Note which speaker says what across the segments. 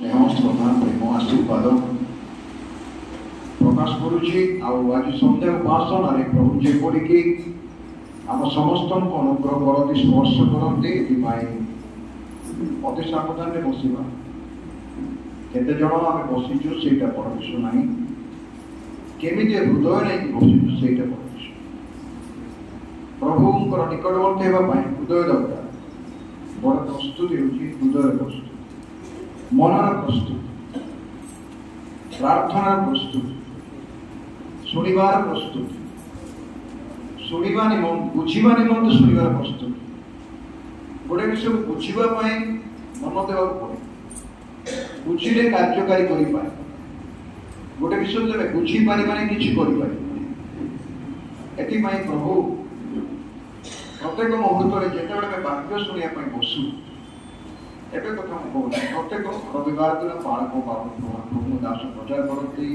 Speaker 1: ସ୍ନେହ ଶ୍ରଦ୍ଧା ପ୍ରେମ ଆଶୀର୍ବାଦ ପ୍ରକାଶ କରୁଛି। ଆଉ ଆଜି ସନ୍ଧ୍ୟା ଉପାସନାରେ ପ୍ରଭୁ ଯେପରିକି ଆମ ସମସ୍ତଙ୍କୁ ଅନୁଗ୍ରହ କରନ୍ତି, ସ୍ପର୍ଶ କରନ୍ତି, ଏଥିପାଇଁ ଅତି ସାବଧାନରେ ବସିବା। କେତେ ଜଣ ଆମେ ବସିଛୁ ସେଇଟା ବଡ଼ ବିଷୟ ନାହିଁ, କେମିତି ହୃଦୟ ନେଇକି ବସିଛୁ ସେଇଟା ବଡ଼ ବିଷୟ। ପ୍ରଭୁଙ୍କର ନିକଟବର୍ତ୍ତୀ ହେବା ପାଇଁ ହୃଦୟ ଦରକାର। ବଡ଼ ପ୍ରସ୍ତୁତି ହେଉଛି ହୃଦୟର ପ୍ରସ୍ତୁତି, ମନର ପ୍ରସ୍ତୁତି, ପ୍ରାର୍ଥନାର ପ୍ରସ୍ତୁତି, ଶୁଣିବାର ପ୍ରସ୍ତୁତି, ଶୁଣିବା ନିମନ୍ତେ ବୁଝିବା ନିମନ୍ତେ ଶୁଣିବାର ପ୍ରସ୍ତୁତି। ଗୋଟେ ବିଷୟକୁ ବୁଝିବା ପାଇଁ ମନ ଦେବାକୁ ପଡ଼େ, ବୁଝିଲେ କାର୍ଯ୍ୟକାରୀ କରିପାରେ। ଗୋଟେ ବିଷୟ ତେବେ ବୁଝିପାରିବାନି କିଛି କରିପାରିବାନି। ଏଥିପାଇଁ ପ୍ରଭୁ ପ୍ରତ୍ୟେକ ମୁହୂର୍ତ୍ତରେ ଯେତେବେଳେ ଆମେ ବାକ୍ୟ ଶୁଣିବା ପାଇଁ ବସୁ, ଏବେ କଥା ମୁଁ କହୁଛି, ପ୍ରତ୍ୟେକ ରବିବାର ଦିନ ବାଳକ ପ୍ରଭୁ ଦାସ ପ୍ରଚାର କରନ୍ତି,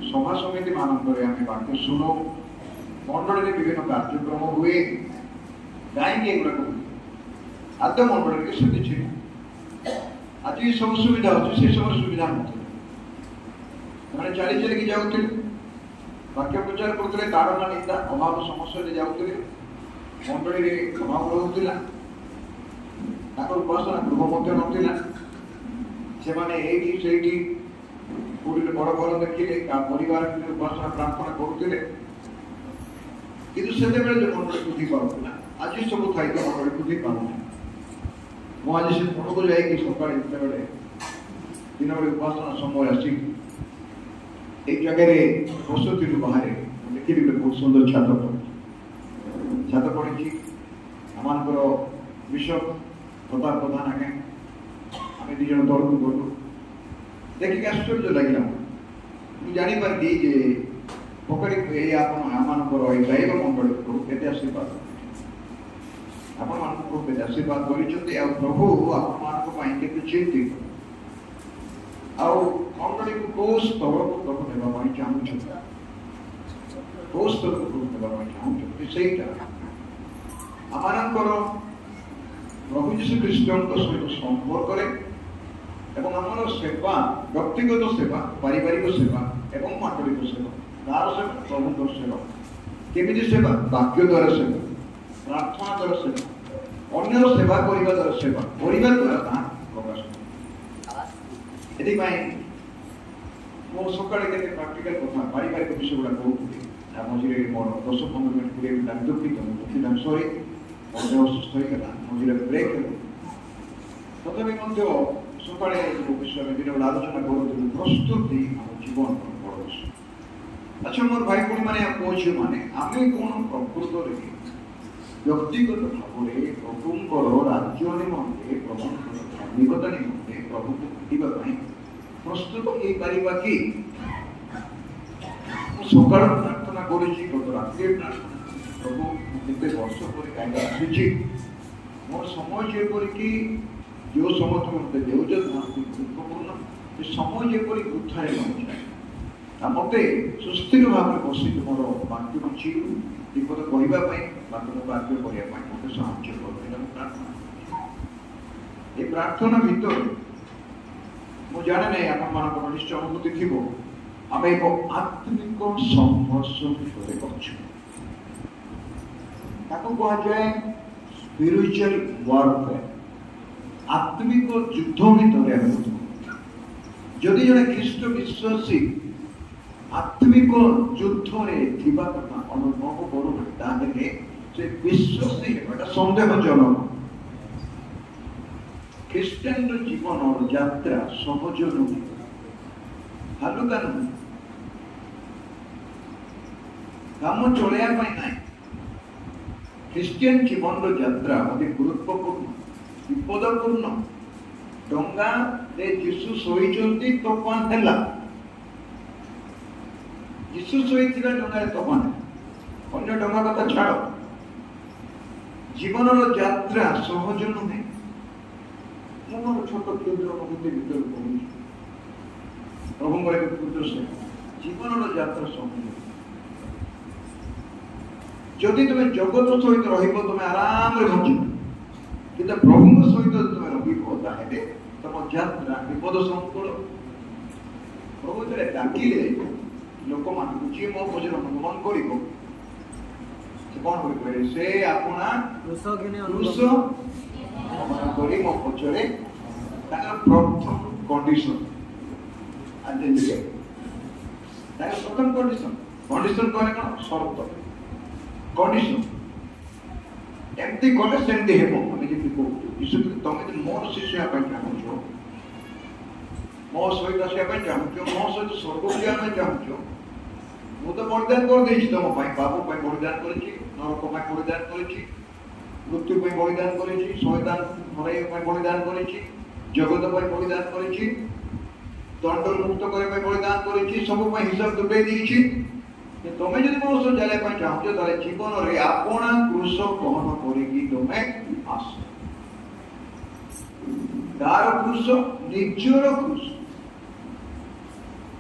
Speaker 1: ସଭା ସମିତି ମାନଙ୍କରେ ଆମେ ବାକ୍ୟ ଶୁଣୁ, ମଣ୍ଡଳୀରେ ବିଭିନ୍ନ କାର୍ଯ୍ୟକ୍ରମ ହୁଏ। କାହିଁକି ଏଗୁଡ଼ାକ ହୁଏ? ଆଦ୍ୟ ମଣ୍ଡଳୀରେ କିଛି କିଛି ନାହିଁ। ଆଜି ସବୁ ସୁବିଧା ଅଛି, ସେ ସମୟରେ ସୁବିଧା ନଥିଲା। ସେମାନେ ଚାଲି ଚାଲିକି ଯାଉଥିଲେ, ବାକ୍ୟ ପ୍ରଚାର କରୁଥିଲେ, ତାଡ଼ନା ନିନ୍ଦା ଅଭାବ ସମସ୍ୟାରେ ଯାଉଥିଲେ, ମଣ୍ଡଳୀରେ ଅଭାବ ରହୁଥିଲା, ତାଙ୍କର ଉପାସନା ଗୃହ ମଧ୍ୟ ନଥିଲା। ସେମାନେ ଏଇଠି ସେଇଠି କୋଉଠି ବଡ଼ ଘର ଦେଖିଲେ ପରିବାର ଉପାସନା ପ୍ରାର୍ଥନା କରୁଥିଲେ, କିନ୍ତୁ ସେତେବେଳେ ଯେ ମଣ୍ଡଳୀ ବୃଦ୍ଧି ପାଉଥିଲା, ଆଜି ସବୁ ଥାଇକି ମଣ୍ଡଳୀ ବୃଦ୍ଧି ପାଉନାହିଁ। ମୁଁ ଆଜି ସେ ମନକୁ ଯାଇକି ସକାଳେ ଯେତେବେଳେ ଦିନବେଳେ ଉପାସନା ସମୟ ଆସି ଏଇ ଜାଗାରେ ବସୁଥିଲୁ ବାହାରେ, ଦେଖିଲି ଗୋଟେ ବହୁତ ସୁନ୍ଦର ଛାତ ପଡ଼ିଛି। ଆମମାନଙ୍କର ବିଶପ ପ୍ରଧାନ ଆଜ୍ଞା, ଆମେ ଦୁଇ ଜଣ ତଳକୁ ଗଲୁ, ଦେଖିକି ଆଶ୍ଚର୍ଯ୍ୟ ଲାଗିଲା। ମୁଁ ଜାଣିପାରିଲି ଯେ ପକଡ଼ି ଏଇ ଆମମାନଙ୍କର ଏଇ ଗାଈର ମଣ୍ଡଳୀକୁ କେତେ ଆଶୀର୍ବାଦ, ଆପଣମାନଙ୍କୁ ପ୍ରଭୁ କେତେ ଆଶୀର୍ବାଦ କରିଛନ୍ତି, ଆଉ ପ୍ରଭୁ ଆପଣମାନଙ୍କ ପାଇଁ କେତେ ଚିନ୍ତିତ, ଆଉ ମଣ୍ଡଳୀକୁ କୋଉ ସ୍ତରକୁ ପ୍ରଭୁ ନେବା ପାଇଁ ଚାହୁଁଛନ୍ତି, କୋଉ ସ୍ତରକୁ ପ୍ରଭୁ ନେବା ପାଇଁ ଚାହୁଁଛନ୍ତି, ସେଇଟା ଆମମାନଙ୍କର ପ୍ରଭୁ ଯୀଶୁ ଖ୍ରୀଷ୍ଟଙ୍କ ସହିତ ସମ୍ପର୍କରେ ଏବଂ ଆମର ସେବା, ବ୍ୟକ୍ତିଗତ ସେବା, ପାରିବାରିକ ସେବା ଏବଂ ମାଣ୍ଡଳିକ ସେବା, ତାର ସେବା, ପ୍ରଭୁଙ୍କର ସେବା। କେମିତି ସେବା? ବାକ୍ୟ ଦ୍ୱାରା ସେବା, ପ୍ରାର୍ଥନା ଦ୍ୱାରା ସେବା, ଅନ୍ୟର ସେବା କରିବା ଦ୍ୱାରା ସେବା କରିବା ଦ୍ୱାରା ତାହା ପ୍ରକାଶ ପାଏ। ଏଥିପାଇଁ ମୁଁ ସକାଳେ କେତେ ପ୍ରାକ୍ଟିକାଲ କଥା ପାରିବାରିକ ବିଷୟ ଗୁଡ଼ା କହୁଥିଲି। ତା ମଝିରେ ମୋର 10-15 ମିନିଟ୍ 20 ମିନିଟ୍ ଦୁଃଖିତ, ମୁଁ ଦୁଃଖିତ ସରି ଦେହ ଅସୁସ୍ଥ ହୋଇଗଲା, ମଝିରେ ବ୍ରେକ୍ ହେଲା। ତଥାପି ମଧ୍ୟ ସକାଳେ ବିଷୟରେ ଦିନବେଳେ ଆଲୋଚନା କରୁଥିଲୁ, ପ୍ରସ୍ତୁତି ଆମ ଜୀବନର ବଡ଼ ବିଷୟ। ଆଚ୍ଛା ମୋର ଭାଇ ଭଉଣୀମାନେ, ପୁଅ ଝିଅମାନେ, ଆମେ କ'ଣ ପ୍ରକୃତରେ ବ୍ୟକ୍ତିଗତ ଭାବରେ ପ୍ରଭୁଙ୍କର ରାଜ୍ୟ ନିମନ୍ତେ, ପ୍ରଭୁଙ୍କର ଧାର୍ମିକତା ନିମନ୍ତେ, ପ୍ରଭୁକୁ ଭେଟିବା ପାଇଁ ପ୍ରସ୍ତୁତ ହେଇପାରିବା କି? ମୁଁ ସକାଳୁ ପ୍ରାର୍ଥନା କରୁଛି, ଗତ ରାତିରେ ପ୍ରାର୍ଥନା, ପ୍ରଭୁ କେତେ ବର୍ଷ ପରେ କାହିଁକି ଆସିଛି, ମୋର ସମୟ ଯେପରିକି ଯେଉଁ ସମୟ ତୁମେ ମୋତେ ଦେଉଛ ଗୁରୁତ୍ୱପୂର୍ଣ୍ଣ, ସେ ସମୟ ଯେପରି ବୃଥାରେ ନଯାଏ, ମୋତେ ସୁସ୍ଥିର ଭାବରେ ବସି ତୁମର ବାକ୍ୟ କିଛି ବିପଦ କହିବା ପାଇଁ ବା ତୁମ ବାକ୍ୟ କରିବା ପାଇଁ ମୋତେ ସାହାଯ୍ୟ କରିବେ। ମୁଁ ପ୍ରାର୍ଥନା କରୁଛି। ଏ ପ୍ରାର୍ଥନା ଭିତରେ ମୁଁ ଜାଣେ ନାହିଁ ଆପଣମାନଙ୍କର ନିଶ୍ଚୟ ଅନୁଭୂତି ଥିବ, ଆମେ ଏକ ଆତ୍ମିକ ସଂଘର୍ଷ ଭିତରେ ଅଛୁ। ତାକୁ କୁହାଯାଏ ସ୍ପିରିଚୁଆଲ ୱାରଫେୟାର, ଆତ୍ମିକ ଯୁଦ୍ଧ ଭିତରେ ଆମେ ଅଛୁ। ଯଦି ଜଣେ ଖ୍ରୀଷ୍ଟ ବିଶ୍ୱାସୀ ଆତ୍ମିକ ଯୁଦ୍ଧରେ ଥିବା କଥା ଅନୁଭବ କରୁନା, ତାହେଲେ ସେ ବିଶ୍ୱାସୀ ହେବାଟା ସନ୍ଦେହଜନକ। ଖ୍ରୀଷ୍ଟିଆନର ଜୀବନର ଯାତ୍ରା ସହଜ ନୁହେଁ, ହାଲୁକା ନୁହେଁ, କାମ ଚଳେଇବା ପାଇଁ ନାହିଁ। ଖ୍ରୀଷ୍ଟିଆନ ଜୀବନର ଯାତ୍ରା ଅତି ଗୁରୁତ୍ୱପୂର୍ଣ୍ଣ, ବିପଦପୂର୍ଣ୍ଣ। ଡଙ୍ଗାରେ ଯୀଶୁ ଶୋଇଛନ୍ତି, ତୋଫାନ ହେଲା। ଯୀଶୁ ଶୋଇଥିବା ଡଙ୍ଗାରେ ତୋଫାନ ହେଲା, ଅନ୍ୟ ଡଙ୍ଗା କଥା ଛାଡ଼। ଜୀବନର ଯାତ୍ରା ସହଜ ନୁହେଁ। ମୁଁ ମୋର ଛୋଟ କ୍ଷୁଦ୍ର ଅନୁଭୂତି ଭିତରେ କହୁଛି, ପ୍ରଭୁଙ୍କର ଏକ କ୍ଷୁଦ୍ର ସେବା। ଜୀବନର ଯାତ୍ରା ସହଜ ନୁହେଁ। ଯଦି ତୁମେ ଜଗତ ସହିତ ରହିବ, ତୁମେ ଆରାମରେ ବଞ୍ଚିବ, କିନ୍ତୁ ପ୍ରଭୁଙ୍କ ସହିତ ତୁମେ ରହିବ, ତାହେଲେ ତମ ଯାତ୍ରା ବିପଦ ସଂକୁଳ ପ୍ରଭୁ ଯେତେବେଳେ ଡାକିଲେ ଲୋକମାନଙ୍କୁ ଯିଏ ମୋ ପଛରେ ଅନୁଗମନ କରିବ ସେ କଣ କରିପାରିବେ? ସେ ଆପଣା କ୍ରୁଶ ବହନ କରି ମୋ ପଛରେ ତାଙ୍କର ପ୍ରଥମ କଣ୍ଡିସନ ତାଙ୍କର ପ୍ରଥମ କଣ୍ଡିସନ କହିଲେ କଣ? ସର୍ତ୍ତ କଣ୍ଡିସନ ଏମିତି କଲେ ସେମିତି ହେବ। ଆମେ ଯେମିତି କହୁଛୁ ଯୀଶୁ ତମେ ଯଦି ମୋର ଶିଷ୍ୟ ହେବା ପାଇଁ ଚାହୁଁଛ, ମୋ ସହିତ ଆସିବା ପାଇଁ ଚାହୁଁଛ, ମୋ ସହିତ ସ୍ୱର୍ଗକୁ ଯିବା ପାଇଁ ଚାହୁଁଛ, ମୁଁ ତ ବଳିଦାନ କରିଦେଇଛି ତମ ପାଇଁ। ପାପ ପାଇଁ ବଳିଦାନ କରିଛି, ନରକ ପାଇଁ ବଳିଦାନ କରିଛି, ମୃତ୍ୟୁ ପାଇଁ ବଳିଦାନ କରିଛି, ଶୈତାନ ହରାଇବା ପାଇଁ ବଳିଦାନ କରିଛି, ଜଗତ ପାଇଁ ବଳିଦାନ କରିଛି, ଦଣ୍ଡରୁ ମୁକ୍ତ କରିବା ପାଇଁ ବଳିଦାନ କରିଛି, ସବୁ ପାଇଁ ହିସାବ ଦୁଟେଇ ଦେଇଛି। ତମେ ଯଦି ମୋ ସହ ଚାଲିବା ପାଇଁ ଚାହୁଁଛ ତାହେଲେ ଜୀବନରେ ଆପଣା କ୍ରୁଶ ବହନ କରିକି ତମେ ଆସ। ତାର କ୍ରୁଶ ନିଜର କ୍ରୁଶ,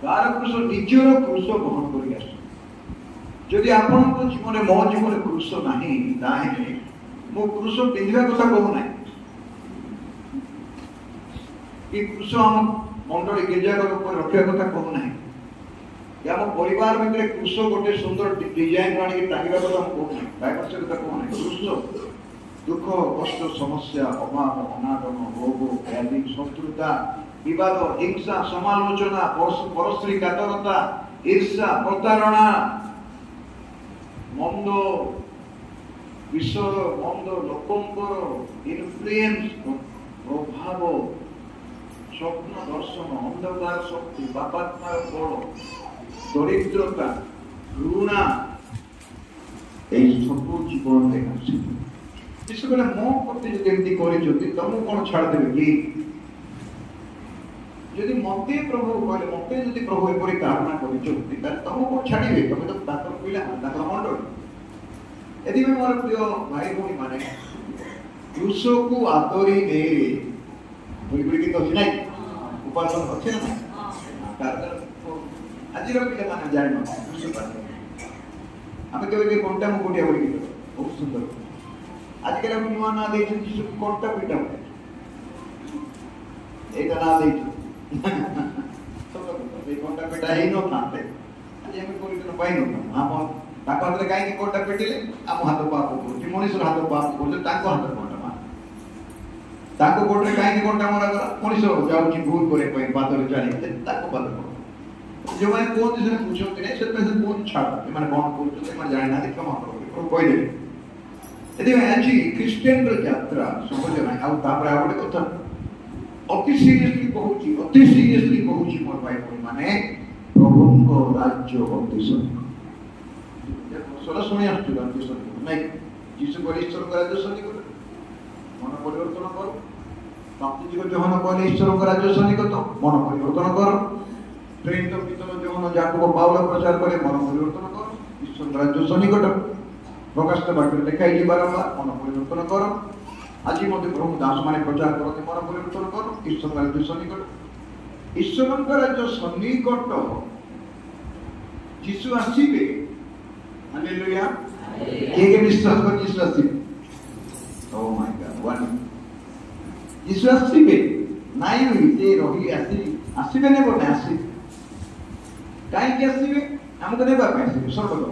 Speaker 1: ତାର କ୍ରୁଶ ନିଜର କ୍ରୁଶ ବହନ କରି ଆସ। ଯଦି ଆପଣଙ୍କ ଜୀବନରେ ମୋ ଜୀବନରେ କ୍ରୁଶ ନାହିଁ, ତାହେଲେ ମୁଁ କ୍ରୁଶ ପିନ୍ଧିବା କଥା କହୁନାହିଁ କି କ୍ରୁଶ ଆମ ମଣ୍ଡଳୀ ଗିର୍ଜାଘର ଉପରେ ରଖିବା କଥା କହୁନାହିଁ, ଆମ ପରିବାର ଭିତରେ କ୍ରୁଶ ଗୋଟେ ସୁନ୍ଦର ଡିଜାଇନ ଆଣିକି ଟାଙ୍ଗିବା କଥା ମୁଁ କହୁନାହିଁ, ବାଇବଲ ସେ କଥା କହୁନାହିଁ। କ୍ରୁଶ ଦୁଃଖ, କଷ୍ଟ, ସମସ୍ୟା, ଅଭାବ, ଅନାଟନ, ରୋଗ, ବ୍ୟାଧି, ଶତ୍ରୁତା, ବିବାଦ, ହିଂସା, ସମାଲୋଚନା, ପରସ୍ତ୍ରୀ କାତରତା, ଈର୍ଷା, ପ୍ରତାରଣା, ମନ୍ଦ ବିଷୟ, ମନ୍ଦ ଲୋକଙ୍କର ଇନଫ୍ଲୁଏନ୍ସ, ପ୍ରଭାବ, ସ୍ୱପ୍ନ ଦର୍ଶନ, ଅନ୍ଧକାର ଶକ୍ତି, ପାପାତ୍ମାର ବଳ, ଦରିଦ୍ରତା, ଘୃଣା, এই ସବୁ ଜୀବନରେ ଅଛି। ବିଶେଷ କରି ମୋ ପ୍ରତି ଯଦି ଏମିତି କରିଛନ୍ତି ତମକୁ କଣ ଛାଡ଼ିଦେବେ କି? ଯଦି ମତେ ପ୍ରଭୁ କହିଲେ, ମତେ ଯଦି ପ୍ରଭୁ ଏପରି କାମନା କରିଛନ୍ତି ତାହେଲେ ତମକୁ କଣ ଛାଡ଼ିବେ? ତମେ ତ ତାଙ୍କର ପିଲା, ତାଙ୍କର ମଣ୍ଡଳୀ। ଏଥିପାଇଁ ମୋର ପ୍ରିୟ ଭାଇ ଭଉଣୀ ମାନେ, କ୍ରୁଶକୁ ଆଦରି ନେ ବୋଲି ଗୀତ ଅଛି ନାଇଁ, ଉପାସନ ଅଛି ନା ନାଇଁ? ଆଜିର ପିଲାମାନେ ଜାଣିନ ଆମେ କେବେ କଣ୍ଟା ମୁକୁଟିଆ ବୋଲି ଗୀତ, ବହୁତ ସୁନ୍ଦର। ଆଜିକାଲି ଆମେ ନୂଆ ନାଁ ଦେଇଛନ୍ତି ଯୀଶୁକୁ କଣ୍ଟା ପିଟା, ଏଇଟା ନାଁ ଦେଇଛୁ। এই কণ্টা পেটা ହେଇନଥାନ୍ତେ ଆଜି ଆମେ ପରିଚୟ ପାଇନଥାନ୍ତୁ। ଆମ ତାଙ୍କ ହାତରେ କାହିଁକି କଣ୍ଟା ପେଟିଲେ? ଆମ ହାତ ପାପ କରୁଛି, ମଣିଷର ହାତ ପାପ କରୁଛି, ତାଙ୍କ ହାତରେ କଣ୍ଟା ମାର। ତାଙ୍କ ଗୋଡ଼ରେ କାହିଁକି କଣ୍ଟା ମରାଗଲା? ମଣିଷ ଯାଉଛି ଭୁଲ କରିବା ପାଇଁ ପାଦରେ ଚାଲିଥିଲେ ତାଙ୍କ ପାଦ କଣ୍ଟା। ଯେଉଁମାନେ କୁହନ୍ତି ସେମାନେ ବୁଝନ୍ତି ନାହିଁ, ସେଥିପାଇଁ ସେ କୁହନ୍ତି ଛାଡ଼, ଏମାନେ ବନ୍ଦ କରୁଛନ୍ତି, ଏମାନେ ଜାଣିନାହାନ୍ତି, କ୍ଷମା କରନ୍ତି, କହିଦେବେ। ସେଥିପାଇଁ ଆଜି ଖ୍ରୀଷ୍ଟିଆନର ଯାତ୍ରା ସହଜ ନାହିଁ। ଆଉ ତାପରେ ଆଉ ଗୋଟେ କଥା ଅତି ସିରିୟସଲି କହୁଛି ମୋର ଭାଇ ଭଉଣୀ ମାନେ, ପ୍ରଭୁଙ୍କ ରାଜ୍ୟ ଅତି ସନିକଟ। ଶୁଣି ଆସୁଛୁ ରାଜ୍ୟ ସନିକଟ ନାଇଁ? ଯୀଶୁ କହିଲେ ଈଶ୍ୱରଙ୍କ ରାଜ୍ୟ ସନିକଟ, ମନ ପରିବର୍ତ୍ତନ କର। ବାପ୍ତିସ୍ମ ଯୋହନ କହିଲେ ଈଶ୍ୱରଙ୍କ ରାଜ୍ୟ ସନିକଟ, ମନ ପରିବର୍ତ୍ତନ କର। ପ୍ରେରିତ ପିତର ଯୋହନ ଯାକୋବ ପାଉଲ ପ୍ରଚାର କଲେ, ମନ ପରିବର୍ତ୍ତନ କର, ଈଶ୍ୱରଙ୍କ ରାଜ୍ୟ ସନିକଟ। ପ୍ରକାଶିତ ବାକ୍ୟରେ ଲେଖା ହେଇଛି ବାରମ୍ବାର, ମନ ପରିବର୍ତ୍ତନ କର। ଆଜି ମଧ୍ୟ ପ୍ରଭୁ ଦାସ ମାନେ ପ୍ରଚାର କରନ୍ତି, ମନ ପରିବର୍ତ୍ତନ କର, ଈଶ୍ୱରଙ୍କ ରାଜ୍ୟ ସନ୍ନିକଟ। ଈଶ୍ୱରଙ୍କ ରାଜ୍ୟ ସନ୍ନିକଟ, ଯୀଶୁ ଆସିବେ। ହାଲେଲୁୟା। କିଏ କିଏ ବିଶ୍ୱାସ କରି ଯୀଶୁ ଆସିବେ? ଓ ମାଇ ଗଡ୍, ୱାନ୍ ଯୀଶୁ ଆସିବେ ନାଇଁ ସେ ରହି ଆସିବେ ନା ଗୋଟେ ଆସିବେ। କାହିଁକି ଆସିବେ? ଆମକୁ ନେବା ପାଇଁ ଆସିବେ। ସ୍ୱର୍ଗ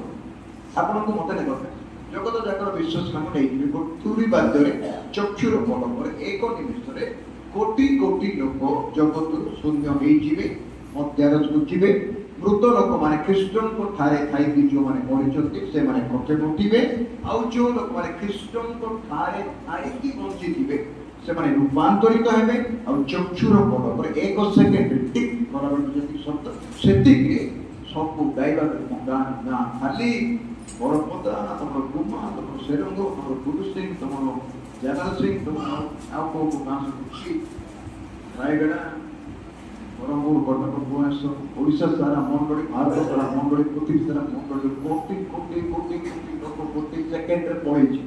Speaker 1: ଆପଣଙ୍କୁ ମତେ ନେବା ପାଇଁ, ଜଗତ ଯାକର ବିଶ୍ୱାସୀମାନଙ୍କୁ ନେଇଯିବେ। ତୁରୀ ବାଦ୍ୟରେ ଚକ୍ଷୁର ପଲକରେ ଏକ ନିମିଷରେ କୋଟି କୋଟି ଲୋକ ଜଗତରୁ ଶୂନ୍ୟ ହେଇଯିବେ, ମଧ୍ୟାରକୁ ଯିବେ। ମୃତ ଲୋକମାନେ ଖ୍ରୀଷ୍ଟଙ୍କ ଠାରେ ଥାଇକି ଯେଉଁମାନେ ମରିଛନ୍ତି ସେମାନେ ପ୍ରଥମେ ଉଠିବେ, ଆଉ ଯେଉଁ ଲୋକମାନେ ଖ୍ରୀଷ୍ଟଙ୍କ ଠାରେ ଥାଇକି ବଞ୍ଚିଥିବେ ସେମାନେ ରୂପାନ୍ତରିତ ହେବେ। ଆଉ ଚକ୍ଷୁର ପଲକରେ ଏକ ସେକେଣ୍ଡ ଟିକ୍ କରାବେଳେ ଯେତିକି ଶବ୍ଦ ସେତିକି ସବୁ ଗାଇବାକୁ ଗାଁ ଖାଲି ବରପଦା, ତମର ଗୁମା, ତମର ସେରଙ୍ଗ, ତମର ଗୁରୁ ସିଂ, ତମର ଜାଗା ସିଂ, ତମର ଆଉ କୋଉ ଗାଁ ସବୁ ଅଛି, ରାୟଗଡ଼ା, ବ୍ରହ୍ମପୁର, କଟକ, ଭୁବନେଶ୍ୱର, ଓଡ଼ିଶା ସାରା ମଣ୍ଡଳୀ, ଭାରତ ସାରା ମଣ୍ଡଳୀ, ପୃଥିବୀ ସାରା ମଣ୍ଡଳୀ, କୋଟି କୋଟି କୋଟି କୋଟି ଲୋକ ପ୍ରତି ସେକେଣ୍ଡରେ ପଳେଇଛି।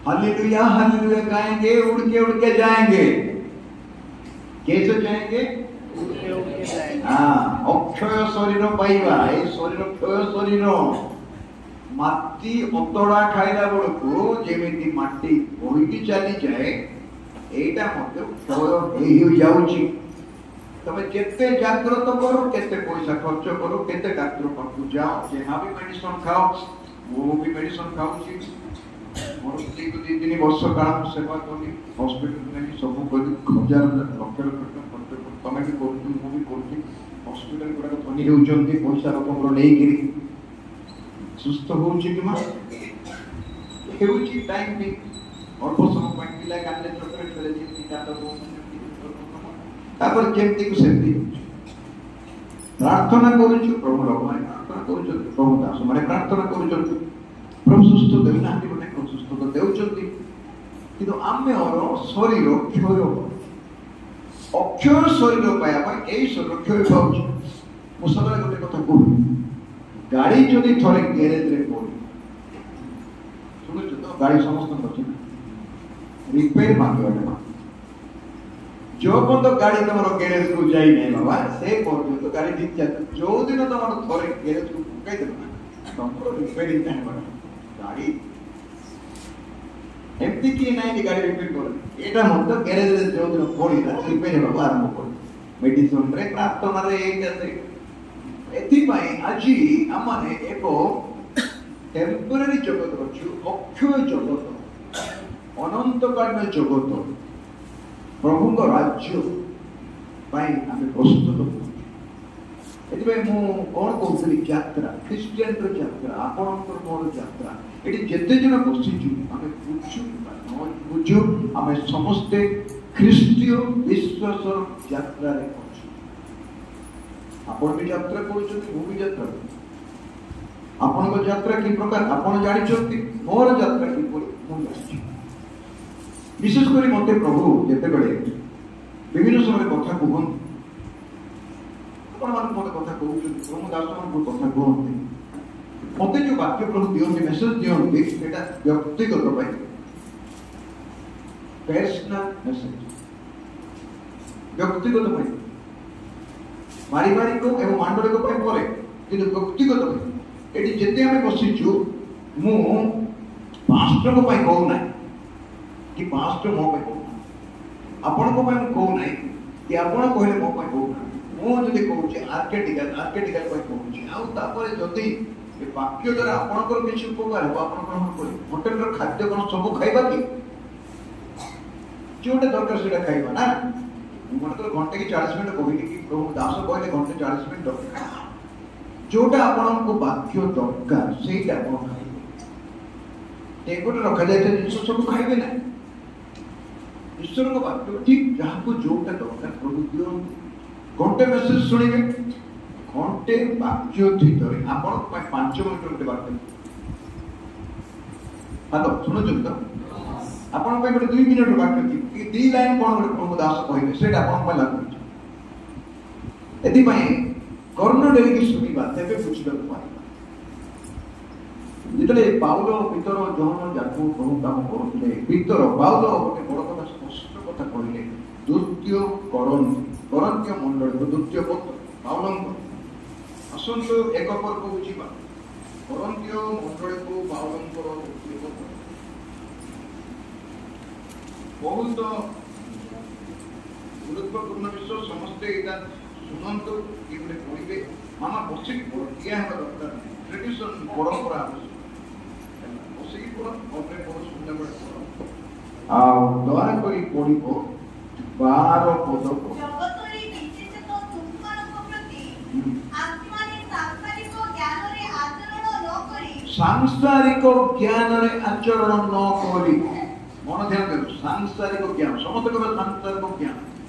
Speaker 1: हालेलुया हालेलुया गाएंगे, उड़ के जाएंगे। कैसे जाएंगे? অক্ষয় শরীর পাইবা। এই শরীর ক্ষয় শরীর, মাটি অতড়া খাইলা বেড়କୁ ଯେମିତି ମାଟି ବହିକି ଚାଲିଯାଏ, এইটা মধ্যে ক্ষয় হয়ে যাଉଛି। ତମେ ଯେତେ ଜାଗ୍ରତ କର, କେତେ ପଇସା ଖର୍ଚ୍ଚ କର, କେତେ ଡାକ୍ତର ପାଖକୁ ଯାଅ, ଯାହା ବି ମେଡିସିନ ଖାଅ, ମୁଁ ବି ମେଡିସିନ ଖାଉଛି। ମୋର ସ୍ତ୍ରୀକୁ 2-3 ବର୍ଷ କାଳ ମୁଁ ସେବା କଲି, ହସ୍ପିଟାଲ ନେଇକି ସବୁ କଲି, ହଜାର ଲକ୍ଷ ଲକ୍ଷ ଟଙ୍କା ଖର୍ଚ୍ଚ କଲି। ତମେ ବି କରୁଛୁ, ମୁଁ ବି କରୁଛି। ହସ୍ପିଟାଲ ଗୁଡାକ ଧନୀ ହେଉଛନ୍ତି ପଇସା ଲୋକଙ୍କର ନେଇକିରି। ସୁସ୍ଥ ହଉଛି କି ମା? ହେଉଛି ଟାଇମ ବି ଅଳ୍ପ ସମୟ ପାଇଁ ପିଲା କାନ୍ଦେ ଚକ୍ରରେ ଫେରେ ଯେମିତି କାନ୍ଦ ତାପରେ ଯେମିତିକୁ ସେମିତି ପ୍ରାର୍ଥନା କରୁଛୁ। ପ୍ରଭୁ ଲୋକମାନେ ପ୍ରାର୍ଥନା କରୁଛନ୍ତି, ପ୍ରଭୁ ଦାସମାନେ ପ୍ରାର୍ଥନା କରୁଛନ୍ତି, ପ୍ରଭୁ ସୁସ୍ଥ ଦେଉନାହାନ୍ତି ବୋଲି ସୁସ୍ଥ ତ ଦେଉଛନ୍ତି। କିନ୍ତୁ ଆମର ଶରୀର କ୍ଷୟ, ଅକ୍ଷୟ ଶରୀର ପାଇବା ପାଇଁ ଏଇ ଶରୀର କ୍ଷୟ ପାଉଛି। ମୁଁ ସବୁବେଳେ ଗୋଟେ କଥା କହୁଛି, ଗାଡି ଯଦି ଥରେ ଗ୍ୟାରେଜରେ ପଡି, ଶୁଣୁଛୁ ତ, ଗାଡି ସମସ୍ତଙ୍କ ଅଛି ନା, ରିପେୟାର ମାଗିବାଟା जो पर्यंत गाड़ी तुम ग्यारेज को जाई नहीं बाबा, से पर्यंत गाड़ी ठीक चलती। जो दिन तुम थोड़े ग्यारेज को पकई देना, तुम रिपेयरिंग नहीं बना गाड़ी एमती की नहीं कि गाड़ी रिपेयर कर एटा मत ग्यारेज रे जो दिन पड़ीला रिपेयर हेबा आरंभ कर मेडिसिन रे प्रार्थना रे एते एथि पई आजि हमने एको टेम्पररी जगत रछु, अक्षय जगत, अनंतकालीन जगत, प्रभुଙ୍କ राज्य ପାଇଁ ଆମେ ପ୍ରସ୍ତୁତ କରୁଛୁ। ଏଥିପାଇଁ ମୁଁ କ'ଣ କହୁଥିଲି, ଯାତ୍ରା, ଖ୍ରୀଷ୍ଟିଆନର ଯାତ୍ରା, ଆପଣଙ୍କର ମୋର ଯାତ୍ରା। ଏଠି ଯେତେ ଜଣ ବସିଛୁ ଆମେ ବୁଝୁ ବା ନ ବୁଝୁ, ଆମେ ସମସ୍ତେ ଖ୍ରୀଷ୍ଟୀୟ ବିଶ୍ୱାସର ଯାତ୍ରାରେ ଅଛୁ। ଆପଣ ବି ଯାତ୍ରା କରୁଛନ୍ତି, ମୁଁ ବି ଯାତ୍ରା କରୁଛି। ଆପଣଙ୍କ ଯାତ୍ରା କି ପ୍ରକାର ଆପଣ ଜାଣିଛନ୍ତି, ମୋର ଯାତ୍ରା କିପରି ମୁଁ ଜାଣିଛି। विशेष कर मत प्रभु जितेबले विभिन्न समय कथा कहते, मत कथा कहते, प्रभु दास मान कथा कहते, मत जो वाक्य प्रभु दिखते, मेसेज दिखते, व्यक्तिगत पर्सनल मेसेज, व्यक्तिगत पारिवारिक एवं मांडलिक पर कि व्यक्तिगत ये जिते आम बसीचु मु पास्टर को कहूना कि पास्टर मो पे कहूना, आपण को मैं कहूना कि आपण कहले मो पे कहूना, मो जदि कहूची आर्केटिकल पे कहूची आ तापर जदि ए वाक्य द्वारा आपणकर किछ उपकार हो आपण ग्रहण करी। होटल रो खाद्य कोन सब खाइबा कि जोटा दरकार सेटा खाइबा ना। मन तो घंटे की 40 मिनट कहली कि प्रभु दास कहले घंटे 40 मिनट दरकार, जोटा आपण को वाक्य दरकार सेटा आपण खाइबे। टेबल रखा जाए जिनिस सब खाइबे ना। ईश्वर को वाक्य ठीक जहाँ को जोटा दरकार प्रभु दियो। घंटे मेसेज सुनिबे, घंटे वाक्य भितर आपण 5 मिनट गोटे वाक्य हेलो सुनो तो आपण गोटे 2 मिनट वाक्य थी 2 लाइन कौन गोटे प्रभु दास कहबे सेटा आपण लागू एथि कर्ण डेरी की सुनिबा तेबे बुझिबा पारिबा। जितने पाउलो पितर जहन जाकू प्रभु काम करुले पितर पाउलो गोटे बड़ कथा स्पष्ट कथा कहले। द्वितीय करन्तीय मंडल द्वितीय पत्र पाउलंक आसंत एक पर्व बुझिबा। करन्तीय मंडल को पाउलंक द्वितीय पत्र बहुत गुरुत्वपूर्ण विषय। समस्ते एटा सुनंतु कि गोटे पढ़िबे मामा बसिक पढ़िया हेबा दरकार नहीं। ट्रेडिशन परंपरा बसिक पढ़ अपने बहुत सुंदर बड़े आ दया करी पढ़िबो 12 पद को
Speaker 2: जगतरे विशेष तो तुमको प्रति आत्माने सांसारिक ज्ञान रे आचरण न करी
Speaker 1: सांसारिक ज्ञान रे आचरण न करी। मन ध्यान दे सांसारिक ज्ञान समस्त को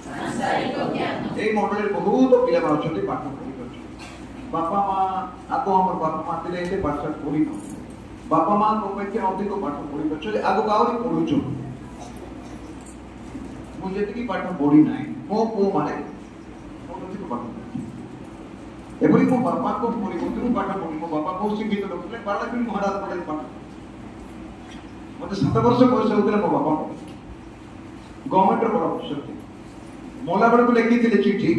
Speaker 1: सांसारिक ज्ञान ए मंडल बहुत पिला बाछते पाठ पढ़ी करछ। बापा मां आगो हमर बापा मां तिले एते पाठ पढ़ी न बापा मां को पे अधिक पाठ पढ़ी करछ आगो काउरी पढुछ। मु जेति की पाठ पढ़ी नाही मो को माने अधिक पाठ एबरी को बापा को पढ़ी को तू पाठ पढ़ी मो बापा को शिक्षित लोकले बाला भी महाराज पढ़े पाठ मते 7 वर्ष बयस होतले मो बापा गवर्नमेंट रो बड़ अफसर मोला बड़ को लिखी थी चिट्ठी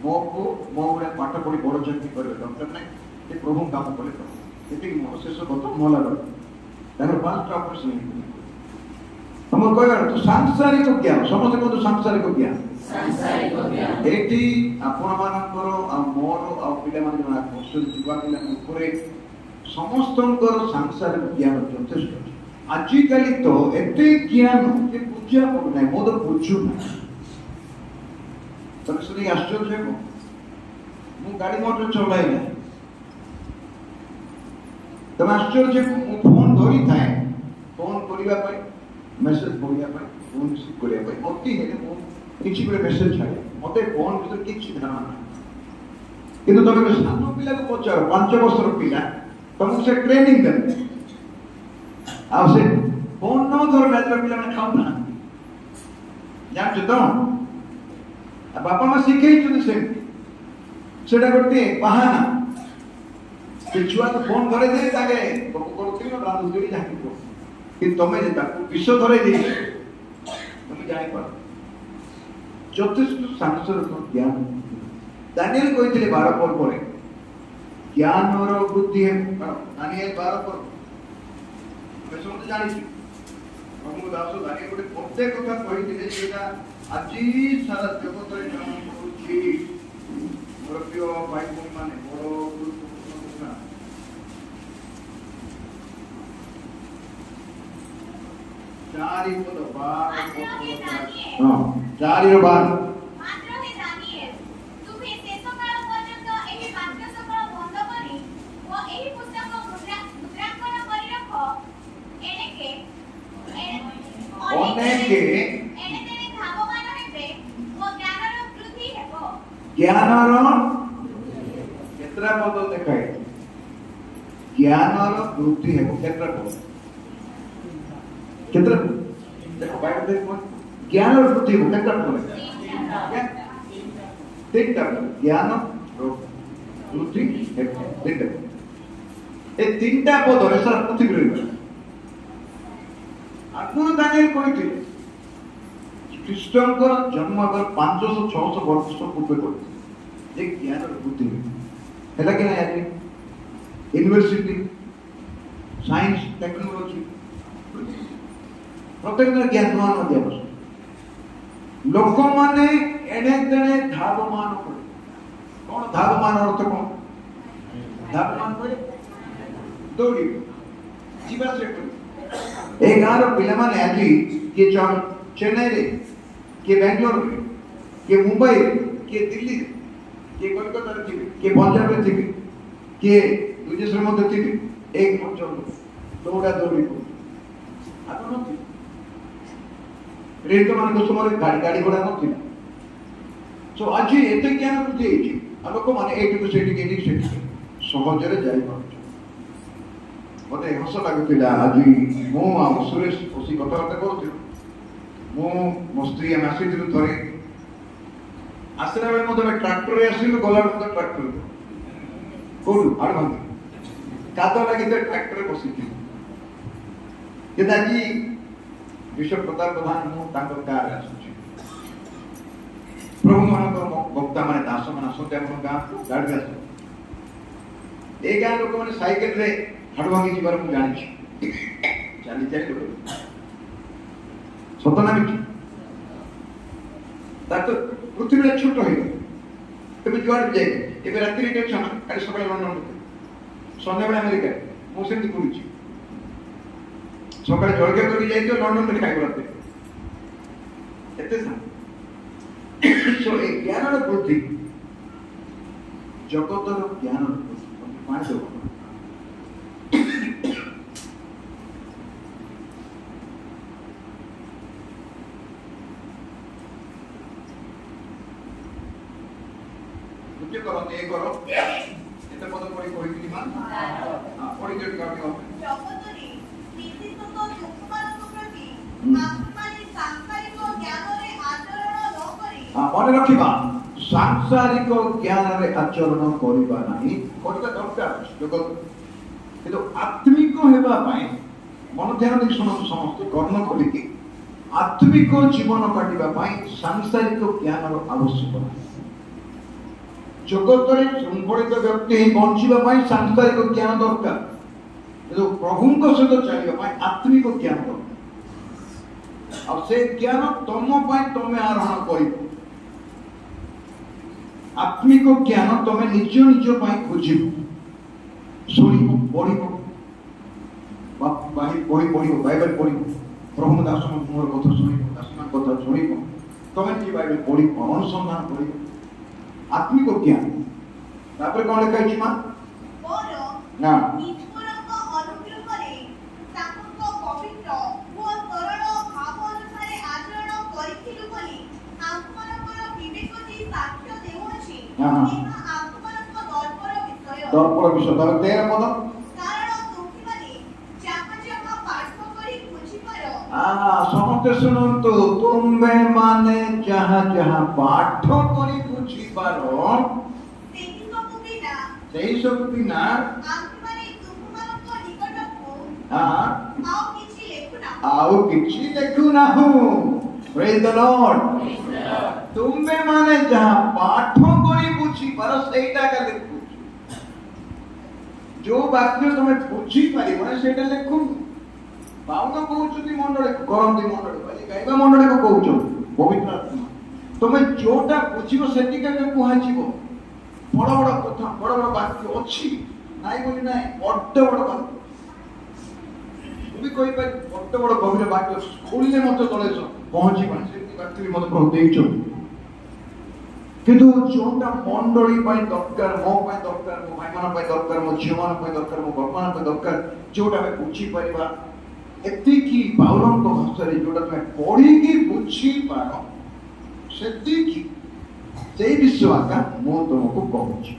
Speaker 1: मो को मो बड़े पाठ पढ़ी बड़ चाकरी करे डॉक्टर नहीं ये प्रभु काम करे एति मो शेष कथा मोला बड़ तार 5टा ऑपरेशन আমার কয়বার তো সাংসারিক জ্ঞান সমস্ত কিন্তু সাংসারিক জ্ঞান এটি ଆପଣମାନଙ୍କର ଆଉ ମୋର ଆଉ ପିଲାମାନେ ଯୋଉମାନେ ବସୁଛନ୍ତି ଯୁବା ପିଲାଙ୍କ ଉପରେ ସମସ୍ତଙ୍କର ସାଂସାରିକ ଜ୍ଞାନ ଯଥେଷ୍ଟ ଅଛି। ଆଜିକାଲି ତ ଏତେ ଜ୍ଞାନ ଯେ ବୁଝିବା ପଡୁନାହିଁ ମୁଁ ତ ବୁଝୁନାହିଁ। ତମେ ଶୁଣିକି ଆଶ୍ଚର୍ଯ୍ୟ ହେବ ମୁଁ ଗାଡି ମଟର ଚଲାଇ ନାହିଁ ତମେ ଆଶ୍ଚର୍ଯ୍ୟ ମୁଁ ଫୋନ ଧରିଥାଏ ଫୋନ କରିବା ପାଇଁ ମେସେଜ ପଢିବା ପାଇଁ ଫୋନ ରିସିଭ କରିବା ପାଇଁ ଅତି ହେଲେ ମୁଁ କିଛି ଗୋଟେ ମେସେଜ ଛାଡେ ମତେ ଫୋନ ଭିତରେ କିଛି ଧାରଣା ନାହିଁ। କିନ୍ତୁ ତମେ ଗୋଟେ ସାନ ପିଲାକୁ ପଚାର 5 ବର୍ଷର ପିଲା ତମକୁ ସେ ଟ୍ରେନିଂ ଦେବେ ଆଉ ସେ ଫୋନ ନ ଧରିଲେ ଆଜିର ପିଲାମାନେ ଖାଉନାହାନ୍ତି ଜାଣିଛ ତ ବାପା ମା ଶିଖେଇଛନ୍ତି ସେମିତି ସେଟା ଗୋଟେ ବାହାନା ସେ ଛୁଆକୁ ଫୋନ ଧରେଇ ଦେଇ ତାଙ୍କେ ଗପ କରୁଥିବେ ରାନ୍ଧୁଥିବେ ଯାହାକି କରୁ କିନ୍ତୁ ତମେ ଯେ ତାକୁ ବିଷ ଧରେଇ ଦେଇଛ ତମେ ଜାଣିପାର ଯଥେଷ୍ଟ ସାଂସାରିକ ଜ୍ଞାନ ଦାନିଏଲ କହିଥିଲେ 12 ପର୍ବରେ ଜ୍ଞାନର ବୃଦ୍ଧି ହେବ ଦାନିଏଲ 12 ପର୍ବ ଆମେ ସମସ୍ତେ ଜାଣିଛୁ ପ୍ରଭୁ ଦାସ ଦାନିଏଲ ଗୋଟେ ପ୍ରତ୍ୟେକ କଥା କହିଥିଲେ ସେଟା ଆଜି ସାରା ଜଗତରେ ଜଣା ପଡୁଛି। ମୋର ପ୍ରିୟ ଭାଇ ଭଉଣୀ ମାନେ ବଡ ଗୁରୁତ୍ୱପୂର୍ଣ୍ଣ କଥା ଚାରି ପଦ 4
Speaker 2: ମାତ୍ର ହେ ଦାନିଏଲ ତୁମେ ଶେଷ କାଳ ପର୍ଯ୍ୟନ୍ତ ଏହି ବାକ୍ୟ ସକଳ ବନ୍ଦ କରି ଓ ଏହି ପୁସ୍ତକ ମୁଦ୍ରାଙ୍କନ କରି ରଖ ଏଣେକେ ଏଣେତେଣେ ଧାବମାନ ହେବେ ଓ ଜ୍ଞାନର ବୃଦ୍ଧି ହେବ।
Speaker 1: ଜ୍ଞାନର କେତେଟା ପଦ ଦେଖାଏ ଜ୍ଞାନର ବୃଦ୍ଧି ହେବ କେତେଟା ପଦ କେତେଟା ଦେଖ ବାଇବେଲ ଦେଖ ଜ୍ଞାନର ବୃଦ୍ଧି ହେବ କେତେଟା ପଦ 3ଟା ଜ୍ଞାନ ବୃଦ୍ଧି ହେବ 3ଟା ଏ 3ଟା ପଦରେ ସାରା ପୃଥିବୀରେ ଆଗରୁ ଦାନିଏଲ କହିଥିଲେ ଖ୍ରୀଷ୍ଟଙ୍କ ଜନ୍ମ ହେବାର 500-600 ବର୍ଷ ପୂର୍ବେ କହିଥିଲେ ଯେ ଜ୍ଞାନର ବୃଦ୍ଧି ହେଲା କି ନାହିଁ ଆଜି ୟୁନିଭର୍ସିଟି ସାଇନ୍ସ ଟେକ୍ନୋଲୋଜି ପ୍ରତ୍ୟେକ ଦିନ ଜ୍ଞାନ ନୂଆ ନୂଆ ଦିଆବଶ୍ୟକ ଲୋକମାନେ ଏଣେ ତେଣେ ଧାବମାନ କଲେ କଣ ଧାବମାନ ଅର୍ଥ କଣ ଧାବମାନ କଲେ ଦୌଡ଼ିବେ ଯିବା ଆସିବା କରିବେ ଏ ଗାଁର ପିଲାମାନେ ଆଜି କିଏ ଚେନ୍ନାଇରେ କିଏ ବାଙ୍ଗାଲୋରରେ କିଏ ମୁମ୍ବାଇରେ କିଏ ଦିଲ୍ଲୀରେ କିଏ କଲିକତାରେ ଥିବେ କିଏ ପଞ୍ଜାବରେ ଥିବେ କିଏ ବିଦେଶରେ ମଧ୍ୟ ଥିବେ ଏକ ଅଞ୍ଚଳ ଦୌଡ଼ା ଦୌଡ଼ି କରୁଛନ୍ତି ଆପଣ ନଥିବେ ରେତ ମାନଙ୍କ ସମୟରେ ଗାଡି ଘୋଡା ନଥିଲା ସୋ ଆଜି ଏତେ ଜ୍ଞାନ ବୃଦ୍ଧି ହେଇଛି ଆଉ ଲୋକମାନେ ଏଇଠିକୁ ସେଠିକି ସହଜରେ ଯାଇପାରୁଛନ୍ତି। ମତେ ହସ ଲାଗୁଥିଲା ଆଜି ମୁଁ ଆଉ ସୁରେଶ ବସି କଥାବାର୍ତ୍ତା କରୁଥିଲୁ ମୁଁ ମୋ ସ୍ତ୍ରୀ ଆମେ ଆସିଥିଲୁ ଥରେ ଆସିଲା ବେଳେ ମଧ୍ୟ ଆମେ ଟ୍ରାକ୍ଟରରେ ଆସିଲୁ ଗଲାବେଳେ ମଧ୍ୟ ଟ୍ରାକ୍ଟର କୋଉଠୁ ଆଡ଼ଭାଙ୍ଗି କାଦ ଲାଗିଥିଲେ ଟ୍ରାକ୍ଟରରେ ବସିଥିଲୁ କିନ୍ତୁ ଆଜି ବିଶ୍ୱ ପ୍ରତାପ ପ୍ରଧାନ ମୁଁ ତାଙ୍କ ଗାଁରେ ଆସୁଛି ପ୍ରଭୁ ମାନଙ୍କର ବକ୍ତା ମାନେ ଦାସ ମାନେ ଆସନ୍ତି ଆମ ଗାଁକୁ ଗାଡ଼ିରେ ଆସନ୍ତି ଏ ଗାଁ ଲୋକମାନେ ସାଇକେଲରେ ହାଡ ଭାଙ୍ଗି ଯିବାର ମୁଁ ଜାଣିଛି ଚାଲି ଚାଲି ଲୋକ ସତ ନା ମିଛ ତାର ତ ପୃଥିବୀରେ ଛୋଟ ହେଇଗଲା ତେବେ ଯୁଆଡେ ଯାଇ ଏବେ ରାତିରେ ଏଠି ଅଛ ନା କାଲି ସକାଳେ ଲଣ୍ଡନ ସନ୍ଧ୍ୟାବେଳେ ଆମେରିକାରେ ମୁଁ ସେମିତି କରୁଛି ସକାଳେ ଜଳଖିଆ କରିକି ଯାଇଥିବ ଲଣ୍ଡନରେ ଖାଇବ ରାତିରେ ଏତେ ଏ ଜ୍ଞାନର ବୃଦ୍ଧି ଜଗତର ଜ୍ଞାନର ବୃଦ୍ଧି ପାଣି ଦେବ କରନ୍ତି ଏ କର ଏତେ ପଦ ପଢି କହିଥିଲି ମା ପଢି ଦିଅ ଟିକେ
Speaker 2: ଜଗତରେ ବିଶେଷତଃ ଲୋକମାନଙ୍କ ପ୍ରତି ଆତ୍ମାରେ ସାଂସାରିକ ଜ୍ଞାନରେ ଆଚରଣ ନ କରି
Speaker 1: ମନେ ରଖିବା ସାଂସାରିକ ଜ୍ଞାନରେ ଆଚରଣ କରିବା ନାହିଁ କରିବା ଦରକାର ଜଗତ କିନ୍ତୁ ଆତ୍ମିକ ହେବା ପାଇଁ ମନ ଧ୍ୟାନ ଦେଇ ଶୁଣନ୍ତୁ ସମସ୍ତେ କର୍ମ କରିକି ଆତ୍ମିକ ଜୀବନ କାଟିବା ପାଇଁ ସାଂସାରିକ ଜ୍ଞାନର ଆବଶ୍ୟକ ନାହିଁ। ଜଗତରେ ଶୃଙ୍ଖଳିତ ବ୍ୟକ୍ତି ବଞ୍ଚିବା ପାଇଁ ସାଂସାରିକ ଜ୍ଞାନ ଦରକାର କିନ୍ତୁ ପ୍ରଭୁଙ୍କ ସହିତ ଚାଲିବା ପାଇଁ ଆତ୍ମିକ ଜ୍ଞାନ ଦରକାର। ଆଉ ସେ ଜ୍ଞାନ ତମ ପାଇଁ ତମେ ଆରୋହଣ କରିବ। ଆତ୍ମିକ ଜ୍ଞାନ ତମେ ନିଜ ନିଜ ପାଇଁ ଖୋଜିବ, ଶୁଣିବ, ପଢିବ, ବହି ପଢିବ, ବାଇବେଲ ପଢିବ, ପ୍ରଭୁ ଦାସଙ୍କ ମୁହଁର କଥା ଶୁଣିବ, ଦାସଙ୍କ କଥା ଶୁଣିବ, ତମେ ନିଜେ ବାଇବେଲ ପଢିବ, ଅନୁସନ୍ଧାନ କରିବ, ଆତ୍ମିକ ଜ୍ଞାନ। ତାପରେ କଣ ଲେଖା ହେଇଛି ମା? ନା
Speaker 2: ଈଶ୍ୱରଙ୍କ ଅନୁଗ୍ରହରେ ତାଙ୍କ ପବିତ୍ର ଓ ସରଳ ଭାବ ଅନୁସାରେ ଆଚରଣ କରିଥିଲୁ ବୋଲି ଆମ୍ଭମାନଙ୍କର ବିବେକ ଯେ ସାକ୍ଷ୍ୟ ଦେଉଅଛି, ଏହା ଆମ୍ଭମାନଙ୍କ ଦର୍ପର ବିଷୟ।
Speaker 1: ଦର୍ପର ବିଷୟ। ତାପରେ 13 ପଦ,
Speaker 2: କାରଣ ତୁମ୍ଭେମାନେ ଯାହା ଯାହା ପାଠ କରି ବୁଝିପାର।
Speaker 1: ସମସ୍ତେ ଶୁଣନ୍ତୁ, ତୁମେ ମାନେ ଯାହା ଯାହା ପାଠ କରି ବୁଝିପାର ସେହି ସବୁ ବିନା
Speaker 2: ଆମ୍ଭେମାନେ ତୁମ୍ଭମାନଙ୍କ ନିକଟକୁ
Speaker 1: ଆଉ କିଛି ଲେଖୁନାହୁଁ। ପ୍ରେଜ୍ ଦ ଲର୍ଡ। ତୁମେ ମାନେ ଯାହା ପାଠ କରି ବୁଝିପାର ସେଇଟା ଲେଖୁଛୁ। ଯୋଉ ବାକ୍ୟ ତମେ ବୁଝିପାରିବ ନା ସେଇଟା ଲେଖୁନି। ପାଉନ କହୁଛନ୍ତି ମଣ୍ଡଳୀକୁ, କରନ୍ତି ମଣ୍ଡଳୀକୁ, ଆଜି ଗାଇବା ମଣ୍ଡଳୀକୁ କହୁଛନ୍ତି ପବିତ୍ର ଆତ୍ମା। ତମେ ଯୋଉଟା ବୁଝିବ ସେତିକା କୁହାଯିବ। ବଡ ବଡ କଥା, ବଡ ବଡ ବାକ୍ୟ ଅଛି, ନାଇଁ ବୋଲି ନାଇଁ, ବଡ ବଡ ବାକ୍ୟ ମୁଁ ବି କହିପାରି, ବଡ ବଡ ଗଭୀର ବାକ୍ୟ ଶୁଣିଲେ ମତେ ତଳେ ପହଞ୍ଚିବନି, ସେମିତି ବାକ୍ୟ ବି ମତେ ପ୍ରଭୁ ଦେଇଛନ୍ତି। କିନ୍ତୁ ଯୋଉଟା ମଣ୍ଡଳୀ ପାଇଁ ଦରକାର, ମୋ ପାଇଁ ଦରକାର, ମୋ ଭାଇମାନଙ୍କ ପାଇଁ ଦରକାର, ମୋ ଝିଅମାନଙ୍କ ପାଇଁ ଦରକାର, ମୋ ବାପାମାନଙ୍କ ପାଇଁ ଦରକାର, ଯୋଉଟା ଆମେ ବୁଝିପାରିବା ଏତିକି ପାଉଲଙ୍କ ଭାଷାରେ ଯୋଉଟା ତମେ ପଢିକି ବୁଝିପାର ସେତିକି, ସେଇ ବିଷୟ ଆକା ମୁଁ ତୁମକୁ କହୁଛି।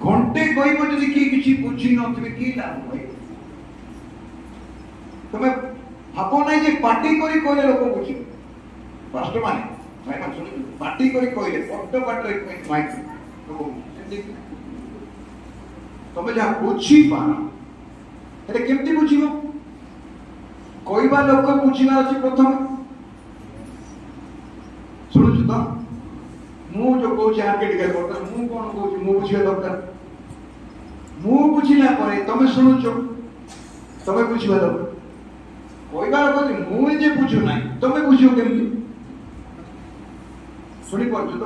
Speaker 1: ଘଣ୍ଟେ କହିବ ଯଦି କିଏ କିଛି ବୁଝି ନଥିବେ କି ଲାଭ ଭାଇ? ତମେ ଭାବ ନାହିଁ ଯେ ପାଟି କରି କହିଲେ ଲୋକ ବୁଝିବେ। ପାଷ୍ଟର ମାନେ ଭାଇମାନେ ଶୁଣିବେ, ପାଟି କରି କହିଲେ ବଡ ପାଟିରେ ମାଇକ୍ ଲୋକ ବୁଝିବେ। ତମେ ଯାହା ବୁଝିପାର ହେଲେ କେମିତି ବୁଝିବ? କହିବା ଲୋକ ବୁଝିବାର ଅଛି ପ୍ରଥମେ। ଶୁଣୁଛୁ ତ? ମୁଁ ଯୋଉ କହୁଛି ଆର୍କେଟିକାଲ ଦରକାର, ମୁଁ କଣ କହୁଛି ମୁଁ ବୁଝିବା ଦରକାର। ମୁଁ ବୁଝିଲା ପରେ ତମେ ଶୁଣୁଛ, ତମେ ବୁଝିବା ଦରକାର। କହିବାର କଥା ମୁଁ ନିଜେ ବୁଝୁ ନାହିଁ, ତମେ ବୁଝିବ କେମିତି? ଶୁଣିପାରୁଛୁ ତ?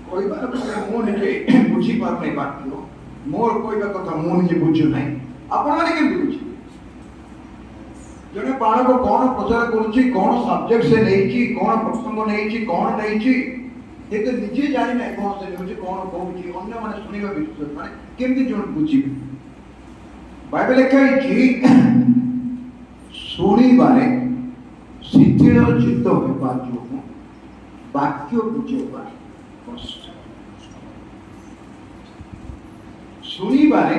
Speaker 1: କହିବାର କଥା ମୁଁ ନିଜେ ବୁଝିପାରୁନାହିଁ ବାକ୍ୟ, ମୋର କହିବା କଥା ମୁଁ ନିଜେ ବୁଝୁ ନାହିଁ, ଆପଣମାନେ କେମିତି ବୁଝିବେ? ଜଣେ ବାଳକ କଣ ପ୍ରଚାର କରୁଛି, କଣ ସବଜେକ୍ଟ ସେ ନେଇଛି, କଣ ପ୍ରସଙ୍ଗ ନେଇଛି, କଣ ନେଇଛି, କିନ୍ତୁ ନିଜେ ଜାଣିନାହିଁ କଣ ସେ ନେଉଛି, କଣ କହୁଛି, ଅନ୍ୟମାନେ ଶୁଣିବା ବିଷୟ ମାନେ କେମିତି ଜଣେ ବୁଝିବେ? ବାଇବେଲ ଲେଖା ହେଇଛି, ଶୁଣିବାରେ ଶିଥିଳ ଚିତ୍ତ ହେବା ଯୋଗୁଁ ବାକ୍ୟ ବୁଝେଇବା କଷ୍ଟ। ଶୁଣିବାରେ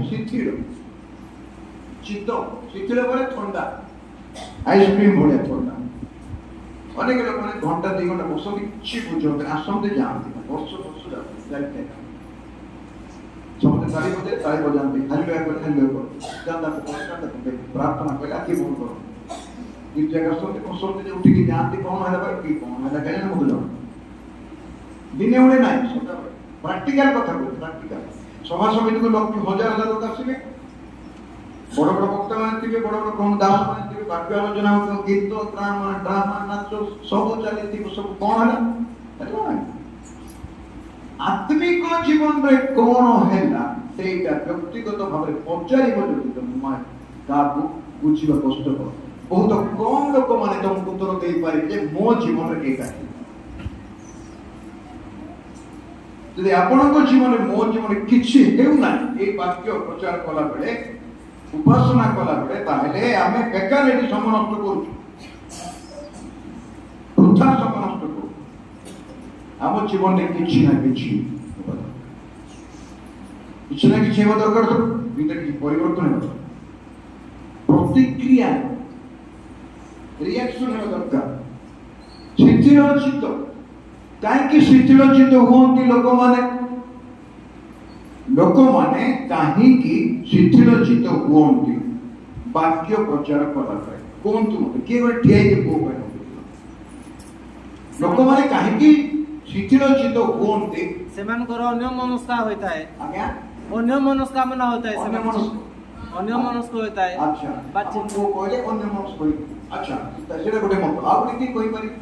Speaker 1: ଶିଥିଳ ଚିତ୍ତ, ଶିଥିଳ ପରେ ଥଣ୍ଡା, ଆଇସ୍କ୍ରିମ ଭଳିଆ ଥଣ୍ଡା। ଅନେକ ଲୋକମାନେ ଘଣ୍ଟା 2 ଘଣ୍ଟା ବସନ୍ତି, କିଛି ବୁଝନ୍ତି, ଆସନ୍ତି ଯାଆନ୍ତି, ବର୍ଷ ଯାଆନ୍ତି। ସମସ୍ତେ ତାଳି ବଜାନ୍ତି, ହାଲିଆ କଲେ ପ୍ରାର୍ଥନା କଲେ ଆଖି ବନ୍ଦ କର, ଗିର୍ଜାକୁ ଆସନ୍ତି, ବସନ୍ତି, ଯେ ଉଠିକି ଯାଆନ୍ତି, କଣ ହେଲା ପରେ କି କଣ ହେଲା କେଜାଣି ମତେ ଜଣା। ଦିନେ ଉଡ଼େ ନାହିଁ, ସଦାବେଳେ ପ୍ରାକ୍ଟିକାଲ କଥା କହୁଛି, ପ୍ରାକ୍ଟିକାଲ। ସଭା ସମିତିକୁ ହଜାର ହଜାର ଲୋକ ଆସିବେ, ବଡ ବଡ ବକ୍ତା ମାନେ ଥିବେ, ବଡ ବଡ ଦାସ ମାନେ ଥିବେ, ବାକ୍ୟ ଆଲୋଚନା ହଉଥିବ, ଗୀତ, ଡ୍ରାମା, ନାଚ ସବୁ ଚାଲିଥିବ, ସବୁ କଣ ହେଲା? ଆତ୍ମିକ ଜୀବନରେ କଣ ହେଲା ସେଇଟା ବ୍ୟକ୍ତିଗତ ଭାବରେ ପଚାରିବ ଯଦି ତମେ କାହାକୁ ବୁଝିବା କଷ୍ଟକର। ବହୁତ କମ ଲୋକମାନେ ତମକୁ ଉତ୍ତର ଦେଇପାରିବେ ଯେ ମୋ ଜୀବନରେ ଏଇଟା ହେଲା। ଯଦି ଆପଣଙ୍କ ଜୀବନରେ, ମୋ ଜୀବନରେ କିଛି ହେଉନାହିଁ ଏଇ ବାକ୍ୟ ପ୍ରଚାର କଲା ବେଳେ, ଉପାସନା କଲା ବେଳେ, ତାହେଲେ ଆମେ ବେକାର ଏଠି ସମୟ ନଷ୍ଟ କରୁଛୁ, ବୃଥା ସମୟ ନଷ୍ଟ କରୁଛୁ। ଆମ ଜୀବନରେ କିଛି ନା କିଛି ହେବା ଦରକାର, ଭିତରେ କିଛି ପରିବର୍ତ୍ତନ ହେବା ଦରକାର, ପ୍ରତିକ୍ରିୟା ରିଆକ୍ସନ ହେବା ଦରକାର। ଶିଥିଳ ଚିତ୍ତ, କାହିଁକି ଶିଥିଳ ଚିତ୍ତ ହୁଅନ୍ତି ଲୋକମାନେ? ଲୋକମାନେ କାହିଁକି ଶିଥିଳ ଚିତ୍ତ ହୁଅନ୍ତି ବାକ୍ୟ ପ୍ରଚାର କଲା ବେଳେ? କୁହନ୍ତୁ ମତେ, କିଏ ଗୋଟେ ଠିଆ ହେଇକି କୋଉ ପାଇଁ ଲୋକମାନେ କାହିଁକି ଶିଥିଳ ଚିତ୍ତ ହୁଅନ୍ତି?
Speaker 3: ସେମାନଙ୍କର ଅନ୍ୟ ମନସ୍କା ହୋଇଥାଏ।
Speaker 1: ଆଜ୍ଞା,
Speaker 3: ଅନ୍ୟ ମନସ୍କାମନା ହୋଇଥାଏ। ଅନ୍ୟମନସ୍କ ହୋଇଥାଏ
Speaker 1: ଆଚ୍ଛା
Speaker 3: ବା
Speaker 1: ଆପଣ କୋଉ କହିଲେ ଅନ୍ୟ ମନସ୍କ ହୋଇ ଆଚ୍ଛା ସେଇଟା ଗୋଟେ ମତ ଆଉ ଗୋଟେ କି କହିପାରିବି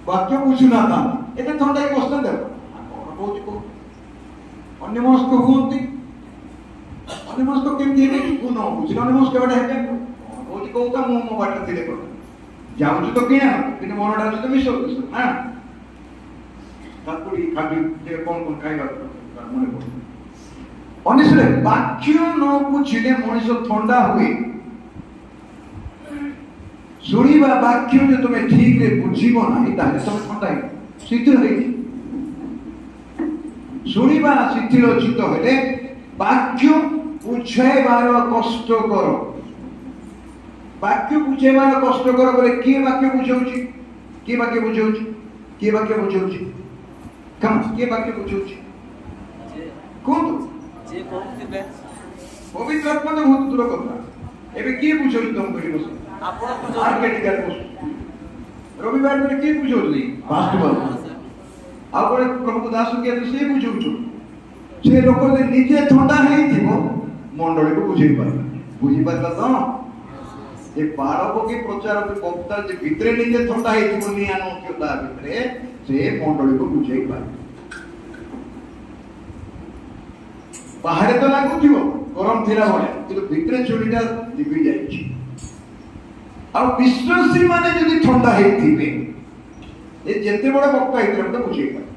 Speaker 1: ବାକ୍ୟ ବୁଝୁନାହାନ୍ତି ଏତେ ଥଣ୍ଡା ହେଇକି ବସିଥାନ୍ତେ କଣ କହୁଛି କହୁ ଅନ୍ୟମନସ୍କ ହୁଅନ୍ତି ଅନ୍ୟମନସ୍କ କେମିତି ହେବେ ତୁ ନ ବୁଝିଲେ ଅନ୍ୟମନସ୍କ ହେବାଟା ହେବେ କଣ କହୁଛି କହୁଥା ମୁଁ ମୋ ବାଟରେ ଥିଲେ କର ଯାଉଛୁ ତ କିଣା କିନ୍ତୁ ମନଟା ଅଛି ତ ମିଶୋ ନା କାକୁଡି ଖାଦ୍ୟ କଣ କଣ ଖାଇବା ମନେ ପଡୁ ଅନିଶ୍ଚିତ ବାକ୍ୟ ନ ବୁଝିଲେ ମଣିଷ ଥଣ୍ଡା ହୁଏ ଶୁଣିବା ବାକ୍ୟ ଯେ ତୁମେ ଠିକରେ ବୁଝିବ ନାହିଁ ତାହେଲେ ତମେ ଥଣ୍ଡା ହେଇଯିବ ଶିଥିଳ ହେଇଯିବ ଶୁଣିବା ଶିଥିଳ ଚିତ୍ତ ହେଲେ ବାକ୍ୟ ବୁଝାଇବାର କଷ୍ଟକର ବାକ୍ୟ ବୁଝାଇବାର କଷ୍ଟକର ବୋଲେ କିଏ ବାକ୍ୟ ବୁଝାଉଛି କିଏ ବାକ୍ୟ ବୁଝାଉଛି କିଏ ବାକ୍ୟ ବୁଝାଉଛି କିଏ ବାକ୍ୟ ବୁଝାଉଛି କୁହନ୍ତୁ
Speaker 3: ଯିଏ କହୁଥିବେ
Speaker 1: ପବିତ୍ର ଆତ୍ମା ତ ବହୁତ ଦୂର କଥା ଏବେ କିଏ ବୁଝାଉଛି ତମକୁ ଏଠି ବସ
Speaker 3: ଆପଣଙ୍କୁ
Speaker 1: ମାର୍କେଟିକାଲ ବସ ରବିବାର ଦିନ କିଏ ବୁଝାଉଛି ଫାଷ୍ଟ ବାବୁ ଆଉ ଗୋଟେ ପ୍ରଭୁ ଦାସ କିଏ ସିଏ ବୁଝାଉଛୁ ସେ ଲୋକ ଯଦି ନିଜେ ଥଣ୍ଡା ହେଇଥିବ ମଣ୍ଡଳୀକୁ ବୁଝିପାରିଲା ତ ଏ ବାଳ ପକେଇ ପ୍ରଚାର ବକ୍ତା ଯେ ଭିତରେ ନିଜେ ଥଣ୍ଡା ହେଇଥିବ ନିଆଁ ନଥିବ ତା ଭିତରେ ସେ ମଣ୍ଡଳୀକୁ ବୁଝେଇ ପାରିବ ବାହାରେ ତ ଲାଗୁଥିବ ଗରମ ଥିଲା ଭଳିଆ କିନ୍ତୁ ଭିତରେ ଚୁଲିଟା ଲିଭି ଯାଇଛି ଆଉ ବିଶ୍ୱାସୀ ମାନେ ଯଦି ଥଣ୍ଡା ହେଇଥିବେ ଏ ଯେତେ ବଡ ବକ୍ତା ହେଇଥିଲେ ମତେ ବୁଝେଇ ପାରିବ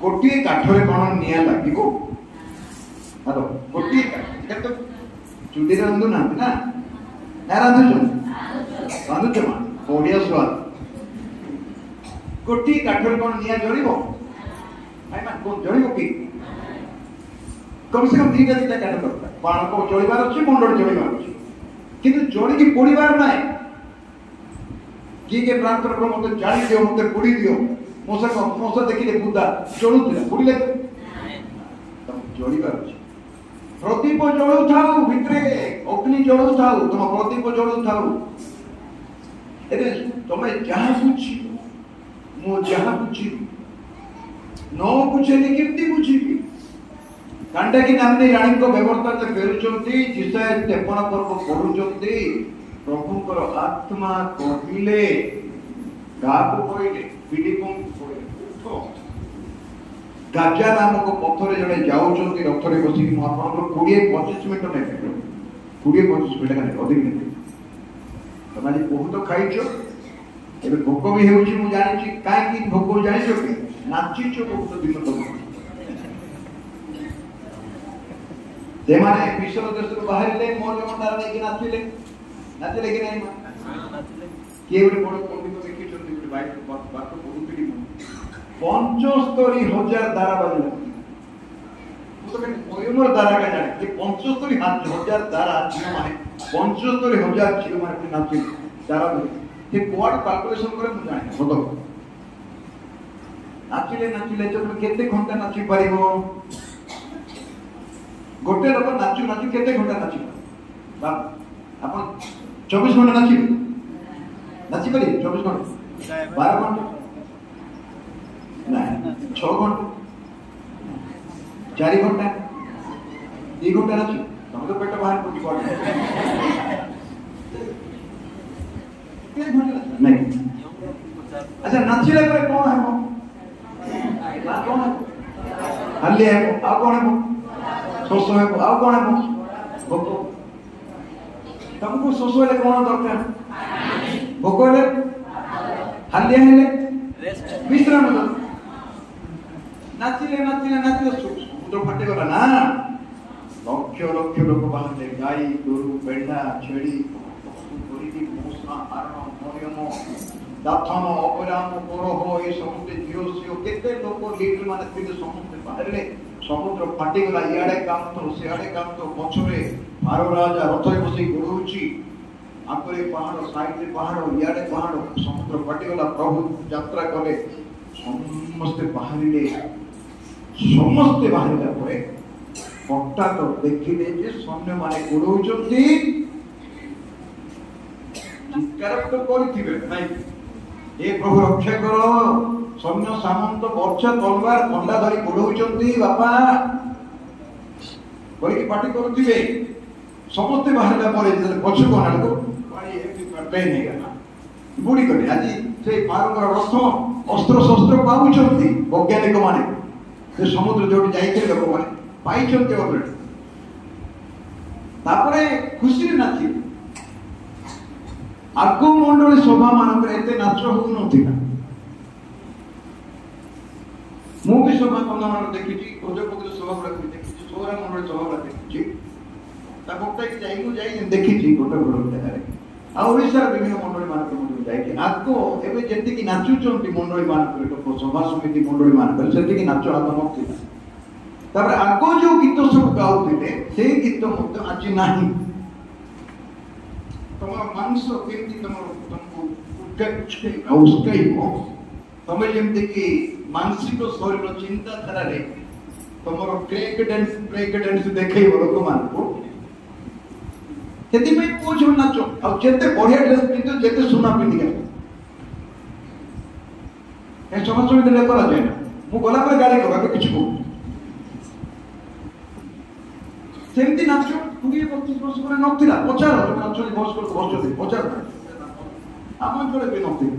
Speaker 1: ଗୋଟିଏ କାଠରେ କଣ ନିଆଁ ଲାଗିବ ହାଲୋ ଗୋଟିଏ କାଠ ଏଟା ତ ଚୁଲିରେ ରାନ୍ଧୁ ନାହାନ୍ତି ନା ରାନ୍ଧୁଛ ମା ବଢିଆ ସ୍ୱାଦ ଗୋଟିଏ କାଠରେ କଣ ନିଆଁ ଜଳିବ ଜଳିବ କି କମ ସେ କମ ଦିଟା କାଠ ଦରକାର ବାଣ ଜଳିବାର ଅଛି ମଣ୍ଡଳ ଜଳିବାର ଅଛି କିନ୍ତୁ ଜଳିକି ପୋଡ଼ିବାର ନାହିଁ କିଏ ପ୍ରାନ୍ତର ମତେ ଜାଳି ଦିଅ ମତେ ପୋଡ଼ି ଦିଅ ମଶା ଦେଖିଲେ ବୁଦା ଜଳୁଥିଲା ପୋଡ଼ିଲେ ଜଳିବାର ଅଛି ପ୍ରଦୀପ ଜଳୁଥାଉ ଭିତରେ ଅଗ୍ନି ଜଳୁଥାଉ ତମ ପ୍ରଦୀପ ଜଳୁଥାଉ ଏବେ ତମେ ଯାହା ବୁଝିବ ମୁଁ ଯାହା ବୁଝିବି ନ ବୁଝେନି କେମିତି ବୁଝିବି କାଣ୍ଡାକି ନାମ୍ନୀ ରାଣୀଙ୍କ ବ୍ୟବସ୍ଥାରେ ଫେରୁଛନ୍ତି ଜିସାୟ 53 ପର୍ବ ପଢୁଛନ୍ତି ପ୍ରଭୁଙ୍କର ଆତ୍ମା କହିଲେ କାହାକୁ କହିଲେ ଫିଲିପଙ୍କୁ କହିଲେ ଉଠ ଗାଜା ନାମକ ପଥରେ ଜଣେ ଯାଉଛନ୍ତି ରଥରେ ବସିକି ମୁଁ ଆପଣଙ୍କର 20-25 ମିନିଟ ନେବେ 20-25 ମିନିଟ ନେବେ ଅଧିକ ନେବେ ତମେ ଆଜି ବହୁତ ଖାଇଛ ଏବେ ଭୋକ ବି ହେଉଛି ମୁଁ ଜାଣିଛି କାହିଁକି ଭୋକ ଜାଣିଛ କି ନାଚିଛ ବହୁତ ଦିନ ତମ ସେମାନେ ବିଶ୍ୱର ଦେଶରୁ ବାହାରିଲେ ମୌର୍ଯ୍ୟ ମଣ୍ଡାର ନେଇକି ନାଚିଲେ କି ନାହିଁ କିଏ ଗୋଟେ ବଡ ପଣ୍ଡିତ ଦେଖିଛନ୍ତି ଗୋଟେ ବାଟ ପଢୁଥିଲି ମୁଁ 75,000 ଦାରା ବାଜିଲା ମୁଁ ତ ମୋର ଦାରା କା ଜାଣେ ଯେ 75,000 ଦାରା ଝିଅ ମାନେ 75,000 ଝିଅ ମାନେ ନାଚିଲେ ଦାରା ଧରି ସେ କୁଆଡେ କାଲକୁଲେସନ করে ମୁଁ ଜାଣେ ସତ ନାଚିଲେ କେତେ ଘଣ୍ଟା ନାଚି ପାରିବ ଗୋଟେ ଲୋକ ନାଚୁ କେତେ ଘଣ୍ଟା ନାଚିବ ଆପଣ 24 ଘଣ୍ଟା ନାଚିପାରିବେ 24 ଘଣ୍ଟା 12 ଘଣ୍ଟା ନାଇଁ 6 ଘଣ୍ଟା 4 ଘଣ୍ଟା 2 ଘଣ୍ଟା ନାଚୁ ତମେ ତ ପେଟ ବାହାର ପଡି ନାଇଁ ଆଚ୍ଛା ନାଚିଲା ପରେ କଣ ହେବ ହାଲିଆ ହେବ ଆଉ କଣ ହେବ ଶୋଷ ହେବ ଆଉ କଣ ହେବ ଭୋକ ତମକୁ ଶୋଷ ହେଲେ କଣ ଦରକାର ଭୋକ ହେଲେ ହାଲିଆ ହେଲେ ବିଶ୍ରାମ ଦରକାର ନାଚିଲେ ସମୁଦ୍ର ଫାଟିଗଲା ନା ଲକ୍ଷ ଲକ୍ଷ ଲୋକ ବାହାରିଲେ ଗାଈ ଗୋରୁ ମେଣ୍ଢା ଛେଳି ମୂଷା ହାରଣ ମରିୟମ ଦାଥନ ଅପରାମ ପରହ ଏ ସମସ୍ତେ ଝିଅ ସିଅ କେତେ ଲୋକ ଲିଡର ମାନେ ଥିଲେ ସମସ୍ତେ ବାହାରିଲେ ସମୁଦ୍ର ଫାଟିଗଲା ଇଆଡେ କାନ୍ତ ସିଆଡେ କାନ୍ତ ପଛରେ ଭାର ରାଜା ରଥରେ ବସି ଗୋଡ଼ଉଛି ଆଗରେ ପାହାଡ଼ ସାଇଡରେ ପାହାଡ଼ ଇଆଡେ ପାହାଡ଼ ସମୁଦ୍ର ଫାଟିଗଲା ପ୍ରଭୁ ଯାତ୍ରା କଲେ ସମସ୍ତେ ବାହାରିଲା ପରେ ହଠାତ୍ ଦେଖିଲେ ଯେ ସୈନ୍ୟମାନେ ଗୋଡ଼ଉଛନ୍ତି ଚିତ୍କାର ତ କରିଥିବେ ନାଇଁ ଏ ପ୍ରଭୁ ରକ୍ଷା କର ସୈନ୍ୟ ସାମନ୍ତ ବର୍ଚ୍ଛା ତଲବାର ଖଣ୍ଡା ଧରି ଗୋଡ଼ଉଛନ୍ତି ବାପା କହିକି ପାଟି କରୁଥିବେ। ସମସ୍ତେ ବାହାରିଲା ପରେ ଯେତେବେଳେ ପଛକୁ ଆଣିବାକୁ ହେଇଗଲା ବୁଡ଼ି ଗଲେ। ଆଜି ସେଇ ପାରଙ୍କର ରଥ ଅସ୍ତ୍ର ଶସ୍ତ୍ର ପାଉଛନ୍ତି ବୈଜ୍ଞାନିକ ମାନେ, ସେ ସମୁଦ୍ର ଯୋଉଠି ଯାଇଥିଲେ ଲୋକମାନେ ପାଇଛନ୍ତି ଅଲରେଡି। ତାପରେ ଖୁସିରେ ନାଚିବେ। ଆଗ ମଣ୍ଡଳୀ ସଭା ମାନଙ୍କରେ ଏତେ ନାଚ ହଉନଥିଲା। ମୁଁ ବି ସଭା କନ୍ଧମାଳ ଦେଖିଛି, ଗଜପତିର ସଭା ଗୁଡାକ ବି ଦେଖିଛି, ସୌରା ମଣ୍ଡଳୀ ସଭା ଗୁଡାକ ଦେଖିଛି। ତା ବକ୍ତାକି ଯାଇ ଦେଖିଛି ଗୋଟେ ବଡ ଜାଗାରେ। ଆଉ ଓଡ଼ିଶାର ବିଭିନ୍ନ ମଣ୍ଡଳୀ ମାନଙ୍କର ମଧ୍ୟ ଯାଇଛି। ଆଗ ଏବେ ଯେତିକି ନାଚୁଛନ୍ତି ମଣ୍ଡଳୀ ମାନଙ୍କରେ, ସଭା ସମିତି ମଣ୍ଡଳୀ ମାନଙ୍କରେ ସେତିକି ନାଚ ଆଗ ନଥିଲା। ତାପରେ ଆଗ ଯୋଉ ଗୀତ ସବୁ ଗାଉଥିଲେ ସେଇ ଗୀତ ମଧ୍ୟ ଆଜି ନାହିଁ। ତମର ମାଂସ କେମିତି ତମକୁ ଉସ୍କେଇବ, ତମେ ଯେମିତି କି ମାନସିକ ଶରୀର ଚିନ୍ତାଧାରାରେ ତମର କ୍ରେକ୍ ଡ୍ୟାନ୍ସ ଦେଖେଇବ ଲୋକମାନଙ୍କୁ। ସେଥିପାଇଁ ପୁଅ ଝିଅ ନାଚ, ଆଉ ଯେତେ ବଢିଆ ଡ୍ରେସ୍ ପିନ୍ଧ, ଯେତେ ସୁନା ପିନ୍ଧିକି ଆସ, ଏ ସମାଜ ସମିତି କରାଯାଏ ନା। ମୁଁ ଗଲା ପରେ ଗାଳି କର, ଏବେ କିଛି କହୁନି। ସେମିତି ନାଚ 20-25 ବର୍ଷ ପରେ ନଥିଲା। ପଚାର ନାଚନ୍ତି ବସୁଛନ୍ତି ପଚାର। ଆମ ଅଞ୍ଚଳରେ ବି ନଥିଲା।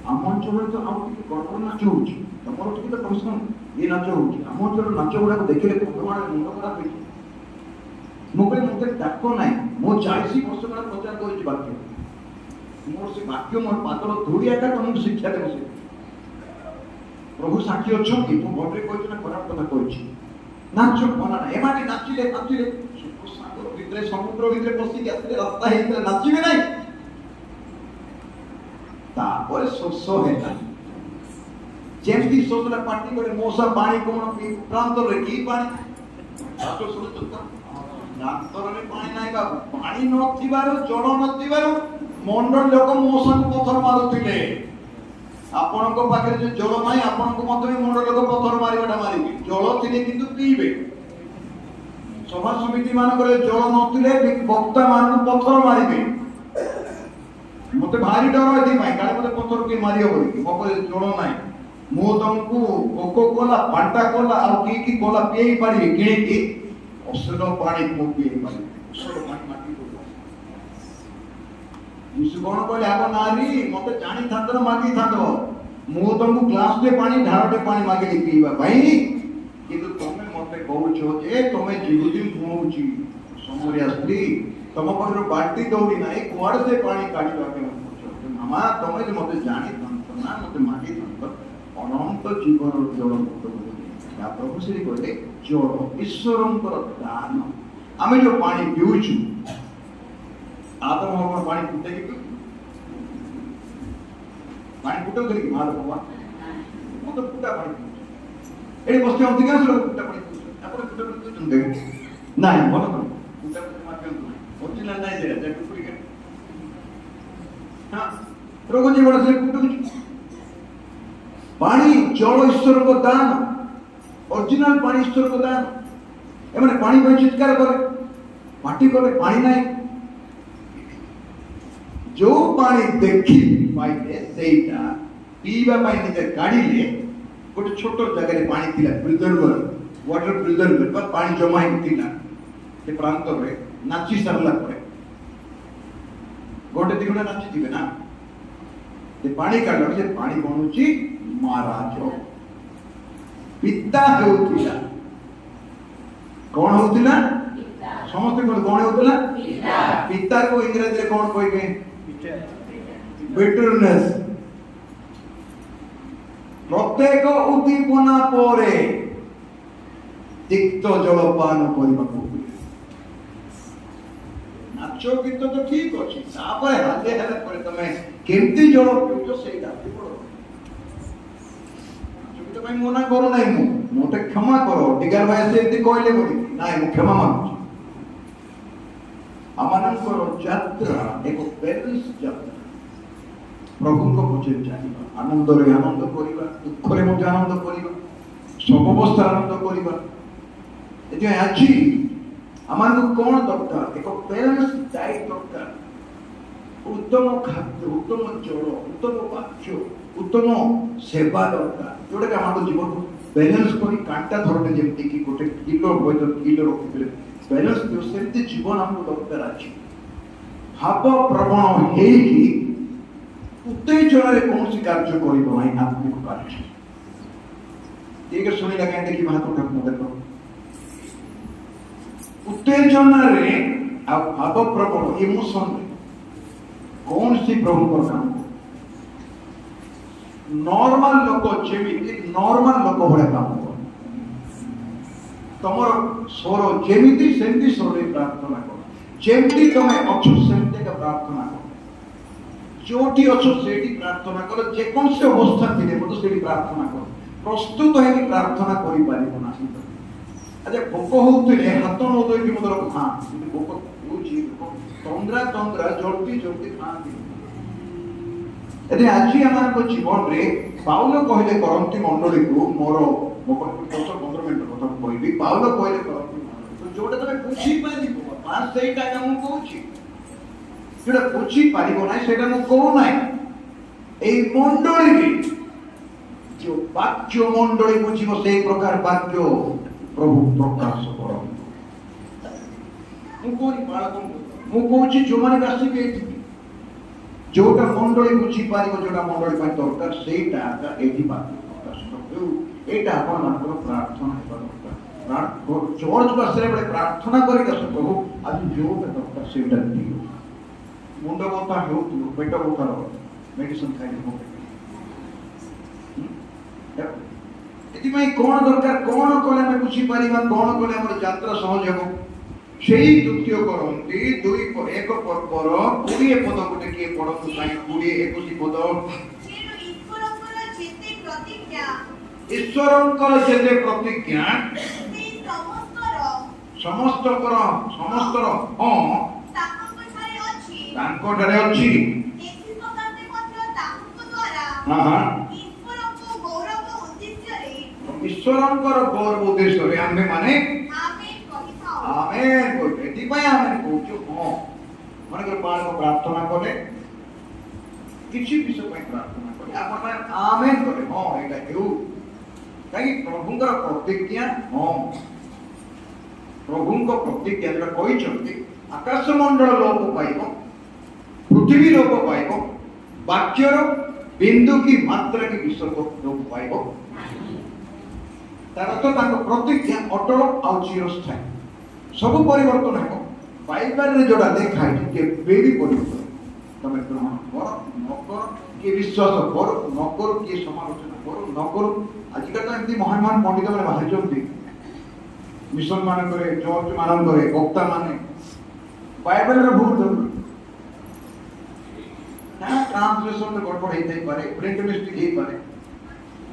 Speaker 1: ଆମ ଅଞ୍ଚଳରେ ତ ଆଉ ଟିକେ ଗଡ଼ବଡ଼ ନାଚ ହଉଛି, ତମର ଟିକେ ତ କମିଶନ ଇଏ ନାଚ ହଉଛି। ଆମ ଅଞ୍ଚଳର ନାଚ ଗୁଡାକ ଦେଖିଲେ କନ୍ଧମାଳରେ ମୁଣ୍ଡ ଖରାପ ହେଇଛି। ମୁଁ କହିଲି ମତେ ଡାକ ନାହିଁ, ମୁଁ 40 ବର୍ଷ କାଳ ପ୍ରଚାର କରିଛି ବାକ୍ୟ। ମୋର ସେ ବାକ୍ୟ ମୋର ପାଦର ଧୂଳି ଆକା ତମକୁ ଶିକ୍ଷା ଦେବ। ସେ ପ୍ରଭୁ ସାକ୍ଷୀ ଅଛନ୍ତି, ମୁଁ ଭଲରେ କହିଛି ନା ଖରାପ କଥା କହିଛି। ନାଚ ମନା ନାହିଁ, ଏମାନେ ନାଚିଲେ ସାଗର ଭିତରେ ସମୁଦ୍ର ଭିତରେ ପଶିକି ଆସିଲେ, ରାସ୍ତା ହେଇଥିଲେ ନାଚିବେ ନାହିଁ। ତାପରେ ଶୋଷ ହେଲା, ଯେମିତି ଶୋଷରେ ପାଟି କରି ମଉସା ପାଣି କଣ ପିଇ, ପ୍ରାନ୍ତରରେ କି ପାଣି ପ୍ରାନ୍ତରରେ ପାଣି ନାହିଁ ବାବୁ। ପାଣି ନଥିବାରୁ, ଜଳ ନଥିବାରୁ ମଣ୍ଡଳ ଲୋକ ମଉସାକୁ ପଥର ମାରୁଥିଲେ। ଆପଣଙ୍କ ପାଖରେ ଯୋଉ ଜଳ ନାହିଁ, ଆପଣଙ୍କୁ ମଧ୍ୟ ମଣ୍ଡଳ ଲୋକ ପଥର ମାରିବାଟା ମାରିବେ। ଜଳ ଥିଲେ କିନ୍ତୁ ପିଇବେ। ସଭା ସମିତି ମାନଙ୍କରେ ଜଳ ନଥିଲେ ବକ୍ତା ମାନଙ୍କୁ ପଥର ମାରିବେ। ମତେ ଭାରି ଡର ଏଥିପାଇଁ, କାଳେ ମତେ ପଥର କିଏ ମାରିବ ବୋଲିକି। ମୋ ପାଖରେ ଜଳ ନାହିଁ, ମୁଁ ତମକୁ କୋକୋ କୋଲା, ଫାଣ୍ଟା କୋଲା ଆଉ କି କୋଲା ପିଏଇ ପାରିବି କିଣିକି। ଅସଲ ପାଣି ମୁଁ ପିଏଇ ପାରିବି, ଅସଲ ପାଣି ମାଟି ଯୀଶୁ କଣ କହିଲେ, ଆଗ ନାରୀ ମତେ ଜାଣିଥାନ୍ତ ନା ମାଗିଥାନ୍ତ। ମୁଁ ତମକୁ ଗ୍ଲାସଟେ ପାଣି, ଢାଳଟେ ପାଣି ମାଗିଲି ପିଇବା ପାଇଁ, କିନ୍ତୁ ତମେ ମତେ କହୁଛ ଯେ ତମେ ଯିହୁଦୀ, ମୁଁ ହଉଛି ସମରିଆ ସ୍ତ୍ରୀ, ତମ ପାଖରେ ବାଲ୍ଟି ଦୌଡ଼ି ନାହିଁ, କୁଆଡେ ସେ ପାଣି କାଢିବା ପାଇଁ ମାମା। ତମେ ଯେ ମତେ ଜାଣିଥାନ୍ତ ନା, ମତେ ମାଗିଥାନ୍ତ, ଅନନ୍ତ ଜୀବନ ଜଳ ପ୍ରଭୁ ଶ୍ରୀ କହିଲେ ଜଳ ଈଶ୍ୱରଙ୍କର ଦାନ। ଆମେ ଯୋଉ ପାଣି ପିଉଛୁ, ଆଦମ ହବ ପାଣି ଫୁଟେଇକି ପିଉ, ପାଣି ଫୁଟଉଥିଲେ କି ମା ବାବା? ମୁଁ ତ ଫୁଟା ପାଣି ପିଉଛି। ଏଠି ବସି ଅଧିକାଂଶ ଲୋକ ଫୁଟା ପାଣି ପିଉଛନ୍ତି। ଆପଣ ଫୁଟା ପାଣି ପିଉଛନ୍ତି ନାହିଁ? ଭଲ କର, ଫୁଟା ପାଣି ମାଗନ୍ତୁ ନାହିଁ, ଅରିଜିନାଲ ନାହିଁ ସେଇଟା ଡୁପ୍ଲିକେଟ। ହଁ, ରୋଗ ଜୀବନ ସେ ଫୁଟୁଛି। ପାଣି ଜଳ ଈଶ୍ୱରଙ୍କ ଦାନ, ଅରିଜିନାଲ ପାଣି ଈଶ୍ୱରଙ୍କ ଦାନ। ଏମାନେ ପାଣି ପାଇଁ ଚିତ୍କାର କଲେ, ମାଟି କଲେ, ପାଣି ନାହିଁ। ଯୋଉ ପାଣି ଦେଖି ପାଇଲେ ସେଇଟା ପିଇବା ପାଇଁ ନିଜେ କାଢିଲେ। ଗୋଟେ ଛୋଟ ଜାଗାରେ ପାଣି ଥିଲା, ପ୍ରିଜର୍ଭର, ୱାଟର ପ୍ରିଜର୍ଭର ବା ପାଣି ଜମା ହେଇଥିଲା ସେ ପ୍ରାନ୍ତରେ। ନାଚି ସାରିଲା ପରେ ଗୋଟେ ଦି ଘଣ୍ଟା ନାଚିଥିବେ ନା, ସେ ପାଣି କାଢିଲା, ସେ ପାଣି ବନୁଛି ମହାରାଜ। ପିତା ହେଉଥିଲା, କଣ ହଉଥିଲା? ସମସ୍ତେ କଣ ହେଉଥିଲା? ପିତାକୁ ଇଂରାଜୀରେ କଣ କହିବେ? bitterness। ପ୍ରତ୍ୟେକ ଉଦ୍ଦୀପନା ପରେ ତିକ୍ତ ଜଳପାନ କରିବାକୁ ହୁଏ। ନାଚ ଗୀତ ତ ଠିକ ଅଛି, ତାପରେ ହାଲେ ହେଲା ପରେ ତମେ କେମିତି ଜଳ ପିଉଛ ସେଇଟା ବଡ। ନାଚ ଗୀତ ପାଇଁ ମନା କରୁନାହିଁ, ମୁଁ ମତେ କ୍ଷମା କର, ଟିକାର ଭାଇ ସେ ଏମିତି କହିଲେ ବୋଲି ନାଇଁ, ମୁଁ କ୍ଷମା ମାଗୁଛି। ଆମମାନଙ୍କର ଯାତ୍ରା ଏକ ପ୍ୟାରିସ ଯାତ୍ରା, ପ୍ରଭୁଙ୍କ ପଛରେ ଚାଲିବା, ଆନନ୍ଦରେ ଆନନ୍ଦ କରିବା, ଦୁଃଖରେ ମଧ୍ୟ ଆନନ୍ଦ କରିବା, ସବୁ ଅବସ୍ଥାରେ ଆନନ୍ଦ କରିବା। ଏଥିପାଇଁ ଆଜି ଆମମାନଙ୍କୁ କଣ ଦରକାର? ଏକ ପ୍ୟାରେଣ୍ଟସ୍ ଡାଏଟ୍ ଦରକାର। ଉତ୍ତମ ଖାଦ୍ୟ, ଉତ୍ତମ ଜଳ, ଉତ୍ତମ ବାକ୍ୟ, ଉତ୍ତମ ସେବା ଦରକାର, ଯୋଉଟାକି ଆମ ଜୀବନକୁ बैलेंस करी कांटा धरने जेमती कि गोटे किलो होय तो किलो रखिबे बैलेंस दियो सेमती जीवन हमको दरकार अछि भाव प्रवण हेकी उत्तेजन रे कौन सी कार्य करिबो नाही आत्मिक कार्य ठीक सुनिला कें देखि बात उठा देखो उत्तेजन रे आ भाव प्रवण इमोशन कौन सी प्रभु को काम नॉर्मल लोक जेमिति नॉर्मल लोक भले काम कर तमर स्वर जेमिति सेमति स्वर रे प्रार्थना कर जेमिति तमे अछु सेमति का प्रार्थना कर जोटी अछु सेठी प्रार्थना कर जे कोन से अवस्था थिले मत सेठी प्रार्थना कर प्रस्तुत है कि प्रार्थना करि पारिबो नाही अजे भोक होउतले हाथ न दोइ कि मदर हां भोक होउची तंद्रा जल्दी खाती यदि आज आम जीवन में पाउल कहले करंती मंडली को मोर 10-15 मिनट कथा कहबी पाउल कहले करंती मंडली जोटा तमे बुझी पारिबो पास सेटा हम कहूची जोटा बुझी पारिबो ना सेटा हम कहू ना ए मंडली रे जो वाक्य मंडली बुझिबो से प्रकार वाक्य प्रभु प्रकाश करो मु कोनी बाळक मु कहूची जो माने आसीबे जोटा मंडली बुझी पारिबो जोटा मंडली पय दरकार सेटा का एठी बात प्रकाश करू एटा आपण मानकर प्रार्थना हेबा दरकार चर्च बसरे बड़े प्रार्थना करी दस प्रभु आज जो दरकार सेटा दियो मुंड बता हो पेट बता मेडिसिन खाइ हो एति में कोन दरकार कोन कोले में बुझी पारिबा कोन कोले हमर यात्रा सहज हो সেই দ্বিতীয় করন্তি 2:1 পর 20 পদ গোটে কি পড়ন্তু তাই 20-21 পদ ঈশ্বরঙ্কর যেতে প্রতিজ্ঞা সমস্তর হ্যাঁ তাঙ্কটারে ଅଛି ঈশ্বরঙ্কর গৌরব উদ্দেশ্যরে ଆମେ ମାନେ आमेन कोइ एति पय आमेन कहू हां मन कर बाळ को प्रार्थना करे किछि विषय पय प्रार्थना करे आपण माने आमेन करे हां एटा हेउ काई प्रभुंकर प्रतिज्ञा हां प्रभुंकर प्रतिज्ञा जरा कहि छथि आकाश मंडल लोप पाइबो पृथ्वी लोप पाइबो वाक्यर बिंदु की मात्रा की विसर्ग लोप पाइबो तार तो ताको प्रतिज्ञा अटल आ चिरस्थायी सब परिवर्तन है बाइबल रे जोड़ा देखा है कि बेबी परिवर्तन तमे ग्रहण कर न कर के विश्वास कर न कर के समालोचना कर न कर आज का तो एमती महान पंडित माने बाहर जल्दी मिशन मान करे चर्च मान करे वक्ता माने बाइबल रे भूल धर ना ट्रांसलेशन में गड़बड़ हेतै पारे प्रिंट मिस्टेक हे पारे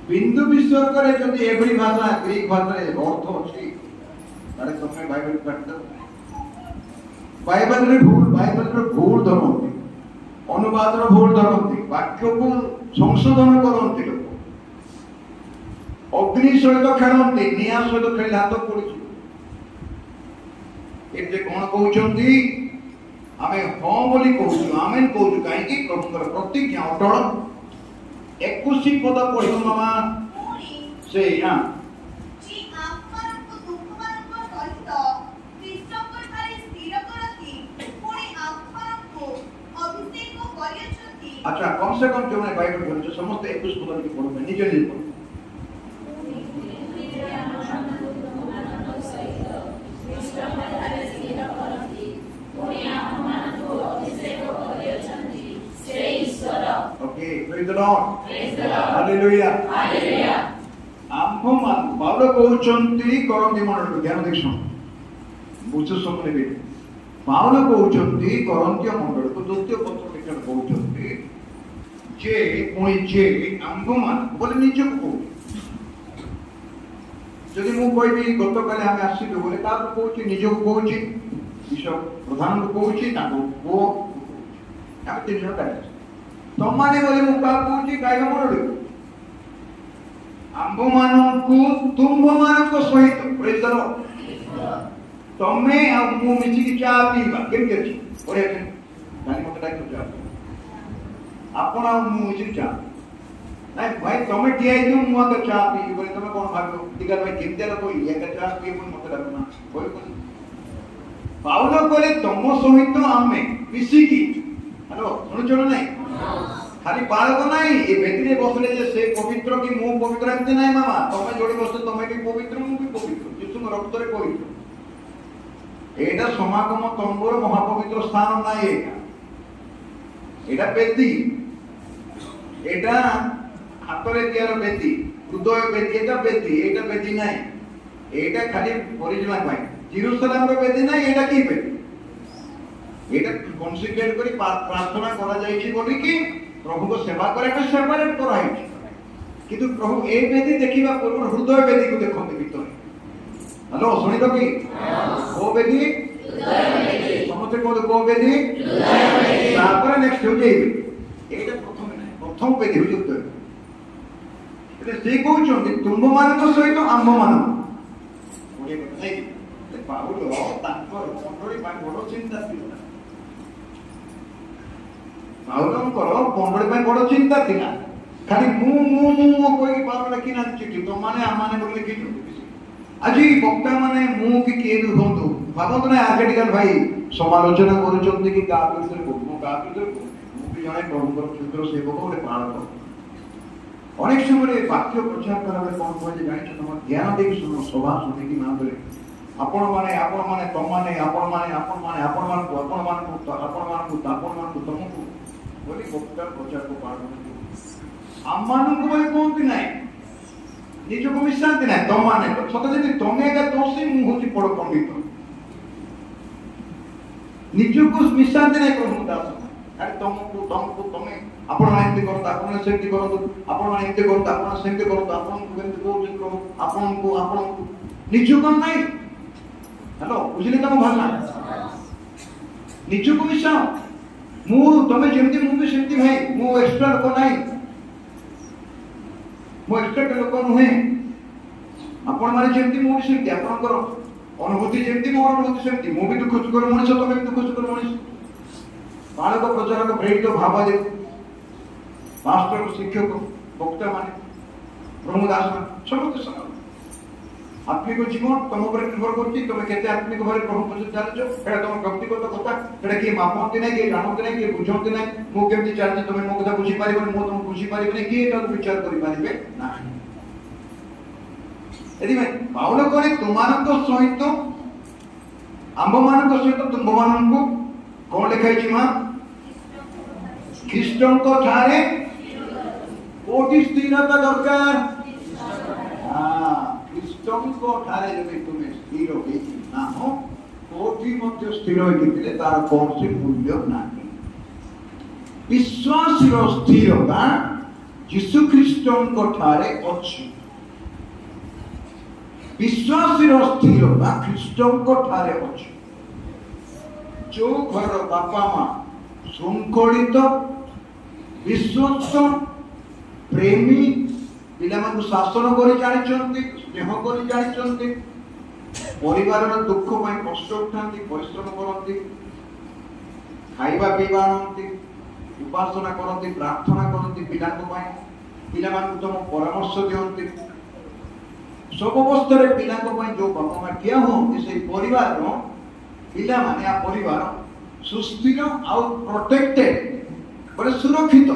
Speaker 1: बिंदु विसर्ग रे जदि एवरी भाषा ग्रीक भाषा रे अर्थ अछि तारे समय बाइबल पढ़ते बाइबल रे भूल धरନ୍ତି अनुवाद रे भूल धरନ୍ତି वाक्य को संशोधन करନ୍ତି लोक अग्नि सहित खेलନ୍ତି निया सहित खेल हाथ पड़ुछि एते कोन कहउछंती आमे हां बोली कहउछु आमेन कहउछु काहे कि प्रभुकर प्रतिज्ञा अटल 21 पद पढियो मामा से हां अच्छा कम से कम जो मैं बाइबल पढ़े समस्त 21 पद की पढ़ो निजे निजे पढ़ो okay praise the Lord hallelujah आम्भो मान बाबा कहउचंती करंती मन ध्यान देखछो बुझ सब नेबे पाउल कहउचंती करंती मंडल को द्वितीय पत्र लिखन कहउचंती जे कोई जे आम्भो मान बोले निजे को যদি মু কইবি গতকালে আমি আসিলু বলে তা তো কইছি নিজে কইছি বিশপ প্রধান কইছি তাকো কো আমি তিন জন কাজ তোমানে বলে মু কা কইছি গাইবা মরলি আম্ভ মানকু তুম্ভ মানক সহিত প্রেজ দ লর্ড তমে আর মু মিছি চা পিবা কেমতি আছে ওরে জানি মতে ডাকি চা আপন আর মু মিছি চা ନାଇଁ ଭାଇ ତମେ ଠିଆ ହେଇଥିବ ମୁଁ ଆଗ ଚା ପିଇବି ବୋଲି ତମେ କଣ ଭାବିବ ଟିକା ଭାଇ କେମିତିଆ ଲୋକ ଇଏ ଏକା ଚା ପିଇବ ବୋଲି ମତେ ଲାଗୁନା କହିବନି। ପାଉଲ କହିଲେ ତମ ସହିତ ଆମେ ମିଶିକି ହ୍ୟାଲୋ ଶୁଣୁଛ ନା ନାଇଁ ଖାଲି ବାଳକ ନାହିଁ ଏ ବେଦିରେ ବସିଲେ ଯେ ସେ ପବିତ୍ର କି ମୁଁ ପବିତ୍ର ଏମିତି ନାହିଁ ମାମା ତମେ ଯୋଉଠି ବସିଛ ତମେ ବି ପବିତ୍ର ମୁଁ ବି ପବିତ୍ର ଯୀଶୁଙ୍କ ରକ୍ତରେ ପବିତ୍ର। ଏଇଟା ସମାଗମ ତମ୍ବୁର ମହାପବିତ୍ର ସ୍ଥାନ ନାହିଁ ଏଇଟା ବେଦି ଏଇଟା ହାତରେ ତିଆର ବେଦି ହୃଦୟ ବେଦି ଏଇଟା ବେଦି ନାହିଁ ଏଇଟା ଖାଲି ପରିଜମା ପାଇଁ ଜେରୁସାଲେମର ବେଦି ନାହିଁ ଏଇଟା କି ବେଦି ଏଇଟା କନସିକ୍ରେଟ କରି ପ୍ରାର୍ଥନା କରାଯାଇଛି ବୋଲିକି ପ୍ରଭୁଙ୍କ ସେବା କରିବା ପାଇଁ ସେପାରେଟ କରାଯାଇଛି କିନ୍ତୁ ପ୍ରଭୁ ଏ ବେଦି ଦେଖିବା ପୂର୍ବରୁ ହୃଦୟ ବେଦିକୁ ଦେଖନ୍ତି ଭିତରେ। ହ୍ୟାଲୋ ଶୁଣିଲ କି କୋଉ ବେଦି ସମସ୍ତେ କୁହନ୍ତୁ କୋଉ ବେଦି ତାପରେ ନେକ୍ସଟ ହେଉଛି ଏଇ ବେଦି ଏଇଟା ପ୍ରଥମେ ନାହିଁ ପ୍ରଥମ ବେଦି ହେଉଛି ହୃଦୟ। ସେ କହୁଛନ୍ତି ତୁମମାନଙ୍କ ସହିତ ଆମ୍ଭମାନଙ୍କ ପାଉଲ ତାଙ୍କର ମଣ୍ଡଳୀ ପାଇଁ ବଡ ଚିନ୍ତା ଥିଲା। ପାଉଲଙ୍କର ମଣ୍ଡଳୀ ପାଇଁ ବଡ ଚିନ୍ତା ଥିଲା ଖାଲି ମୁଁ କହିକି ପାଉଲ ଲେଖି ନାହାନ୍ତି ଚିଠି ତମାନେ ଆମମାନେ ବୋଲି ଲେଖିଛନ୍ତି। ଆଜି ବକ୍ତା ମାନେ ମୁଁ କି କିଏ ବି ହୁଅନ୍ତୁ ଭାବନ୍ତୁ ନା ଆର୍କେଟିକାଲ ଭାଇ ସମାଲୋଚନା କରୁଛନ୍ତି କି କାହା ବିରୁଦ୍ଧରେ କହୁଛି ମୁଁ କାହା ବିରୁଦ୍ଧରେ କହୁଛି ମୁଁ ବି ଜଣେ ପ୍ରଭୁଙ୍କର କ୍ଷୁଦ୍ର ସେବକ ଗୋଟେ ପାଳକ। ଅନେକ ସମୟରେ ବାକ୍ୟ ପ୍ରଚାର କଲାବେଳେ କଣ କୁହାଯାଏ ଜାଣିଛ ତମ ଧ୍ୟାନ ଦେଇକି ଶୁଣ ସଭା ଶୁଣିକି ମାନରେ ଆପଣମାନଙ୍କୁ ତମକୁ ବୋଲି ବକ୍ତା ପ୍ରଚାରକୁ ପାଳନ ଆମମାନଙ୍କୁ ବୋଲି କୁହନ୍ତି ନାହିଁ ନିଜକୁ ମିଶାନ୍ତି ନାହିଁ ତମମାନେ ସତ ଯଦି ତମେ ଏକା ଦୋଷୀ ମୁଁ ହଉଛି ବଡ ପଣ୍ଡିତ ନିଜକୁ ମିଶାନ୍ତି ନାହିଁ ପ୍ରଭୁ ଦାସ ଆରେ ତମକୁ ତମେ ଆପଣମାନେ ଏମିତି କରନ୍ତୁ ଆପଣମାନେ ସେମିତି କରନ୍ତୁ ଆପଣମାନେ ଏମିତି କରନ୍ତୁ ଆପଣ ସେମିତି କରନ୍ତୁ ଆପଣଙ୍କୁ କେମିତି କହୁଛନ୍ତି ପ୍ରଭୁ ଆପଣଙ୍କୁ ନିଜକୁ ନାହିଁ। ହ୍ୟାଲୋ ବୁଝିଲେ ତମ ଭାବନା ନିଜକୁ ମିଶାଅ ତମେ ଯେମିତି ମୁଁ ବି ସେମିତି ଭାଇ ମୁଁ ଏକ୍ସଟ୍ରା ଲୋକ ନାହିଁ ମୁଁ ଏକ୍ସଟ୍ରା ଲୋକ ନୁହେଁ ଆପଣମାନେ ଯେମିତି ମୁଁ ବି ସେମିତି ଆପଣଙ୍କର ଅନୁଭୂତି ଯେମିତି ମୋର ଅନୁଭୂତି ସେମିତି ମୁଁ ବି ଦୁଃଖ ସୁଖର ମଣିଷ ତମେ ବି ଦୁଃଖ ସୁଖର ମଣିଷ। ବାଳକ ପ୍ରଚାରକ ପ୍ରେରିତ ଭାବରେ ମାଷ୍ଟର ଶିକ୍ଷକ ବକ୍ତା ମାନେ ପ୍ରଭୁ ଦାସ ସମସ୍ତେ ସମାନ ଆତ୍ମିକ ଜୀବନ ତମ ଉପରେ ନିର୍ଭର କରୁଛି ତମେ କେତେ ଆତ୍ମିକ ଭାବରେ ପ୍ରଭୁ ପଛରେ ଚାଲିଛ ଏଇଟା ତମ ବ୍ୟକ୍ତିଗତ କଥା ଏଇଟା କିଏ ମାପନ୍ତି ନାହିଁ କିଏ ଜାଣନ୍ତି ନାହିଁ କିଏ ବୁଝନ୍ତି ନାହିଁ ମୁଁ କେମିତି ଚାଲିଛି ତମେ ମୋ କଥା ବୁଝିପାରିବନି ମୁଁ ତମକୁ ବୁଝିପାରିବିନି କିଏ ଏଟାକୁ ବିଚାର କରିପାରିବେ ନାହିଁ। ଏଥିପାଇଁ ପାଉଲ କରେ ତୁମମାନଙ୍କ ସହିତ ଆମ୍ଭମାନଙ୍କ ସହିତ ତୁମ୍ଭମାନଙ୍କୁ କଣ ଲେଖା ହେଇଛି ମା ଖ୍ରୀଷ୍ଟଙ୍କ ଠାରେ କୋଉଠି ସ୍ଥିରତା ଦରକାର ଖ୍ରୀଷ୍ଟଙ୍କ ଠାରେ ଯଦି ତୁମେ ସ୍ଥିର ହେଇକି ନାହଁ କୋଉଠି ମଧ୍ୟ ସ୍ଥିର ହେଇଥିଲେ ତାର କୌଣସି ମୂଲ୍ୟ ନାହିଁ। ବିଶ୍ୱାସୀର ସ୍ଥିରତା ଯୀଶୁ ଖ୍ରୀଷ୍ଟଙ୍କ ଠାରେ ଅଛି। ବିଶ୍ୱାସୀର ସ୍ଥିରତା ଖ୍ରୀଷ୍ଟଙ୍କ ଠାରେ ଅଛି। ଯୋଉ ଘରର ବାପା ମା ଶୃଙ୍ଖଳିତ ବିଶ୍ୱସ୍ତ ପ୍ରେମୀ ପିଲାମାନଙ୍କୁ ଶାସନ କରି ଜାଣିଛନ୍ତି ସ୍ନେହ କରି ଜାଣିଛନ୍ତି ପରିବାରର ଦୁଃଖ ପାଇଁ କଷ୍ଟ ଉଠାନ୍ତି ପରିଶ୍ରମ କରନ୍ତି ଖାଇବା ପିଇବା ଆଣନ୍ତି ଉପାସନା କରନ୍ତି ପ୍ରାର୍ଥନା କରନ୍ତି ପିଲାଙ୍କ ପାଇଁ ପିଲାମାନଙ୍କୁ ତମ ପରାମର୍ଶ ଦିଅନ୍ତି ସବୁ ଅବସ୍ଥାରେ ପିଲାଙ୍କ ପାଇଁ ଯୋଉ ବାପା ମା ଠିଆ ହୁଅନ୍ତି ସେଇ ପରିବାରର ପିଲାମାନେ ପରିବାର ସୁସ୍ଥିର ଆଉ ପ୍ରୋଟେକ୍ଟେଡ ଗୋଟେ ସୁରକ୍ଷିତ।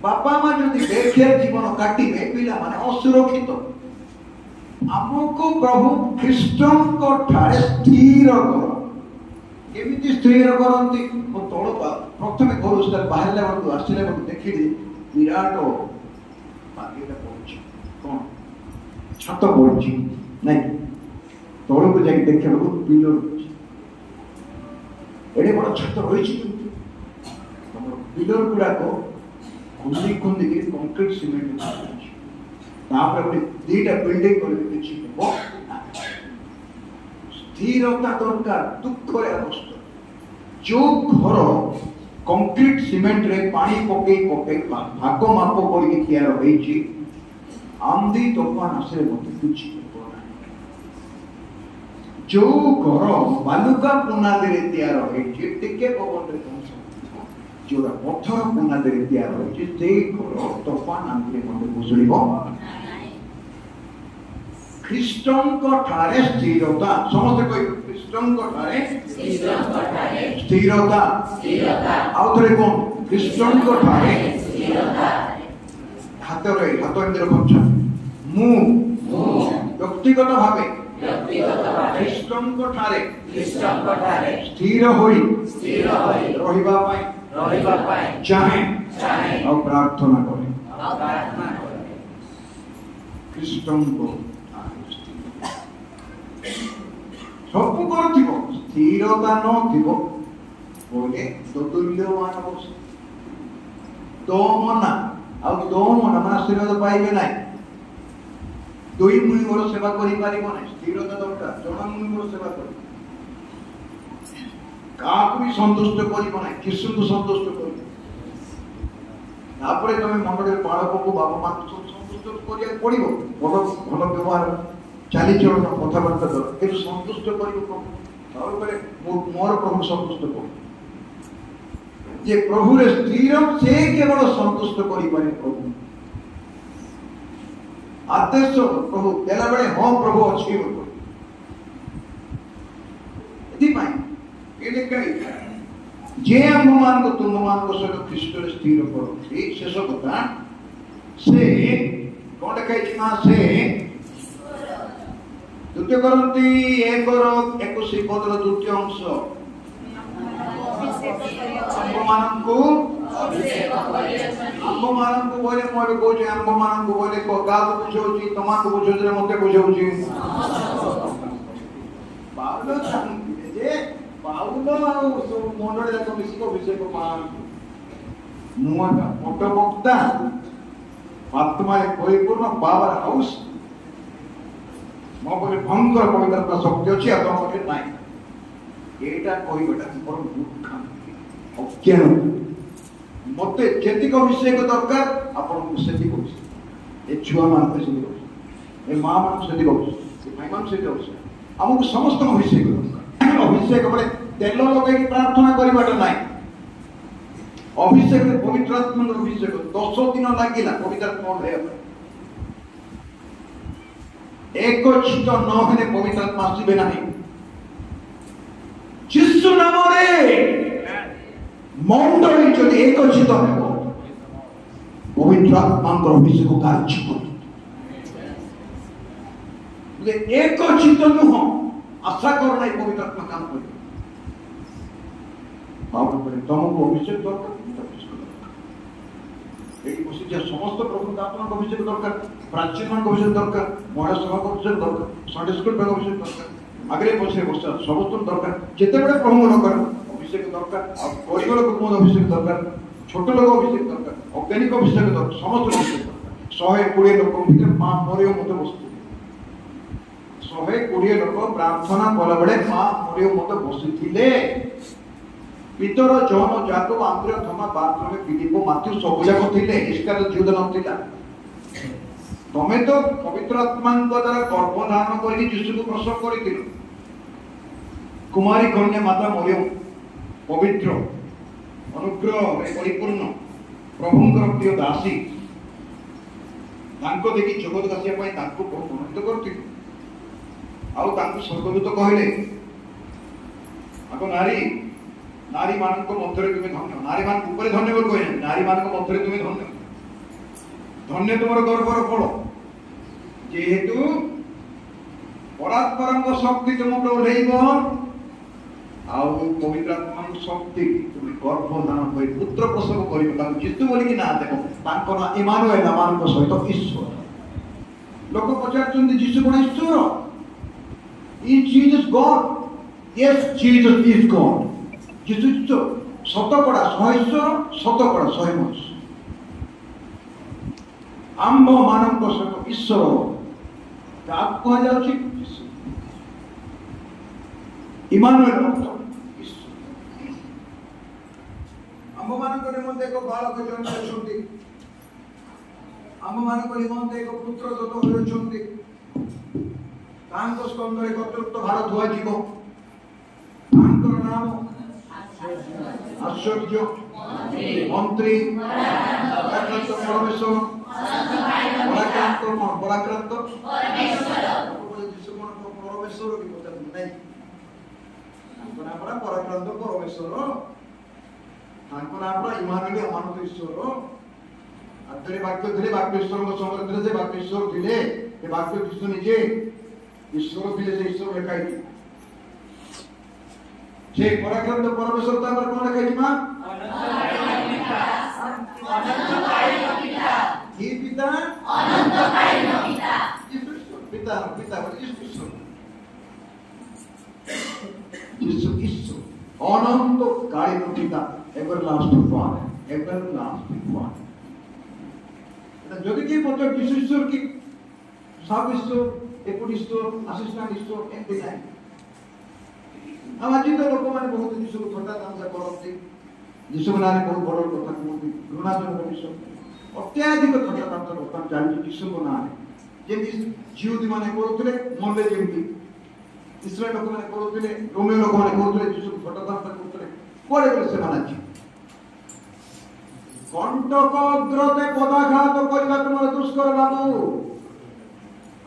Speaker 1: ବାପା ମା ଯଦି ବେଖିଆଲ ଜୀବନ କାଟିବେ ପିଲାମାନେ ଅସୁରକ୍ଷିତ। ଆମକୁ ପ୍ରଭୁ ଖ୍ରୀଷ୍ଟଙ୍କ ଠାରେ ସ୍ଥିର କର। କେମିତି ସ୍ଥିର କରନ୍ତି ମୁଁ ତଳ ପ୍ରଥମେ ଘରୁ ବାହାରିଲା ବେଳକୁ ଆସିଲା ବେଳକୁ ଦେଖିଲି ବିରାଟ ପାଗିଟା ପଡୁଛି କଣ ଛାତ ପଡୁଛି ନାଇଁ ତଳକୁ ଯାଇକି ଦେଖିଲା ବେଳକୁ ପିଲର ରହିଛି ଏଡେ ବଡ ଛାତ ରହିଛି ତମର ପିଲର ଗୁଡାକ ଖୁନ୍ଦିକି କଂକ୍ରିଟ ସିମେଣ୍ଟ ତାପରେ ଗୋଟେ ଦିଟା ବିଲ୍ଡିଂ କରିବେ କିଛି ହେବ ସ୍ଥିରତା ଦରକାର ଦୁଃଖରେ ଅବସ୍ଥା। ଯୋଉ ଘର କଂକ୍ରିଟ ସିମେଣ୍ଟରେ ପାଣି ପକେଇ ଭାଗ ମାପ କରିକି ତିଆର ହେଇଛି ଆନ୍ଧି ତୋଫାନ ଆସିଲେ ମୋତେ କିଛି ହେବ ନାହିଁ। ଯୋଉ ଘର ବାଲୁକା ପୁନାଦିରେ ତିଆର ହେଇଛି ଟିକେ ପବନରେ जोड़ा पत्थर बुनादे तैयार होइछे सेई घर तोफान आंतरे मते बुझुलिब ख्रीष्टन को ठारे स्थिरता समस्त कोई ख्रीष्टन को ठारे स्थिरता आउथरे कोन ख्रीष्टन को ठारे हातरे हात इंद्र कोन मु व्यक्तिगत भावे ख्रीष्टन को ठारे स्थिर होई रहिबा पाई चाहे और प्रार्थना करे ख्रीष्टन को सब करथिब स्थिरता न थिब बोले तुल्यमान बस्तु दोमना आ दोमना माने स्थिरता पाइबे नाही दुई मुनि मोर सेवा करि पारिबो नाही स्थिरता दरकार जमा मुनि मोर सेवा करि काकु भी संतुष्ट करिबो नाही कृष्ण को संतुष्ट करिबो तापरे तमे मंडळे बाळक को बाबा मान संतुष्ट करिया पड़िबो भल भल व्यवहार चाली चलन कथाबार्ता कर किंतु संतुष्ट करिबो प्रभु और बोले मोर प्रभु संतुष्ट कर जे प्रभु रे स्थिर से केवल संतुष्ट करि पारे प्रभु आदेश प्रभु देला बेले हां प्रभु अछि बोल एति पाई एले कई जे हममान को तुममान को सहित ख्रीष्ट रे स्थिर करो ठीक शेष कथा से कोन कहि ना से द्वितीय करंती 1:21 पदर द्वितीय अंश हममानंकु बोले मोर कोजे हममानंकु बोले को गाल बुझौची तमाकु बुझौजरे मते बुझौची पाउलो जे पाउलो मंडळे जाक मिसिको विषय को मान मुआटा मोटो बक्ता आत्मारे परिपूर्ण पावर हाउस मो बोले भयंकर पवित्रता शक्ति अछि आ तुम बोले नाही एटा कहिबटा मोर दुख अज्ञान मते जेतिक विषय को दरकार आपन को सेति को ए छुआ मान को सेति को ए मां मान को सेति को ए भाई मान सेति को हमको समस्त विषय को दरकार अभिषेक बोले तेल लगे प्रार्थना करिबाटा नाही अभिषेक पवित्र आत्मा अभिषेक 10 दिन लागिला पवित्र आत्मा हे एक चित्त न हेले पवित्र आत्मा आसीबे नाही यीशु नाम रे मंडली जदि एक चित्त हेबो पवित्र आत्मा अभिषेक कार्य करे एक चित्त नुह आशा कर नाही पवित्र आत्मा काम करे बाबू बोले तुमको अभिषेक दरकार एटी बसी जे समस्त प्रभु आत्मा अभिषेक दरकार प्राचीन मान अभिषेक दरकार महिला सभा अभिषेक दरकार संडे स्कूल पे अभिषेक दरकार आगे बसे बसा समस्त दरकार जेते बड़े प्रभु दरकार अभिषेक दरकार आ परिवार को कोन अभिषेक दरकार छोट लोग अभिषेक दरकार अज्ञानिक अभिषेक दरकार समस्त अभिषेक दरकार 120 लोक भीतर मां मरियो मते बसते 120 लोक प्रार्थना कला बेले मां मरियो मते बसिथिले पितर जॉन जाकब आंद्रे थोमा बारथोमे फिलिप माथ्यू सब जाक थिले इस्करियोत युद्ध नथिला तमे तो पवित्र आत्मा द्वारा गर्भ धारण करी यीशु को प्रसव करिथिलो कुमारी कन्या माता मरियम पवित्र अनुग्रह रे परिपूर्ण प्रभुंकर प्रिय दासी तांको देखि जगत दासिया पई तांको बहुत अनुमत करथिलो आउ तांको स्वर्गदूत कहले आको नारी नारी मान को मध्य तुम धन्य नारी मान ऊपर धन्य बोल कहे नारी मान को मध्य तुम धन्य धन्य तुम गर्भर फल जेहेतु परात्परंग शक्ति तुम ओह्लैब आउ पवित्र आत्मा शक्ति तुम गर्भ धारण कर पुत्र प्रसव कर जीतु बोलिकी ना देख ना इमानुएल मान सहित ईश्वर लोक पचार जीशु कौन ईश्वर is Jesus God yes Jesus is God जीसु शतकड़ा 100 ईश्वर शतकड़ा 100 मनुष्य आंब मानक सहित ईश्वर क्या कह जाउछि इमानुएल आंब मानक निमंते एक बालक जन्म होछन्ति आंब मानक निमंते एक पुत्र जत होछन्ति तांको स्कंदरे कर्तृत्व भार धुआ जीव तांकर नाम আশ্চর্য মন্ত্রী পরাক্রান্ত পরমেশ্বর পরাক্রান্ত পরাক্রান্ত যিশু কোন পরমেশ্বর কি কথা নাই তারপর আমরা পরাক্রান্ত পরমেশ্বর তারপর আমরা ইমানুয়েল আমানত ঈশ্বর আদরে বাক্য ধরে বাক্য ঈশ্বরଙ୍କ ସଙ୍ଗରେ ଥିଲେ ସେ ବାକ୍ୟ ଈଶ୍ୱର ଥିଲେ ଏ ବାକ୍ୟ ଯୀଶୁ ନିଜେ ଈଶ୍ୱର ଥିଲେ ସେ ଈଶ୍ୱର ଲେଖା ହେଇଛି ସେ ପରାକ୍ରାନ୍ତ ପରମେଶ୍ୱର ତାଙ୍କର କଣ ଲେଖା ହେଇଛି ମା কি পিতা
Speaker 2: অনন্তকালীন পিতা
Speaker 1: যিশু পিতা পিতা বলে যিশু যিশু যিশু অনন্তকালীন পিতা এভারলাস্টিং ফাদার এভারলাস্টিং ফাদার এটা যদি কি বলতো যিশু ঈশ্বর কি সব ঈশ্বর একুট ঈশ্বর আসিস্ট্যান্ট ঈশ্বর এমনি নাই আমার তো ଲୋକମାନେ ବହୁତ যিশুକୁ ଥଟ୍ଟା ତାମସା କରନ୍ତି যিশুଙ୍କ ନାଁରେ ବହୁତ ବଡ଼ କଥା କୁହନ୍ତି ଘୃଣାଜନକ ବିଷୟ ଅତ୍ୟାଧିକ ଥଟ୍ଟା ତାମସା ବର୍ତ୍ତମାନ ଚାଲିଛି ଯୀଶୁଙ୍କ ନାଁରେ ଯେମିତି ଜିହୁଦୀ ମାନେ କରୁଥିଲେ ମଲେ ଯେମିତି ଇସ୍ରାଏଲ ଲୋକମାନେ କରୁଥିଲେ ରୋମିଓ ଲୋକମାନେ କରୁଥିଲେ ଯୀଶୁକୁ ଥଟ୍ଟା ତାମସା କରୁଥିଲେ କୁଆଡ଼େ ଗଲେ ସେମାନେ ଅଛି କଣ୍ଟକ ଅଗ୍ରତେ ପଦାଘାତ କରିବା ତୁମର ଦୁଷ୍କର ବାବୁ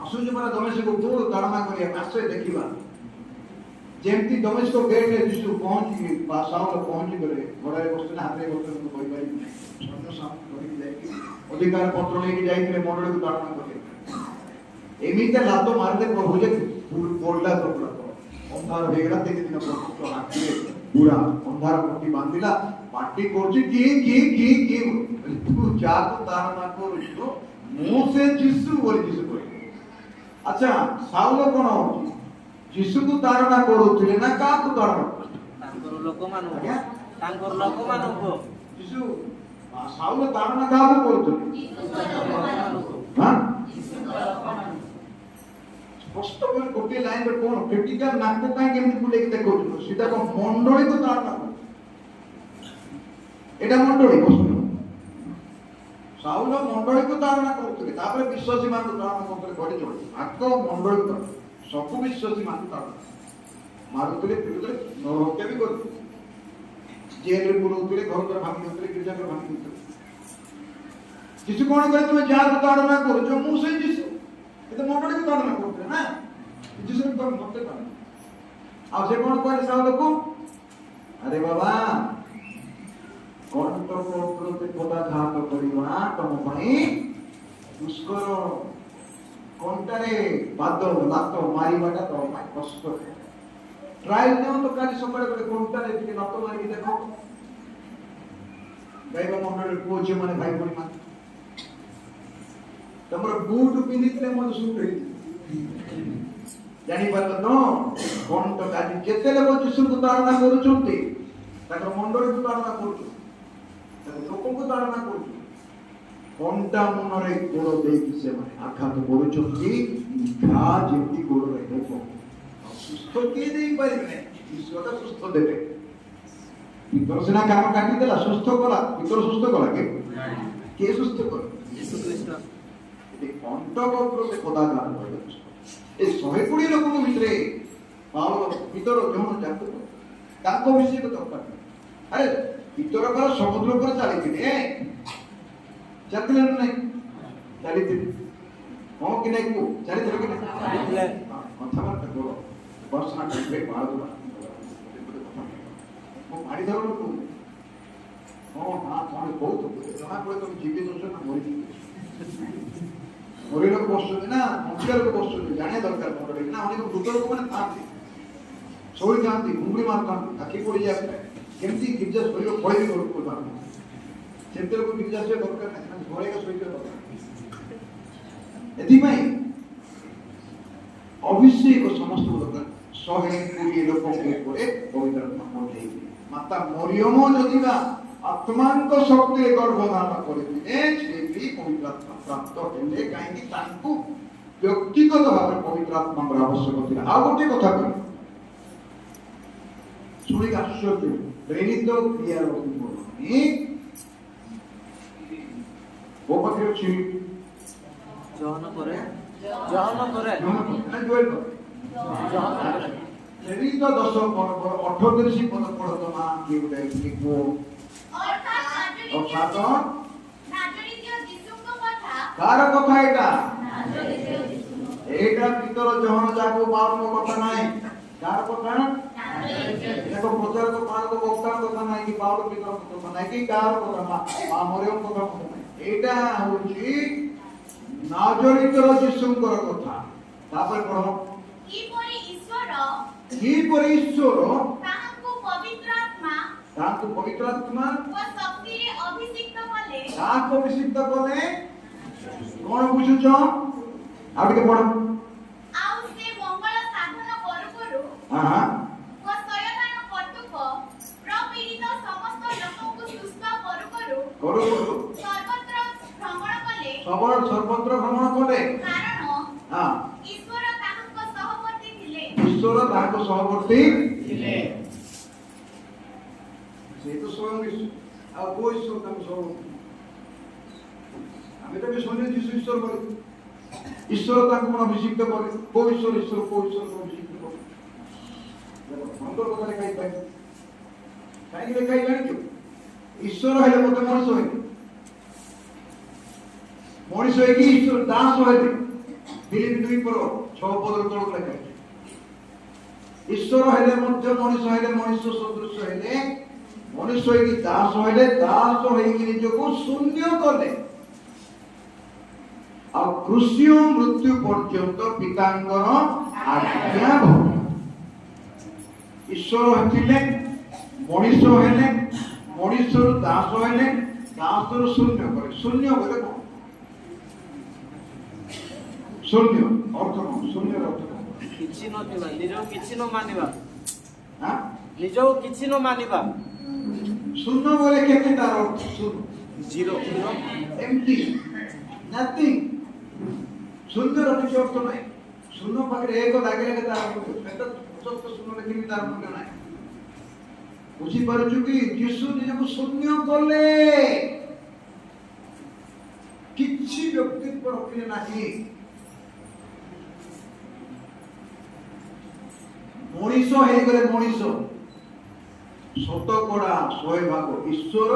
Speaker 1: ଆସୁଛି ପରା ଦମେଶକୁ ତାଡ଼ନା କରିବା ଆଶ୍ରୟ ଦେଖିବା ଯେମିତି ଦମେଶକ ଗେଟ୍ରେ ଯୀଶୁ ପହଞ୍ଚି ବା ସାଉଲ ପହଞ୍ଚି ଗଲେ ଘୋଡ଼ାରେ ବସିଥିଲେ ହାତରେ ବସିଥିଲେ ମୁଁ କହିପାରିବି ନାହିଁ ସୈନ୍ୟ ସାମନ୍ତ ଧରିକି ଯାଇକି ଅଧିକାର ପତ୍ର ନେଇକି ଯାଇଥିଲେ ମଣ୍ଡଳୀକୁ ତାଡ଼ନା କଲେ ଏମିତି ଲାତ ମାରିଲେ ପ୍ରଭୁ ଯେ ପଡ଼ିଲା କପଡ଼ା ଅନ୍ଧାର ହେଇଗଲା 3 ଦିନ ପର୍ଯ୍ୟନ୍ତ ହାତରେ ପୁରା ଅନ୍ଧାର ପଟି ବାନ୍ଧିଲା ପାଟି କରୁଛି କି ତୁ ଯାହାକୁ ତାଡ଼ନା କରୁଛୁ ମୁଁ ସେ ଯୀଶୁ ବୋଲି ଯୀଶୁ କହିଲେ ଆଚ୍ଛା ସାଉଲ କଣ ହଉଛି ଯୀଶୁକୁ ତାଡ଼ନା କରୁଥିଲେ ନା କାହାକୁ ତାଡ଼ନା କରୁଥିଲେ
Speaker 3: ତାଙ୍କର ଲୋକମାନଙ୍କୁ
Speaker 1: ଯୀଶୁ ସାଉଲ ତାଡ଼ନା କାହାକୁ କରୁଥିଲେ ସ୍ପଷ୍ଟ କରି ଗୋଟିଏ ଲାଇନରେ କଣ କ୍ରିଟିକାଲ ନାକ କାହିଁ କେମିତି ବୁଲେଇକି ଦେଖଉଥିଲୁ ସେଟା କଣ ମଣ୍ଡଳୀକୁ ତାଡ଼ନା କରୁଥିଲେ এটা মন্ডলী প্রশ্ন সাউল মন্ডলীକୁ ତାଡ଼ନା କରୁଥିଲେ ତାପରେ ବିଶ୍ୱାସୀ ମାନଙ୍କୁ ତାଡ଼ନା କରୁଥିଲେ ଘଡ଼ି ଚଳି ଆଗ ମଣ୍ଡଳୀକୁ ସବୁ ବିଶ୍ୱାସୀ ମାନଙ୍କୁ ତାଡ଼ନା ମାରୁଥିଲେ ପିଟୁଥିଲେ ନରହତ୍ୟା ବି କରୁଥିଲେ ଜେଲରେ ପୁରଉଥିଲେ ଘର ଦ୍ୱାର ଭାଙ୍ଗି ଦେଉଥିଲେ ଗିର୍ଜାଘର ଭାଙ୍ଗି ଦେଉଥିଲେ ଯୀଶୁ କଣ କରେ ତୁମେ ଯାହାକୁ ତାଡ଼ନା କରୁଛ ମୁଁ ସେଇ ଯୀଶୁ ଏତେ ମଣ୍ଡଳୀକୁ ତାଡ଼ନା କରୁଥିଲେ ନା ଯୀଶୁ ମତେ ତାଡ଼ନା ଆଉ ସେ କଣ କହିଲେ ସାଉଲକୁ ଆରେ ବାବା କଣ୍ଟକ ଅଗ୍ରତେ ପଦାଘାତ କରିବା ତମ ପାଇଁ ଦୁଷ୍କର କଣ୍ଟାରେ ପାଦ ଲାତ ମାରିବାଟା ତମ ପାଇଁ କଷ୍ଟ ଟ୍ରାଏଲ ନିଅନ୍ତୁ କାଲି ସକାଳେ ଗୋଟେ କଣ୍ଟାରେ ଟିକେ ଲାତ ମାରିକି ଦେଖ ଗାଇବା ମଣ୍ଡଳରେ ପୁଅ ଝିଅ ମାନେ ଭାଇ ଭଉଣୀ ମାନେ ତମର ବୁଟ ପିନ୍ଧିଥିଲେ ମୋତେ ସୁଟ ହେଇଛି ଜାଣିପାରିଲ ତ କଣ୍ଟକ ଆଜି ଯେତେ ଲୋକ ଯୀଶୁଙ୍କୁ ତାଡ଼ନା କରୁଛନ୍ତି ତାଙ୍କର ମଣ୍ଡଳୀକୁ ତାଡ଼ନା କରୁଛନ୍ତି ଲୋକଙ୍କୁ ତାଡ଼ନା କରୁଛନ୍ତି କଣ୍ଟା ମୁନରେ ଗୋଡ଼ ଦେଇକି ସେମାନେ ଆଘାତ କରୁଛନ୍ତି ଘା ଯେମିତି ଗୋଡ଼ରେ ହେବ ସୁସ୍ଥ କିଏ ଦେଇପାରିବେ ନାହିଁ ଈଶ୍ୱର ସୁସ୍ଥ ଦେବେ ପିତର ସିନା କାମ କାଟିଦେଲା ସୁସ୍ଥ କଲା ପିତର ସୁସ୍ଥ କଲା କିଏ ସୁସ୍ଥ କଲା କଣ୍ଟକ ଉପରେ ପଦାଘାତ କରାଯାଉଛି ଏ 120 ଲୋକଙ୍କ ଭିତରେ ପାଉଲ ପିତର ଜଣ ଯାକ ତାଙ୍କ ବିଷୟରେ ଦରକାର ଆରେ ପିତର କର ସମୁଦ୍ର ଉପରେ ଚାଲିଥିଲେ ଚାଲିଥିଲେ ନା ନାହିଁ ଚାଲିଥିଲେ ହଁ କି ନାହିଁ କୁହ ଚାଲିଥିଲେ କି ନାହିଁ କଥାବାର୍ତ୍ତା କର ବର୍ଷନା ଟାଇମରେ ବାଳ ମୁଁ ମାଡ଼ି ଧର ଲୋକ ହଁ କଣ ବହୁତ ଜଣା ପଡ଼େ ତମେ ଜୀବିତ ଅଛ ନା ମରିଯିବେ ମରି ଲୋକ ବସୁଛନ୍ତି ନା ମଞ୍ଚିକା ଲୋକ ବସୁଛନ୍ତି ଜାଣିବା ଦରକାର ମଣ୍ଡଳୀ ନା ଅନେକ ବୃଦ୍ଧ ଲୋକମାନେ ଥାଆନ୍ତି ଶୋଇଥାନ୍ତି ଘୁଙ୍ଗୁଡ଼ି ମାରୁଥାନ୍ତି ଆଖି ପଡ଼ିଯାଏ କେମିତି ଗିର୍ଜା ଶୋଇବ ପଳେଇବି ଘରକୁ କରିପାରୁନି ସେମିତି ଲୋକ ଗିର୍ଜା ଶୋଇବା ଦରକାର ନାହିଁ ସେମାନେ ଘରେକା ଶୋଇବା ଦରକାର ଏଥିପାଇଁ ଅଭିଷେକ ସମସ୍ତଙ୍କୁ ଦରକାର 120 ଲୋକଙ୍କ ଉପରେ ପବିତ୍ର ଆତ୍ମା ପଠେଇବେ ମାତା ମରିୟମ ଯଦିବା ଆତ୍ମାଙ୍କ ଶକ୍ତିରେ ଗର୍ଭଧାରଣ କରିଥିଲେ ସେ ବି ପବିତ୍ର ଆତ୍ମା ପ୍ରାପ୍ତ ହେଲେ କାହିଁକି ତାଙ୍କୁ ବ୍ୟକ୍ତିଗତ ଭାବରେ ପବିତ୍ର ଆତ୍ମାଙ୍କର ଆବଶ୍ୟକ ଥିଲା ଆଉ ଗୋଟିଏ କଥା କହିବି ଶୁଣିକି ଆଶ୍ଚର୍ଯ୍ୟ ପ୍ରେରିତ କ୍ରିୟାର ବିବରଣୀ ମୋ ପାଖରେ ଅଛି
Speaker 3: ଜହନ ପରେ
Speaker 1: প্রেরিত 10 পর্ব 38 পদ পড়তো না কি উঠে লিখবো
Speaker 2: অর্থাৎ
Speaker 1: অর্থাৎ
Speaker 2: নাজরীয় যিশুଙ୍କ কথা
Speaker 1: কার কথা এটা
Speaker 2: নাজরীয় যিশুଙ୍କ
Speaker 1: এইটা ভিতর যখন যাবো বাবার কথা নাই কার কথা দেখো প্রচারক পারক বক্তার কথা নাই কি বাবার ভিতর কথা নাই কি কার কথা না আমরেও কথা নাই এটা হচ্ছে নাজরীয় যিশুଙ୍କର কথা তারপরে পড়ো
Speaker 2: কিপରି ଈଶ୍ୱର
Speaker 1: কিপରି ଈଶ୍ୱର
Speaker 2: ତାହାଙ୍କୁ ପବିତ୍ର ଆତ୍ମା
Speaker 1: ତାଙ୍କୁ ପବିତ୍ର ଆତ୍ମା
Speaker 2: ଓ ଶକ୍ତିରେ ଅଭିଷିକ୍ତ କଲେ
Speaker 1: ତାକୁ ଅଭିଷିକ୍ତ କଲେ କଣ ବୁଝୁଛ ଆଉ ଟିକେ ପଢ
Speaker 2: ଆଉ ସେ ମଙ୍ଗଳ ସାଧନ କରୁ କରୁ
Speaker 1: ହଁ
Speaker 2: ଓ ଶୟତାନ କଟୁକ ପ୍ରପୀଡ଼ିତ ସମସ୍ତ ଲୋକଙ୍କୁ ସୁସ୍ଥ କରୁ କରୁ
Speaker 1: କରୁ କରୁ
Speaker 2: ସର୍ବତ୍ର ଭ୍ରମଣ କଲେ
Speaker 1: ସର୍ବତ୍ର ଭ୍ରମଣ କଲେ
Speaker 2: କାରଣ
Speaker 1: ହଁ
Speaker 2: ଈଶ୍ୱର ତାହାଙ୍କ ସହବର୍ତ୍ତୀ ଥିଲେ
Speaker 1: ଈଶ୍ୱର ତାଙ୍କ ସହବର୍ତ୍ତୀ ଥିଲେ ସେ ତ ସ୍ୱୟଂ ଈଶ୍ୱର ଆଉ କୋଉ ଈଶ୍ୱର ତାଙ୍କ ସହବର୍ତ୍ତୀ ଆମେ ତ ବି ଶୁଣିଛୁ ଯୀଶୁ ଈଶ୍ୱର ବୋଲି ଈଶ୍ୱର ତାଙ୍କୁ କଣ ଅଭିଷିକ୍ତ କଲେ କୋଉ ଈଶ୍ୱର ଅଭିଷିକ୍ତ କଲେ ମଙ୍ଗଳ କଥା ଲେଖା ହେଇପାରେ କାହିଁକି ଲେଖା ହେଇ ଜାଣିଛୁ ଈଶ୍ୱର ହେଲେ ମୋତେ ମଣିଷ ହେଲେ ମଣିଷ ହେଇକି ଈଶ୍ୱର ଦାସ ହେଲେ ଫିଲିପି 2 ପର 6 ପଦର ତଳକୁ ଲେଖା ହେଇଛି ଈଶ୍ୱର ହେଲେ ମଧ୍ୟ ମଣିଷ ହେଲେ ମଣିଷ ସଦୃଶ ହେଲେ ମଣିଷ ହେଇକି ଦାସ ହେଲେ ଦାସ ହେଇକି ନିଜକୁ ଶୂନ୍ୟ କଲେ ଆଉ କୃଷି ମୃତ୍ୟୁ ପର୍ଯ୍ୟନ୍ତ ପିତାଙ୍କର ଆଜ୍ଞା ଭୋଗ ଈଶ୍ୱର ଥିଲେ ମଣିଷ ହେଲେ ମଣିଷରୁ ଦାସ ହେଲେ ଦାସରୁ ଶୂନ୍ୟ କଲେ ଶୂନ୍ୟ ବୋଲେ କଣ ଶୂନ୍ୟ ଅର୍ଥ କଣ ଶୂନ୍ୟର ଅର୍ଥ କଣ
Speaker 3: କିଛି ନଥିବା ନିଜକୁ କିଛି ନ ମାନିବା
Speaker 1: ହାଁ
Speaker 3: ନିଜକୁ କିଛି ନ ମାନିବା
Speaker 1: ଶୂନ୍ୟ ବୋଲେ କେତେ ତାର ଅର୍ଥ ଶୂନ୍ୟ
Speaker 3: ଜିରୋ
Speaker 1: empty nothing ଶୂନ୍ୟର କିଛି ଅର୍ଥ ନାହିଁ ଶୂନ୍ୟ ପାଖରେ ଏକ ଲାଗିଲେ ତାର ଏଟା ସତ୍ୟ ଶୂନ୍ୟ ଲେଖିଲେ ତାର ମୂଲ୍ୟ ନାହିଁ ବୁଝିପାରୁଛୁ କି ଯୀଶୁ ନିଜକୁ ଶୂନ୍ୟ କଲେ କିଛି ବ୍ୟକ୍ତିତ୍ୱ ରଖିଲେ ନାହିଁ ମଣିଷ ହେଇଗଲେ ମଣିଷ ଶତକଡ଼ା 100 ଭାଗ ଈଶ୍ୱର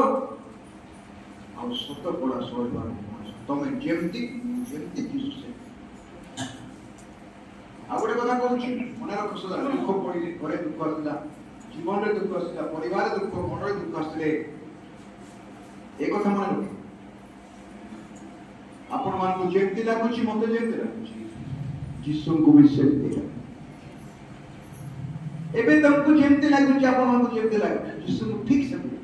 Speaker 1: ଆଉ ଶତକଡ଼ା 100 ଭାଗ ମଣିଷ ତମେ ଯେମିତି ଯୀଶୁ ସେମିତି ଆଉ ଗୋଟେ କଥା କହୁଛି ମନେ ରଖ ସଦା ଦୁଃଖ ପଡ଼ିଲେ ଘରେ ଦୁଃଖ ଆସିଲା ଜୀବନରେ ଦୁଃଖ ଆସିଲା ପରିବାରରେ ଦୁଃଖ ମନରେ ଦୁଃଖ ଆସିଲେ ଏ କଥା ମନେ ରଖ ଆପଣମାନଙ୍କୁ ଯେମିତି ଲାଗୁଛି ମତେ ଯେମିତି ଲାଗୁଛି ଯୀଶୁଙ୍କୁ ବି ସେମିତି ଲାଗୁଛି ଏବେ ତମକୁ ଯେମିତି ଲାଗୁଛି ଆପଣମାନଙ୍କୁ ଯେମିତି ଲାଗୁଛି ଯୀଶୁଙ୍କୁ ଠିକ ସେମିତି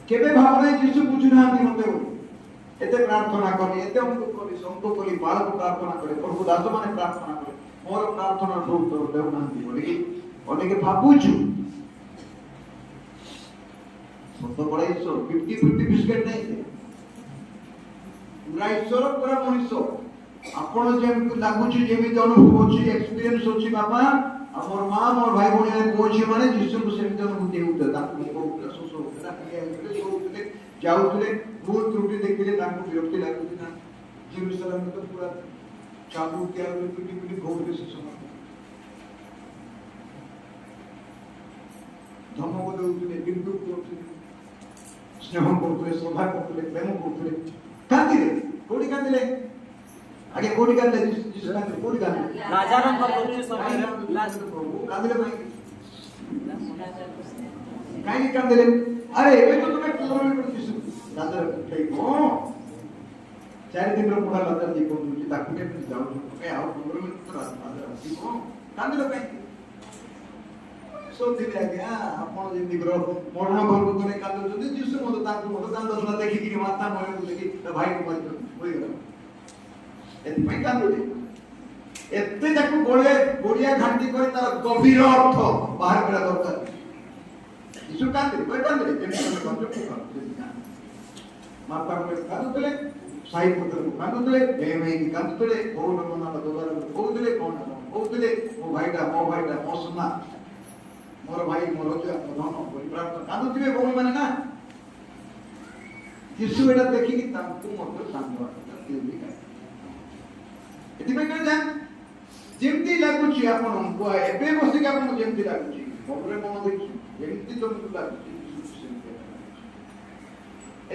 Speaker 1: କେବେ ଭାବନା ଯୀଶୁ ବୁଝୁନାହାନ୍ତି ମତେ ଏତେ ପ୍ରାର୍ଥନା କଲି ଏତେ ଅମୁକ କଲି ସମୁକ କଲି ବାଳକୁ ପ୍ରାର୍ଥନା କଲେ ପ୍ରଭୁ ଦାସ ମାନେ ପ୍ରାର୍ଥନା କଲେ ମୋର ପ୍ରାର୍ଥନାର ଉତ୍ତର ଦେଉନାହାନ୍ତି ବୋଲିକି ଅନେକ ଭାବୁଛୁ ଶତକଡ଼ା ଈଶ୍ୱର 50-50 ବିସ୍କେଟ ନାହିଁ ପୁରା ଈଶ୍ୱର ପୁରା ମଣିଷ ଆପଣ ଯେମିତି ଲାଗୁଛି ଯେମିତି ଅନୁଭବ ଅଛି ଏକ୍ସପିରିଏନ୍ସ ଅଛି ବାପା ଆଉ ମୋର ମା ମୋର ଭାଇ ଭଉଣୀ ପୁଅ ଝିଅ ମାନେ ଯୀଶୁଙ୍କୁ ସେମିତି ଅନୁଭୂତି ହେଉଥିଲେ ତାଙ୍କୁ ଭୋକ ହଉଥିଲା ଶୋଷ ହଉଥିଲା ଶୋଉଥିଲେ ଯାଉଥିଲେ ଭୁଲ ତ୍ରୁଟି ଦେଖିଲେ ତାଙ୍କୁ ବିରକ୍ତି ଲାଗୁଥିଲା ଜେରୁସାଲେମ ତ ପୁରା ଚାବୁକିଆ ପିଟି ପିଟି ଘଉଥିଲେ ସେ ସମୟ ଧମକ ଦେଉଥିଲେ ବିଦ୍ୟୁତ କରୁଥିଲେ ସ୍ନେହ କରୁଥିଲେ ଶ୍ରଦ୍ଧା କରୁଥିଲେ ପ୍ରେମ କରୁଥିଲେ କାନ୍ଦିଲେ କୋଉଠି କାନ୍ଦିଲେ ଆগে କୋଉଠି କାନ୍ଦିଲେ ଯୀଶୁ କାନ୍ଦିଲେ କୋଉଠି କାନ୍ଦିଲେ
Speaker 3: ଲାଜାରଙ୍କ ମୃତ୍ୟୁ ସମୟରେ
Speaker 1: କାନ୍ଦିଲେ କାହିଁକି କାନ୍ଦିଲେ ଆରେ ଏବେ ତ ତୁମେ କିଲୋମିଟର ଯୀଶୁ ଲାଜାର ଉଠେଇ କଣ 4 ଦିନର ପୁରା ଲାଜାର ଯିଏ କହୁଛି ତାକୁ କେମିତି ଯାଉଛୁ ଆଉ 15 ମିନିଟ ଲାଜାର ଅଛି କଣ କାନ୍ଦିଲେ କାହିଁକି ଶୋଧିଲେ ଆଜ୍ଞା ଆପଣ ଯେମିତି ମରଣ ଘରକୁ ଗଲେ କାନ୍ଦୁଛନ୍ତି ଯୀଶୁ ମତେ ତାଙ୍କୁ ଦର୍ଶନ ଦେଖିକି ମାତା ମରିବାକୁ ଦେଖି ତା ଭାଇକୁ ମାରିଛନ୍ତି ହୋଇଗଲା ଏଥିପାଇଁ କାନ୍ଦୁଛି ଏତେ ତାକୁ ଗୋଳିଆ ଘାଣ୍ଟି କରି ତାର ଗଭୀର ଅର୍ଥ ବାହାର କରିବା ଦରକାର ଯୀଶୁ କାନ୍ଦିଲେ ଯେମିତି ମାତା କାନ୍ଦୁଥିଲେ ସାହି ପତ୍ରକୁ କାନ୍ଦୁଥିଲେ ହେଇକି କାନ୍ଦୁଥିଲେ କୋଉ ମନା କହୁଥିଲେ କଣ କହୁଥିଲେ ମୋ ଭାଇଟା ମୋ ସୁନା ମୋର ଭାଇ ମୋର ଧନ ପ୍ରାର୍ଥନା କାନ୍ଦୁଥିବେ ଭଉଣୀ ମାନେ ନା ଯୀଶୁ ଏଇଟା ଦେଖିକି ତାଙ୍କୁ ମଧ୍ୟ କାନ୍ଦ ଏଥିପାଇଁ କଣ ଯେମିତି ଲାଗୁଛି ଆପଣଙ୍କୁ ଏବେ ବସିକି ଆପଣଙ୍କୁ ଯେମିତି ଲାଗୁଛି ମନରେ ମନ ଦେଖି ଯେମିତି ତମକୁ ଲାଗୁଛି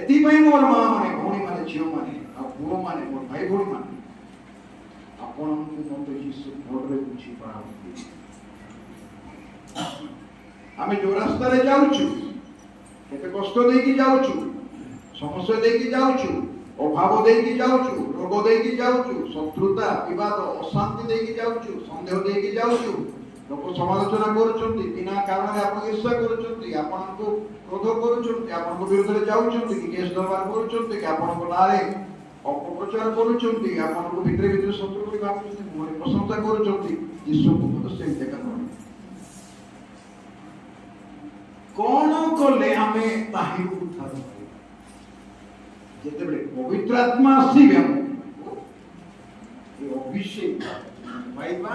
Speaker 1: ଏଥିପାଇଁ ମୋର ମା ମାନେ ଭଉଣୀ ମାନେ ଝିଅ ମାନେ ଆଉ ପୁଅ ମାନେ ମୋର ଭାଇ ଭଉଣୀ ମାନେ ଆପଣଙ୍କୁ ମତେ ଯୀଶୁ ଭଲରେ ବୁଝି ପାରନ୍ତି। ଆମେ ଯୋଉ ରାସ୍ତାରେ ଯାଉଛୁ କେତେ କଷ୍ଟ ଦେଇକି ଯାଉଛୁ, ସମସ୍ୟା ଦେଇକି ଯାଉଛୁ, ଅଭାବ ଦେଇକି ଯାଉଛୁ, ରୋଗ ଦେଇକି ଯାଉଛୁ, ଶତ୍ରୁତା ବିବାଦ ଅଶାନ୍ତି ଦେଇକି ଯାଉଛୁ, ସନ୍ଦେହ ଦେଇକି ଯାଉଛୁ, ଲୋକ ସମାଲୋଚନା କରୁଛନ୍ତି, ବିନା କାରଣରେ ଆପଣ ଈର୍ଷା କରୁଛନ୍ତି, ଆପଣଙ୍କୁ କ୍ରୋଧ କରୁଛନ୍ତି, ଆପଣଙ୍କ ବିରୁଦ୍ଧରେ ଯାଉଛନ୍ତି କି କେସ୍ ଦରବାର କରୁଛନ୍ତି କି ଆପଣଙ୍କ ନାଁରେ ଅପପ୍ରଚାର କରୁଛନ୍ତି, ଆପଣଙ୍କୁ ଭିତରେ ଭିତରେ ଶତ୍ରୁ ବୋଲି ଭାବୁଛନ୍ତି, ମୁହଁରେ ପ୍ରଶଂସା କରୁଛନ୍ତି, ଯୀଶୁଙ୍କୁ ମଧ୍ୟ ସେମିତି ଏକା କର। କଣ କଲେ ଆମେ ତାହିରୁ ଉଦ୍ଧାର ପାଇବା? ଯେତେବେଳେ ପବିତ୍ର ଆତ୍ମା ଆସିବେ ଆମକୁ ଏ ଅଭିଷେକ ପାଇବା,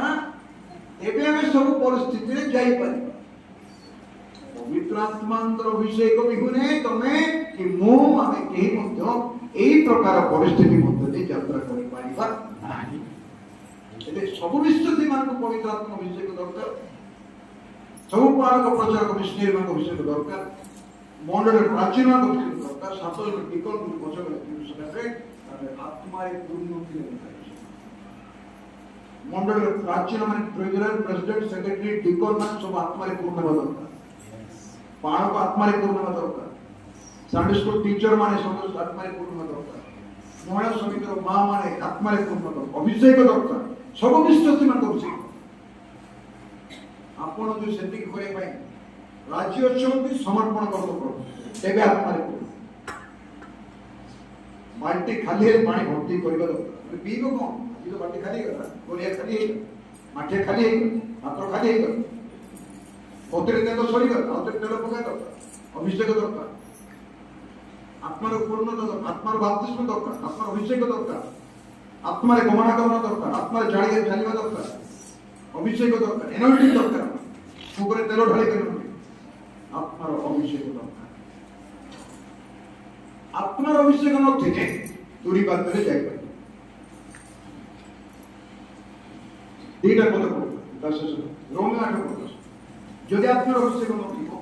Speaker 1: ତେବେ ଆମେ ସବୁ ପରିସ୍ଥିତିରେ ଯାଇପାରିବା। ପବିତ୍ର ଆତ୍ମାଙ୍କର ଅଭିଷେକ ବିହୁନେ ତମେ କି ମୁଁ ଆମେ କେହି ମଧ୍ୟ এই ପ୍ରକାର ପରିସ୍ଥିତି ମଧ୍ୟରେ ଯାତ୍ରା କରିପାରିବା ନାହିଁ। ହେଲେ ସବୁ ବିଶ୍ୱାସୀ ମାନଙ୍କୁ ପବିତ୍ର ଆତ୍ମା ଅଭିଷେକ ଦରକାର, ସବୁ ପାଳକ ପ୍ରଚାରକ ମିଶନରୀ ମାନଙ୍କ ଅଭିଷେକ ଦରକାର, ମଣ୍ଡଳୀର ପ୍ରାଚୀନ ଅଭିଷେକ ଦରକାର, 7 ଜଣ ଡିକନ ପଛରେ ଆତ୍ମାରେ ପୂର୍ଣ୍ଣ ଥିଲେ ମଣ୍ଡଳୀର ପ୍ରାଚୀନ ମାନେ ଟ୍ରେଜରର, ପ୍ରେସିଡେଣ୍ଟ, ସେକ୍ରେଟାରୀ, ଡିକନ ମାନେ ସବୁ ଆତ୍ମାରେ ପୂର୍ଣ୍ଣ ହେବା ଦରକାର, ପାଳକ ଆତ୍ମାରେ ପୂର୍ଣ୍ଣ ହେବା ଦରକାର, ସଣ୍ଡେ ସ୍କୁଲ टीचर माने समस्त आत्मा रे पूर्ण दरकार, महिला समितिर मां माने आत्मा रे पूर्ण दरकार, अभिषेक दरकार, सब विश्वासी मान अभिषेक। आपण जो सेति करे पई राज्य अछंती समर्पण करतो प्रभु तेबे आत्मा रे पूर्ण बाल्टी खाली है पानी भर्ती करबा दरकार। पीबो कोन ई तो बाल्टी खाली गला, कोरिया खाली है, माठे खाली है, पात्र खाली है, ओतरे तेल सरी गला, ओतरे तेल पका दरकार, अभिषेक दरकार, आत्मार पूर्ण दरकार, आत्मार बाप्तिस्म दरकार, आत्मार अभिषेक दरकार, आत्मार गमनागमन दरकार, आत्मार जानिबा दरकार, अभिषेक दरकार, एनर्जी दरकार, ऊपर तेल ढाली कर आत्मार अभिषेक दरकार। आत्मार अभिषेक नथिले दूरी बातरे जाय पारे। दीटा पद को 10 रोमियो 8 যদি आत्मार अभिषेक नथिबो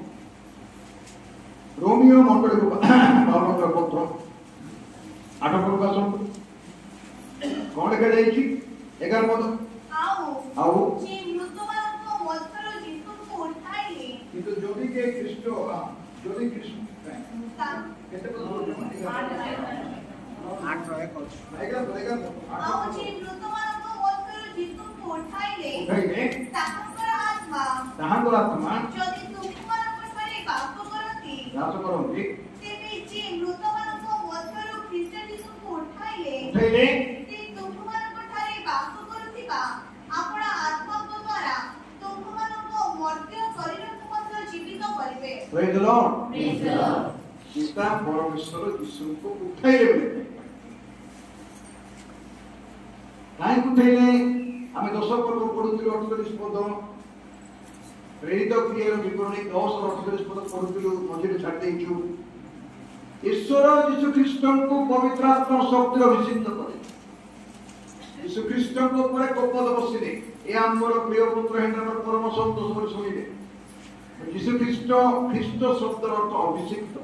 Speaker 1: रोमियो मंडल को पावलकर पत्र 8 पद का सुन कौन लिखा जाइछि 11 पद आओ
Speaker 2: जे मृतमानक मस्तरो जीसुको उठाइले
Speaker 1: किंतु যদি কে খ্রিস্ট যদি খ্রিস্ট কেতে পদ বলছো
Speaker 3: 8 1
Speaker 2: आओ जे मृतमानक मस्तरो जीसुको उठाइले ताहाकर आत्मा যদি तुमମାନଙ୍କ ଠାରେ ବାସ କରନ୍ତି ତେବେ ଯେ ମୃତମାନଙ୍କ ମଧ୍ୟରୁ ଖ୍ରୀଷ୍ଟ ଯୀଶୁଙ୍କୁ ଉଠାଇଲେ ସେ ତୁମମାନଙ୍କ ଠାରେ ବାସ କରୁଥିବା ଆପଣ ଆତ୍ମାଙ୍କ ଦ୍ୱାରା ତୁମମାନଙ୍କ ମର୍ତ୍ତ୍ୟ ଶରୀରକୁ ମଧ୍ୟ ଜୀବିତ କରିବେ।
Speaker 1: Praise the Lord. Praise the Lord. Sita परमेश्वर यीशुଙ୍କୁ ଉଠାଇଲେ ବୋଲି କାହିଁ ଉଠାଇଲେ? ଆମେ 10 ପର୍ବ ପଢୁଥିଲୁ 48 ପଦ, ପ୍ରେରିତ କ୍ରିୟାର ବିବରଣୀ 10 ର 48 ପଦ ପଢୁଥିଲୁ, ମଝିରେ ଛାଡି ଦେଇଛୁ। ଈଶ୍ୱର ଯୀଶୁ ଖ୍ରୀଷ୍ଟଙ୍କୁ ପବିତ୍ର ଆତ୍ମା ଶକ୍ତିରେ ଅଭିଷିକ୍ତ କଲେ। ଯୀଶୁ ଖ୍ରୀଷ୍ଟଙ୍କ ଉପରେ କୋପଦ ବସିଲେ, ଏ ଆମର ପ୍ରିୟ ପୁତ୍ର ହେଲେ ଆମର ପରମ ସନ୍ତୋଷ ବୋଲି ଶୁଣିଲେ। ଯୀଶୁ ଖ୍ରୀଷ୍ଟ, ଖ୍ରୀଷ୍ଟ ଶବ୍ଦର ଅର୍ଥ ଅଭିଷିକ୍ତ,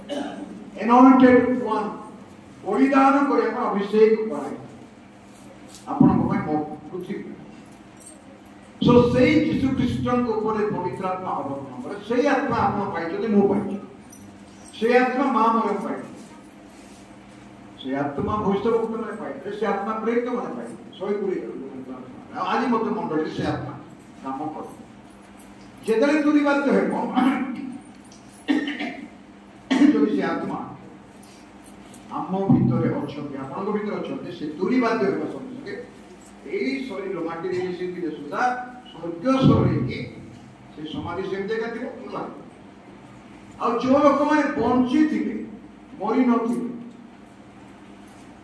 Speaker 1: anointed one, ବଳିଦାନ କରିବା ପାଇଁ ଅଭିଷେକ କରାଏ ଆପଣଙ୍କ ପାଇଁ ପୃଥିବୀ। ସୋ ସେଇ ଯୀଶୁ ଖ୍ରୀଷ୍ଟଙ୍କ ଉପରେ ପବିତ୍ର ଆତ୍ମା ଅବତରଣ କରେ। ସେଇ ଆତ୍ମା ଆପଣ ପାଇଛନ୍ତି, ମୁଁ ପାଇଛି। ସେଇ ଆତ୍ମା ମା ମୋର ପାଇଛି, ସେ ଆତ୍ମା ଭବିଷ୍ୟବକ୍ତ ମାନେ ପାଇଥିଲେ, ସେ ଆତ୍ମା ପ୍ରେରିତ ମାନେ ପାଇଥିଲେ। 120 ଆଜି ମଧ୍ୟ ମଣ୍ଡଳୀ ସେ ଆତ୍ମା କାମ କରେ। ଯେତେବେଳେ ଦୂରୀବାଦ୍ୟ ହେବ, ଯଦି ସେ ଆତ୍ମା ଆମ ଭିତରେ ଅଛନ୍ତି, ଆପଣଙ୍କ ଭିତରେ ଅଛନ୍ତି, ସେ ଦୂରୀବାଦ୍ୟ ହେବା ସଙ୍ଗେ ସଙ୍ଗେ ଏଇ ଶରୀର ମାଟିରେ ମିଶିଥିଲେ ସୁଦ୍ଧା ସ୍ୱର୍ଗ ଶରୀରକି ସେ ସମାଧି ସେମିତି ଏକା ଥିବ। ଆଉ ଯୋଉ ଲୋକମାନେ ବଞ୍ଚିଥିଲେ, ମରି ନଥିଲେ,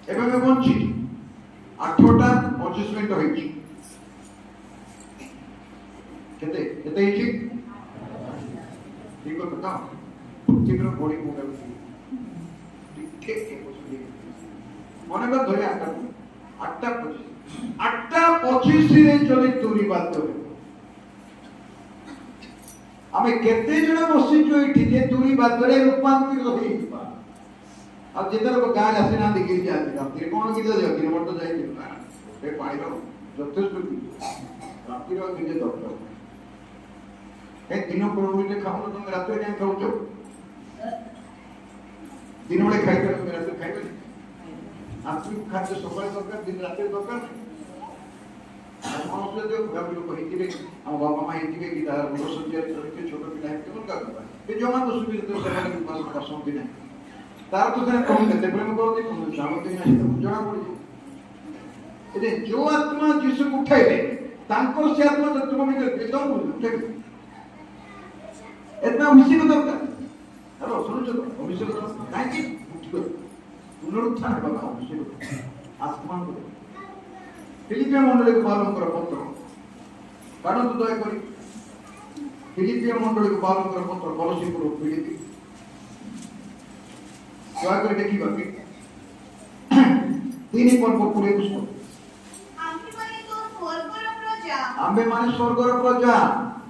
Speaker 1: ଏବେ ବି ବଞ୍ଚିଛି, 8ଟା 25 ମିନିଟ ହେଇଛି। କେତେ କେତେ ହେଇଛି? ଠିକ କଥା। ପୃଥିବୀର ବଡି ମୁଣ୍ଡ ଟିକେ ମନେକର ଧରି 8ଟା 8ଟା 25 ରେ যদি তুরি বাদ দেবে আমি কেতে জন বসিଛୁ এটি যে তুরি বাদ করে রূপান্তরিত হইবা আর যেতে লোক গাঁ আসি না দেখি যাচ্ছে রাত্রি কোন গীত যাও 3 বছর যাই না এ পাইলো যথেষ্ট রাত্রি গীত দরকার এই দিন প্রভুতে খাওয়া তুমি রাত্রে কেন খাওছো দিন বেলা খাইতে তুমি রাত্রে খাইবে আত্মিক খাদ্য সকালে দরকার দিন রাত্রে দরকার মানুষ যদি ভাবিলো কহিছিবে আমার বাবা মা এইদিকে কি তার বড়সঞ্জয় চরিত্রে ছোট পিলা কেমন কাটবে এই জমা তো সুবিধা তো সেখানে বিপাস শান্তি নাই তার তো সেখানে কম কেতে প্রেম করতে কোন সামর্থ্য নাই তো জଣା পড়িছে এতে যে আত্মা যিশুকে উঠাইবে তাঙ্কর সে আত্মা তুমি ভিতরে বেদম উঠাইবে এতনা অভিষেক দরকার হ্যালো শুনুছ তো অভিষেক দরকার কাইকি উঠিবে পুনরুত্থান বাবা অভিষেক আসমান করে ফিলিপিয়া মন্ডলীকে পালন করা পত্র কারণ তো দয়া করি ফিলিপিয়া মন্ডলীকে পালন করা পত্র কলসি পুরো ফিলিপি দয়া করে দেখিবা কি 3 পর্ব পুরে পুষ্প আম্বে মানে স্বর্গর প্রজা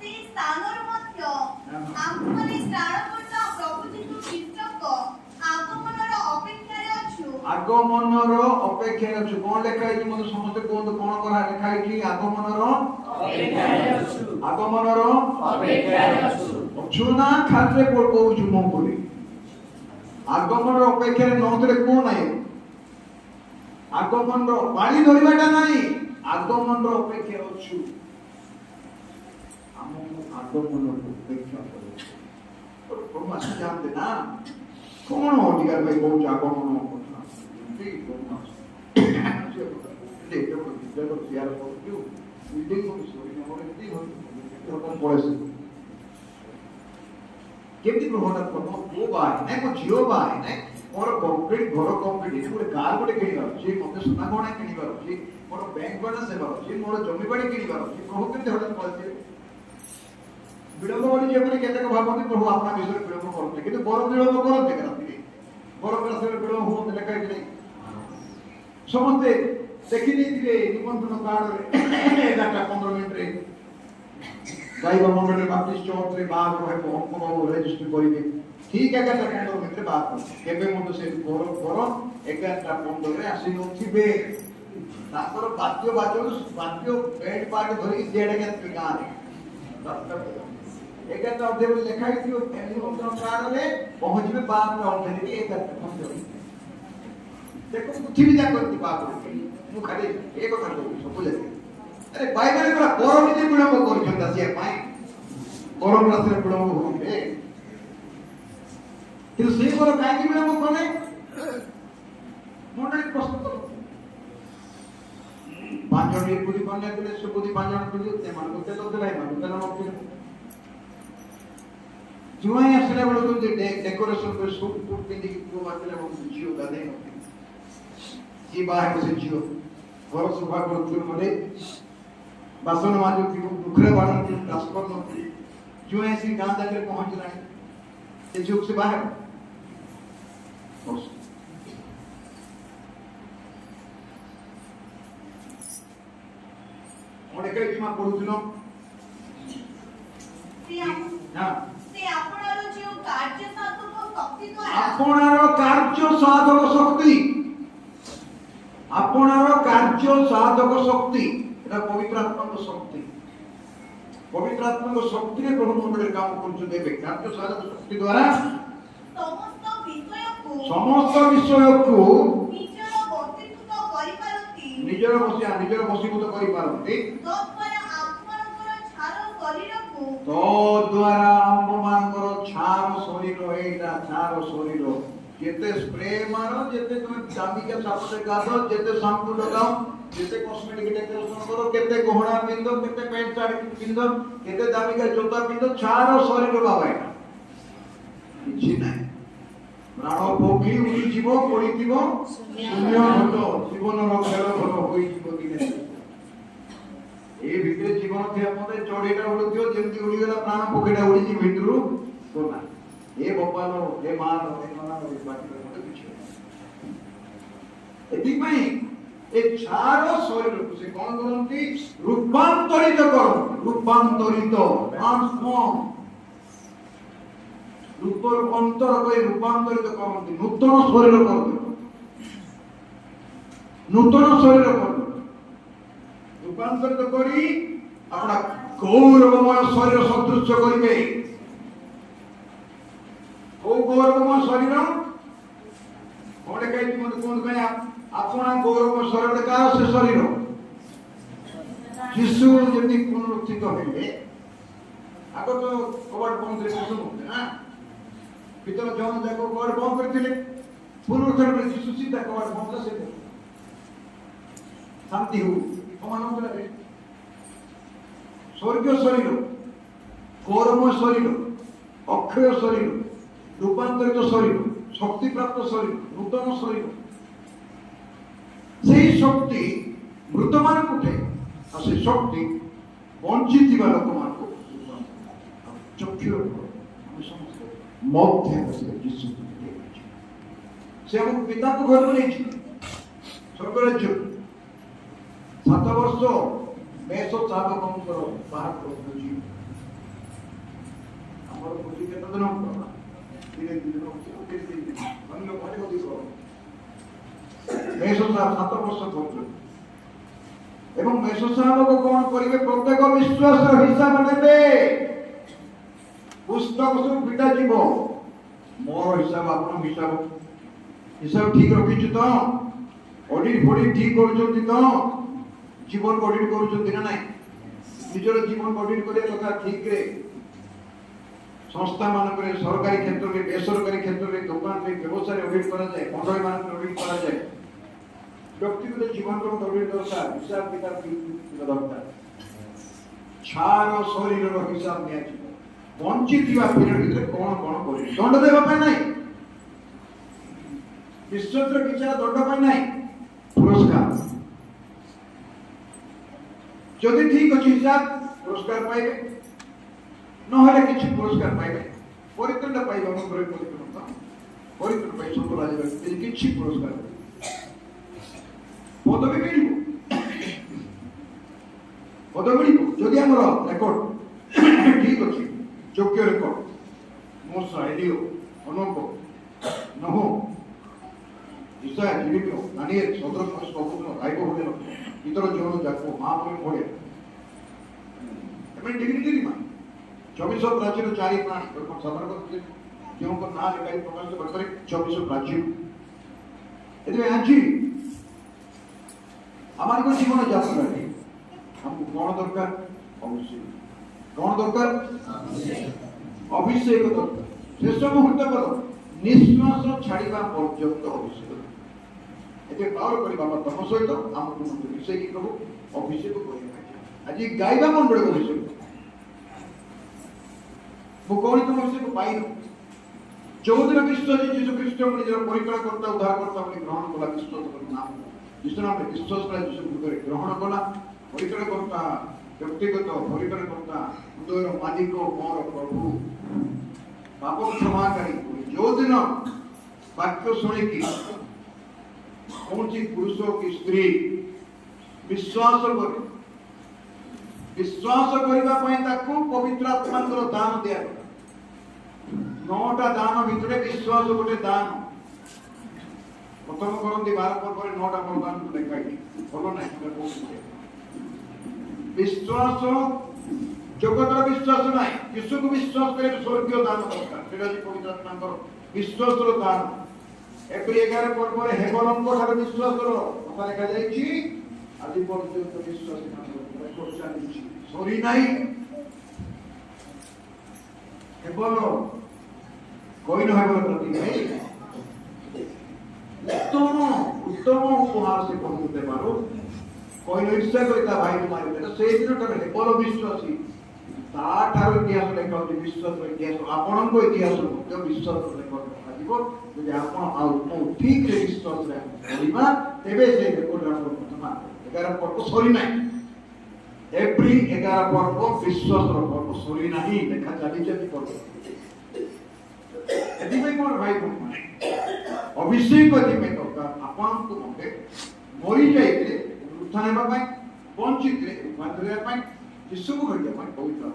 Speaker 2: সেই স্থানর মধ্য আম্ভে ত্রাণকর্তা প্রভু যীশু খ্রিস্টଙ୍କ আগমনର অপেক্ষাରେ অছু
Speaker 1: আগমনর অপেক্ষায় অছু কোন লেখা হইছে মতে সমস্ত কোন কোন করা লেখা হইছে আগমনর অপেক্ষায় অছু আগমনর অপেক্ষায় অছু অছু না খাদ্রে পড় কହୁଛୁ ମୁଁ ବୋଲି আগমনর অপেক্ষায় নতরে কোন নাই আগমনর বাড়ি ধরিবাটা নাই আগমনর অপেক্ষায় অছু আমକୁ আগমনর অপেক্ষা করছি প্রভু আসি জানতে না কোন অধিকার ভাই কହୁଛୁ আগমন কথা ঠিক কথা দেখো দেখো শেয়ার করছো বিল্ডিং को सॉरी हमरे ठीक हो तो पड़े केमती प्रभाव प्रभाव वो बाय नहीं को जियो बाय नहीं मोर कंप्लीट घर कंप्लीट ये गोटे कार गोटे किनिबार अछि मते सोना गहना किनिबार अछि मोर बैंक बैलेंस हेबार अछि मोर जमी बाड़ी किनिबार अछि प्रभु केमती हठात पड़े विलंब बोली जे माने केतक भाबନ୍ତି प्रभु आपना विषय विलंब करते किंतु बड़ विलंब करते रात्रि बड़ रात्रि विलंब होते लेखा कि नहीं समस्ते देखि नीतिरे निमंत्रण कार्ड रे 11:15 रे गाइबा मंडल बाप्टिस्ट चर्च रे बात है अंक रजिस्टर करिवे ठीक 11:15 रे बात केबे मतो से घर 11:15 रे आसी नथिबे ताकर बाद्य बेड पार्ट धरि जेडे के गां रे एगारटा अध्याय लेखा है निमंत्रण कार्ड रे पहुंचबे 12टा अध्याय रे 11:15 देखो पृथ्वी जा करती बात मु खाली एक কথা कहू सब लेके अरे बाइबल पूरा परम जे विलंब करछन से पाए परम रात्रि विलंब होबे কিন্তু সেই বড় কাই কি বিলম্ব করে মনে প্রশ্ন করো পাঁচজন নির্বুদ্ধি কন্যা দিলে সুবুদ্ধি পাঁচজন দিলে তে মান করতে তো দেলাই মান কেন নকতে जुआई আসলে বড় তো যে ডেকোরেশন করে সুট ফুট পিন্দি কি পুরো বাতলে বড় জিও গাদে জি বাহে বসে জিও ঘর সভা করতে মনে বাসন মাজু কি দুখরে বাড়ন কি ট্রান্সফার নতি जुआई से गांव जाकर पहुंच रहे हैं ये जुग से बाहर और एक ही मां पढ़ुछनो हां
Speaker 2: ସେ ଆପଣର ଯେଉଁ କାର୍ଯ୍ୟ ସାଧକ ଶକ୍ତି ଦ୍ୱାରା
Speaker 1: আপনার কার্য সাধক শক্তি আপনার কার্য সাধক শক্তি এটা পবিত্র আত্মার শক্তি পবিত্র আত্মার শক্তি রে প্রভু মন্ডলের কাম করছে দেবে কার্য সাধক শক্তি দ্বারা
Speaker 2: সমস্ত বিষয়କୁ
Speaker 1: ନିଜର ବଶୀଭୂତ କରିପାରନ୍ତି ତଦ୍ୱାରା ଆମ୍ଭମାନଙ୍କର ଛାର ଶରୀର ଏଇଟା ଛାର ଶରୀର ଯେତେ ସ୍ପ୍ରେ ମାର ଯେତେ তুমি ଦାମିକା ସାବୁନ ଗାଧ ଯେତେ ସାମ୍ପୁ ଲଗାଅ ଯେତେ କସ୍ମେଟିକ ଡେକୋରେସନ କର କେତେ ଗହଣା ପିନ୍ଧ କେତେ ପ୍ୟାଣ୍ଟ ସାର୍ଟ ପିନ୍ଧ କେତେ ଦାମିକା ଜୋତା ପିନ୍ଧ ଛାର ଶରୀର ବାବା ଏଇଟା କିଛି ନାହିଁ ପ୍ରାଣ ପକ୍ଷୀ ଉଡ଼ିଯିବ ପଡ଼ିଥିବ ଶୂନ୍ୟ ଘଟ ଜୀବନର ଖେଳ ଘର ହୋଇଯିବ କି ନାହିଁ এই ভিতরে জীবন थे মতে চড়েটা উড়িও যেমতি উড়িগলা প্রাণ পক্ষীটা উড়িছি ভিতরু সোনা এ বপালো এ মানো এ মানো এ বাকি মতে কিছু এদিক পাই ए चार शरीर को से कौन करती रूपांतरित कर रूपांतरित ट्रांसफॉर्म रूपर अंतर को रूपांतरित करती नूतन शरीर करते नूतन शरीर करते रूपांतरित करी अपना गौरवमय शरीर सदृश करिवे ओ गौरवमय शरीर कोडे कहि मते कोन कहि अपना गौरवमय शरीर का से शरीर यीशु जति पुनरुत्थित होइले आगो तो कबाट बंद करे सुनो ना भीतर जौन जाको कबाट बंद करथिले पुनरुत्थित में यीशु सीधा कबाट बंद से शांति हो समान रे स्वर्गीय शरीर गौरवमय शरीर अक्षय शरीर रूपांतरित शरीर शक्ति प्राप्त शरीर नूतन शरीर से शक्ति मृत मान उठे और से शक्ति वंचित लोक मान चक्षु मध्य से हम पिता को घर नहीं स्वर्ग राज्य 7 वर्ष मेष चाबक बाहर कर ଆମର ବୁଝି କେତେ ଦିନ ଧୀରେ ଧୀରେ ଅନ୍ୟ ଭାରି ଅଧିକ ମେଷ 7 ବର୍ଷ କରୁଛନ୍ତି ଏବଂ ମେଷ ଶାବକ କଣ କରିବେ ପ୍ରତ୍ୟେକ ବିଶ୍ୱାସର ହିସାବ ନେବେ ପୁସ୍ତକ ସବୁ ପିଟା ଯିବ ମୋର ହିସାବ ଆପଣ ହିସାବ ଠିକ ରଖିଛୁ ତ ଅଡିଟ୍ ଫଡିଟ୍ ଠିକ କରୁଛନ୍ତି ତ ଜୀବନ ଅଡିଟ୍ କରୁଛନ୍ତି ନା ନାହିଁ ନିଜର ଜୀବନ ଅଡିଟ୍ କରିବା କଥା ଠିକ ରେ संस्था मानक सरकारी क्षेत्र में बेसरकारी क्षेत्र में दुकान में व्यवसाय ऑडिट करा जाए मंडली मानक ऑडिट करा जाए व्यक्तिगत जीवन को ऑडिट दरकार हिसाब किताब दरकार छार शरीर रो हिसाब निया वंचित पीरियड भीतर कौन कौन कर दंड देवा नहीं विश्वत्र किछा दंड पाई नहीं पुरस्कार जदि ठीक अच्छी हिसाब पुरस्कार पाइबे নহলে কিছু পুরস্কার পাইবে পরিত্রাণ পাইবে অনুগ্রহ পরিত্রাণ পরিত্রাণ পাই সকল রাজা কিছু পুরস্কার পদবি মিলিব যদি আমার রেকর্ড ঠিক আছে যোগ্য রেকর্ড মোসা এলিও অনুপ নহ ইসায়া জিলিপিও নানিয়ে সদর সবুজ রাইব হলে ইতর জীবন যাকো মা বলে পড়ে এমন ডিগ্রি দিলি মা 2400 प्राचीन चारि प्राणी साधारण जो ना लिखाई प्रकाश करते 2400 प्राचीन ये आज हमारे को जीवन यात्रा है हमको कौन दरकार अभिषेक कौन दरकार अभिषेक दरकार शेष मुहूर्त पर निश्वास छाड़िबा पर्यंत अभिषेक एते पावर करी बाबा तम सहित हमको विषय की प्रभु अभिषेक करिबा आज गायबा मंडल अभिषेक मुकोणी तुम से पाइन जो दिन विश्वास यीशु ख्रीष्ट निजर परिकरण करता उद्धार करता बोली ग्रहण कला विश्वास कर नाम यीशु नाम विश्वास कला यीशु गुरुरे ग्रहण कला परिकरण करता व्यक्तिगत परिकरण करता हृदयर मालिक मोर प्रभु पाप क्षमाकारी जो दिन वाक्य सुनि की कौन सी पुरुष की स्त्री विश्वास करे विश्वास करबा पई ताकू पवित्र आत्मार दान दिया 9टा दान भितरे विश्वास गोटे दान प्रथम करंती 12 पर 9टा दान देखाई बोलो नहीं विश्वास जगतर विश्वास नहीं यीशु को विश्वास करे स्वर्गीय दान दरकार सेटा जी पवित्र आत्मार विश्वास रो दान एप्रिल 11 पर हेबलंक ठार विश्वास रो कथा लिखा जाईची आदि पर्यंत विश्वास सॉरी नहीं केवल कोई न हेबल प्रति नहीं उत्तम उपहार से प्रभु दे पारो कोई न इच्छा करता भाई तुम्हारे बेटा से दिन ठार हेबल विश्वासी ता ठार इतिहास लेखा विश्वास इतिहास आपन को इतिहास मध्य विश्वास लेखा आजिबो जे आपन आउ ठीक रे विश्वास रे करिबा तेबे से रेकॉर्ड राखो प्रथमा 11 पर्व सॉरी नहीं एप्रिल 11 पर्व विश्वास पर्व सॉरी नहीं देखा चली चली पर्व यदि मैं मोर भाई बहन अभिषेक दिमे दरकार आपन को मते ମରି ଯାଇଥିଲେ ଉତ୍ଥାନ ହେବା ପାଇଁ, ବଞ୍ଚିଥିଲେ ରୂପାନ୍ତର ହେବା ପାଇଁ, ଶିଶୁକୁ ଘଟିବା ପାଇଁ ପବିତ୍ର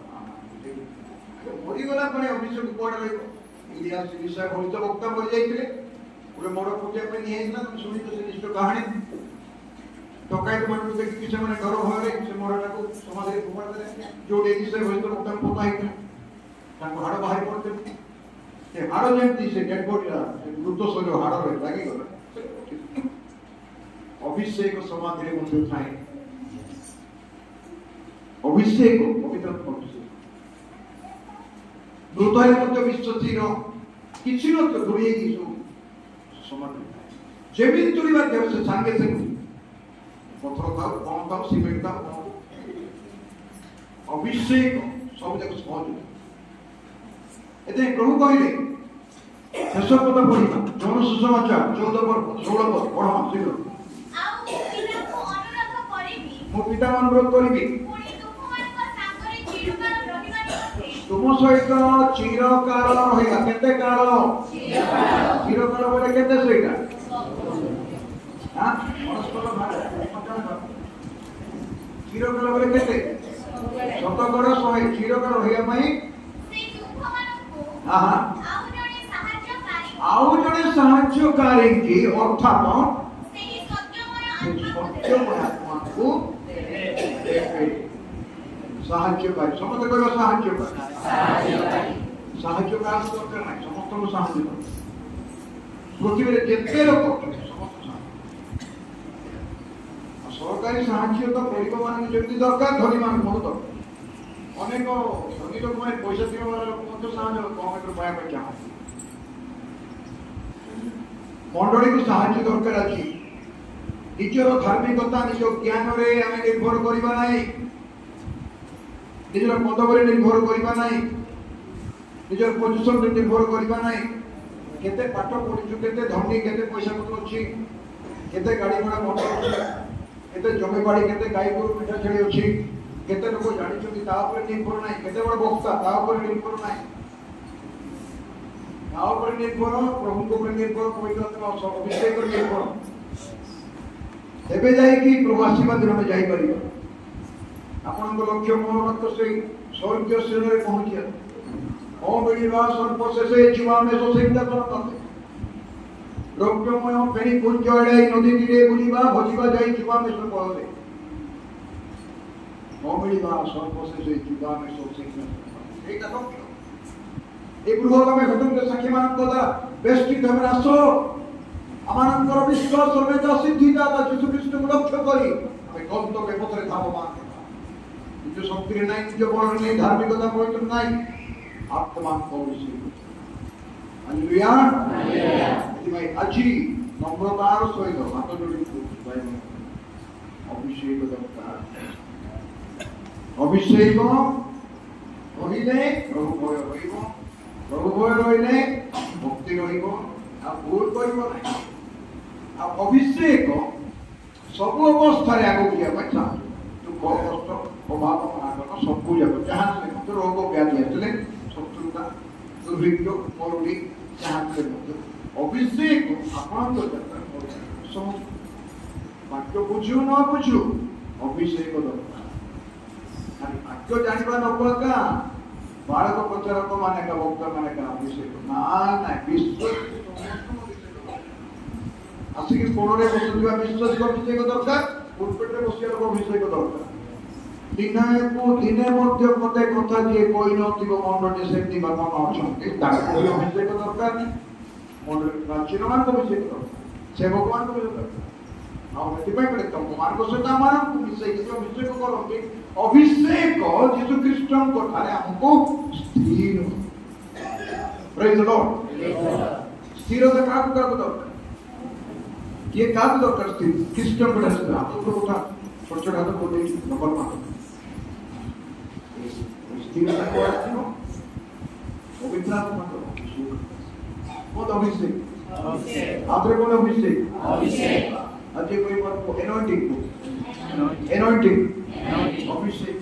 Speaker 1: ମରିଗଲା ପରେ ଅଭିଷେକ କୁଆଡ଼େ ରହିବ? ଇଲିଆସ ଏଲିଶା ଭଳିତ ବକ୍ତା ମରି ଯାଇଥିଲେ, ଗୋଟେ ମଡ଼ ପୂଜା ପାଇଁ ନିଆଯାଇଥିଲା। ତମେ ଶୁଣିଛ ସେ ନିଷ୍ଠ କାହାଣୀ। ଡକାୟତ ମାନଙ୍କୁ ଦେଖିକି ସେମାନେ ଡର ଭୟରେ ସେ ମଡ଼ଟାକୁ ସମାଧିରେ ଫୋପାଡ଼ି ଦେଲେ, ଯୋଉଠି ଏଲିଶା ଭଳିତ ବକ୍ତା ପୋତା ହେଇଥିଲା। ତାଙ୍କୁ ହାଡ଼ ବାହାରି ପଡ଼ିଥିଲେ। ସେ ହାଡ଼ ଯେମିତି ସେ ଡେଡ୍ ବଡିଟା ସେ ମୃତ ଶରୀର ହାଡ଼ରେ ଲାଗିଗଲା। ଅଭିଷେକ ସମାଧିରେ ମଧ୍ୟ ଥାଏ। ଅଭିଷେକ ପବିତ୍ର ଅଭିଷେକ ମୃତ ହେଲେ ମଧ୍ୟ ବିଶ୍ୱସ୍ଥିର କିଛି ନଥିବ, ଦୂରେଇକି ସବୁ ସମାଧି ଥାଏ। ଯେମିତି ତୁଳିବାର ଦେବ ସେ ସାଙ୍ଗେ ସାଙ୍ଗେ ପଥର ଥାଉ, କଣ ଥାଉ, ସିମେଣ୍ଟ ଥାଉ, ଅଭିଷେକ ସବୁ ଯାକ ସହଜ। ଏତେ ପ୍ରଭୁ କହିଲେ ଶେଷ ପଦ ପଢିବା, ଜନ ସୁସମାଚାର 14 ପଦ ପଢ ଶୀଘ୍ର। ମୁଁ ପିତା ଅନୁରୋଧ କରିବି ତୁମ ସହିତ ଚିରକାଳ ରହିବା। କେତେ କାଳ? ଚିରକାଳ ବୋଲେ କେତେ? ସେଇଟା ଚିରକାଳ ବୋଲେ କେତେ? ଶତକଡ଼ା 100। ଚିରକାଳ ରହିବା ପାଇଁ ଆଉ ଜଣେ ସାହାଯ୍ୟକାରୀ ଅର୍ଥାତ ସତ୍ୟମୟ ଆତ୍ମାକୁ ସାହାଯ୍ୟକାରୀ। ସମସ୍ତେ କହିବା ସାହାଯ୍ୟକାରୀ। ସାହାଯ୍ୟ କାହାକୁ ଦରକାର ନାହିଁ, ସମସ୍ତଙ୍କୁ ସାହାଯ୍ୟ କର। ପୃଥିବୀରେ ଯେତେ ଲୋକ ଅଛନ୍ତି ସମସ୍ତ ସରକାରୀ ସାହାଯ୍ୟ ତ ଗରିବ ମାନଙ୍କୁ ଯେମିତି ଦରକାର, ଧନୀ ମାନଙ୍କୁ ବହୁତ ଦରକାର। ଅନେକ ଧନୀ ଲୋକମାନେ ପଇସା ଥିବା ଲୋକ ମଧ୍ୟ ସାହାଯ୍ୟ ଗଭର୍ଣ୍ଣମେଣ୍ଟରୁ ପାଇବା ପାଇଁ ଚାହାନ୍ତି। ମଣ୍ଡଳୀକୁ ସାହାଯ୍ୟ ଦରକାର ଅଛି। ନିଜର ଧାର୍ମିକତା ନିଜ ଜ୍ଞାନରେ ଆମେ ନିର୍ଭର କରିବା ନାହିଁ, ନିଜର ପଦବରେ ନିର୍ଭର କରିବା ନାହିଁ, ନିଜର ପୋଜିସନରେ ନିର୍ଭର କରିବା ନାହିଁ। କେତେ ପାଠ ପଢିଛୁ, କେତେ ଧନୀ, କେତେ ପଇସା ପତ୍ର ଅଛି, କେତେ ଗାଡ଼ି ଘୋଡ଼ା ମଟର ଅଛି, କେତେ ଜମି ବାଡ଼ି, କେତେ ଗାଈ ଗୋରୁ ପିଠା ଛେଳି ଅଛି, କେତେ ଲୋକ ଜାଣିଛନ୍ତି ତା ଉପରେ ନିର୍ଭର ନାହିଁ। କେତେ ବଡ଼ ବକ୍ତା ତା ଉପରେ ନିର୍ଭର ନାହିଁ। ତା ଉପରେ ନିର୍ଭର, ପ୍ରଭୁଙ୍କ ଉପରେ ନିର୍ଭର, ପବିତ୍ର ଅଭିଷେକ ନିର୍ଭର। ଏବେ ଯାଇକି ପ୍ରଭୁ ଆଶୀର୍ବାଦରେ ଆମେ ଯାଇପାରିବା। ଆପଣଙ୍କ ଲକ୍ଷ୍ୟ ମୋର ମାତ୍ର ସେଇ ସ୍ୱର୍ଗୀୟ ଶ୍ରେଣୀରେ ପହଞ୍ଚିବା। ମୋ ମିଳିବା ସର୍ବଶେଷ ଯିବା ଆମେ ସୋସାଇଟିଟା କଣ କଲେ ଦ୍ରବ୍ୟମୟ ଫେଣି ପୁଞ୍ଜ ଏଡ଼ାଇ ନଦୀ ତୀରେ ବୁଲିବା, ଭଜିବା ଯାଇ ଯିବା ଆମେ ସବୁ ପଳରେ। ମୋ ମିଳିବା ସର୍ବଶେଷ ଯିବା ଆମେ ସୋସାଇଟିଟା ସେଇଟା ଲକ୍ଷ୍ୟ। এই গৃহগামে ঘটনকে সাক্ষীମାନଙ୍କ দ্বারা বেষ্টিত ହେବେ। ଆସ ଆମମାନଙ୍କର ବିଶ୍ୱାସ ସର୍ବେଦା ସିଦ୍ଧିଦାତା ଯୀଶୁ ଖ୍ରୀଷ୍ଟଙ୍କୁ ଲକ୍ଷ୍ୟ କରି ଆମେ ଗନ୍ତବ୍ୟ ପଥରେ ଧାବମାନ ହେବା। ନିଜ ଶକ୍ତିରେ ନାହିଁ, ନିଜ ବଳରେ ନାହିଁ, ଧାର୍ମିକତା ପବିତ୍ର ନାହିଁ, ଆତ୍ମାଙ୍କ ଅଭିଷେକ। ହାଲେଲୁୟା। ସେଥିପାଇଁ ଆଜି নম্রতাର ସହିତ ହାତ ଯୋଡ଼ି ଅଭିଷେକ ଦରକାର। ଅଭିଷେକ ରହିଲେ ପ୍ରଭୁ ଭୟ ରହିବ, ପ୍ରଭୁ ଭୟ ରହିଲେ ଭକ୍ତି ରହିବ, ଆଉ ଭୁଲ କରିବ ନାହିଁ। ଆଉ ଅଭିଷେକ ସବୁ ଅବସ୍ଥାରେ ଆଗକୁ ଯିବା ପାଇଁ ସାହାଯ୍ୟ। ଦୁଃଖ, କଷ୍ଟ, ଅଭାବ, ଅନାଟନ ସବୁ ଯାକ ଯାହା ଥିଲେ ମଧ୍ୟ, ରୋଗ ବ୍ୟାଧି ଆସିଲେ, ଶତ୍ରୁତା, ଦୁର୍ଭିକ୍ଷ, ମରୁଡ଼ି ଯାହା ଥିଲେ ମଧ୍ୟ ଅଭିଷେକ ଆପଣଙ୍କ ଦରକାର। ବାକ୍ୟ ବୁଝୁ ନ ବୁଝୁ ଅଭିଷେକ ଦରକାର। ଖାଲି ବାକ୍ୟ ଜାଣିବା ନବା କା ବାଳକ ପ୍ରଚାରକ ମାନେ କା ବକ୍ତା ମାନେ କା ଅଭିଷେକ ନା ନାଇଁ। ବିଶ୍ୱାସ ଆସିକି କୋଣରେ ବସୁଥିବା ବିଶ୍ୱାସ ଅଭିଷେକ ଦରକାର। ପୁଲପିଟରେ ବସିବା ଲୋକ ଅଭିଷେକ ଦରକାର। ଦିନକୁ ଦିନେ ମଧ୍ୟ ମତେ କଥା ଯିଏ କହିନଥିବ ମଣ୍ଡଳୀ ସେମିତି ବା ମନ ଅଛନ୍ତି, ତାଙ୍କୁ ଅଭିଷେକ ଦରକାର ନାହିଁ। ମଣ୍ଡଳୀ ପ୍ରାଚୀନ ମାନଙ୍କୁ ଅଭିଷେକ ଦରକାର, ସେବକମାନଙ୍କୁ ଅଭିଷେକ ଦରକାର। ଆଉ ସେଥିପାଇଁ କହିଲେ ତମମାନଙ୍କ ସହିତ ଆମମାନଙ୍କୁ ମିଶେଇକି ଅଭିଷେକ କରନ୍ତି। ଅଭିଷେକ ଯୀଶୁ ଖ୍ରୀଷ୍ଟଙ୍କ ଠାରେ ଆମକୁ ସ୍ଥିର। ପ୍ରେଜ୍ ଦ ଲର୍ଡ। ସ୍ଥିରତା କାହାକୁ କାହାକୁ ଦରକାର? କିଏ କାହାକୁ ଦରକାର? ଖ୍ରୀଷ୍ଟଙ୍କ ଠାରେ ସ୍ଥିର। ହାତକୁ ଉଠା, ଛୋଟ ଛୋଟ ହାତ କୋଟେଇ ନମ୍ବର ମାନ ସ୍ଥିରତା କୁଆଡ଼େ ଆସିବ? ପବିତ୍ର ଆତ୍ମାଙ୍କର ବହୁତ ଅଭିଷେକ। ଆପରେ କଣ ଅଭିଷେକ? ଆଜି କହିବାକୁ ଏନୋଇଣ୍ଟିଂ, ଏନୋଇଣ୍ଟିଂ, ଅଭିଷେକ।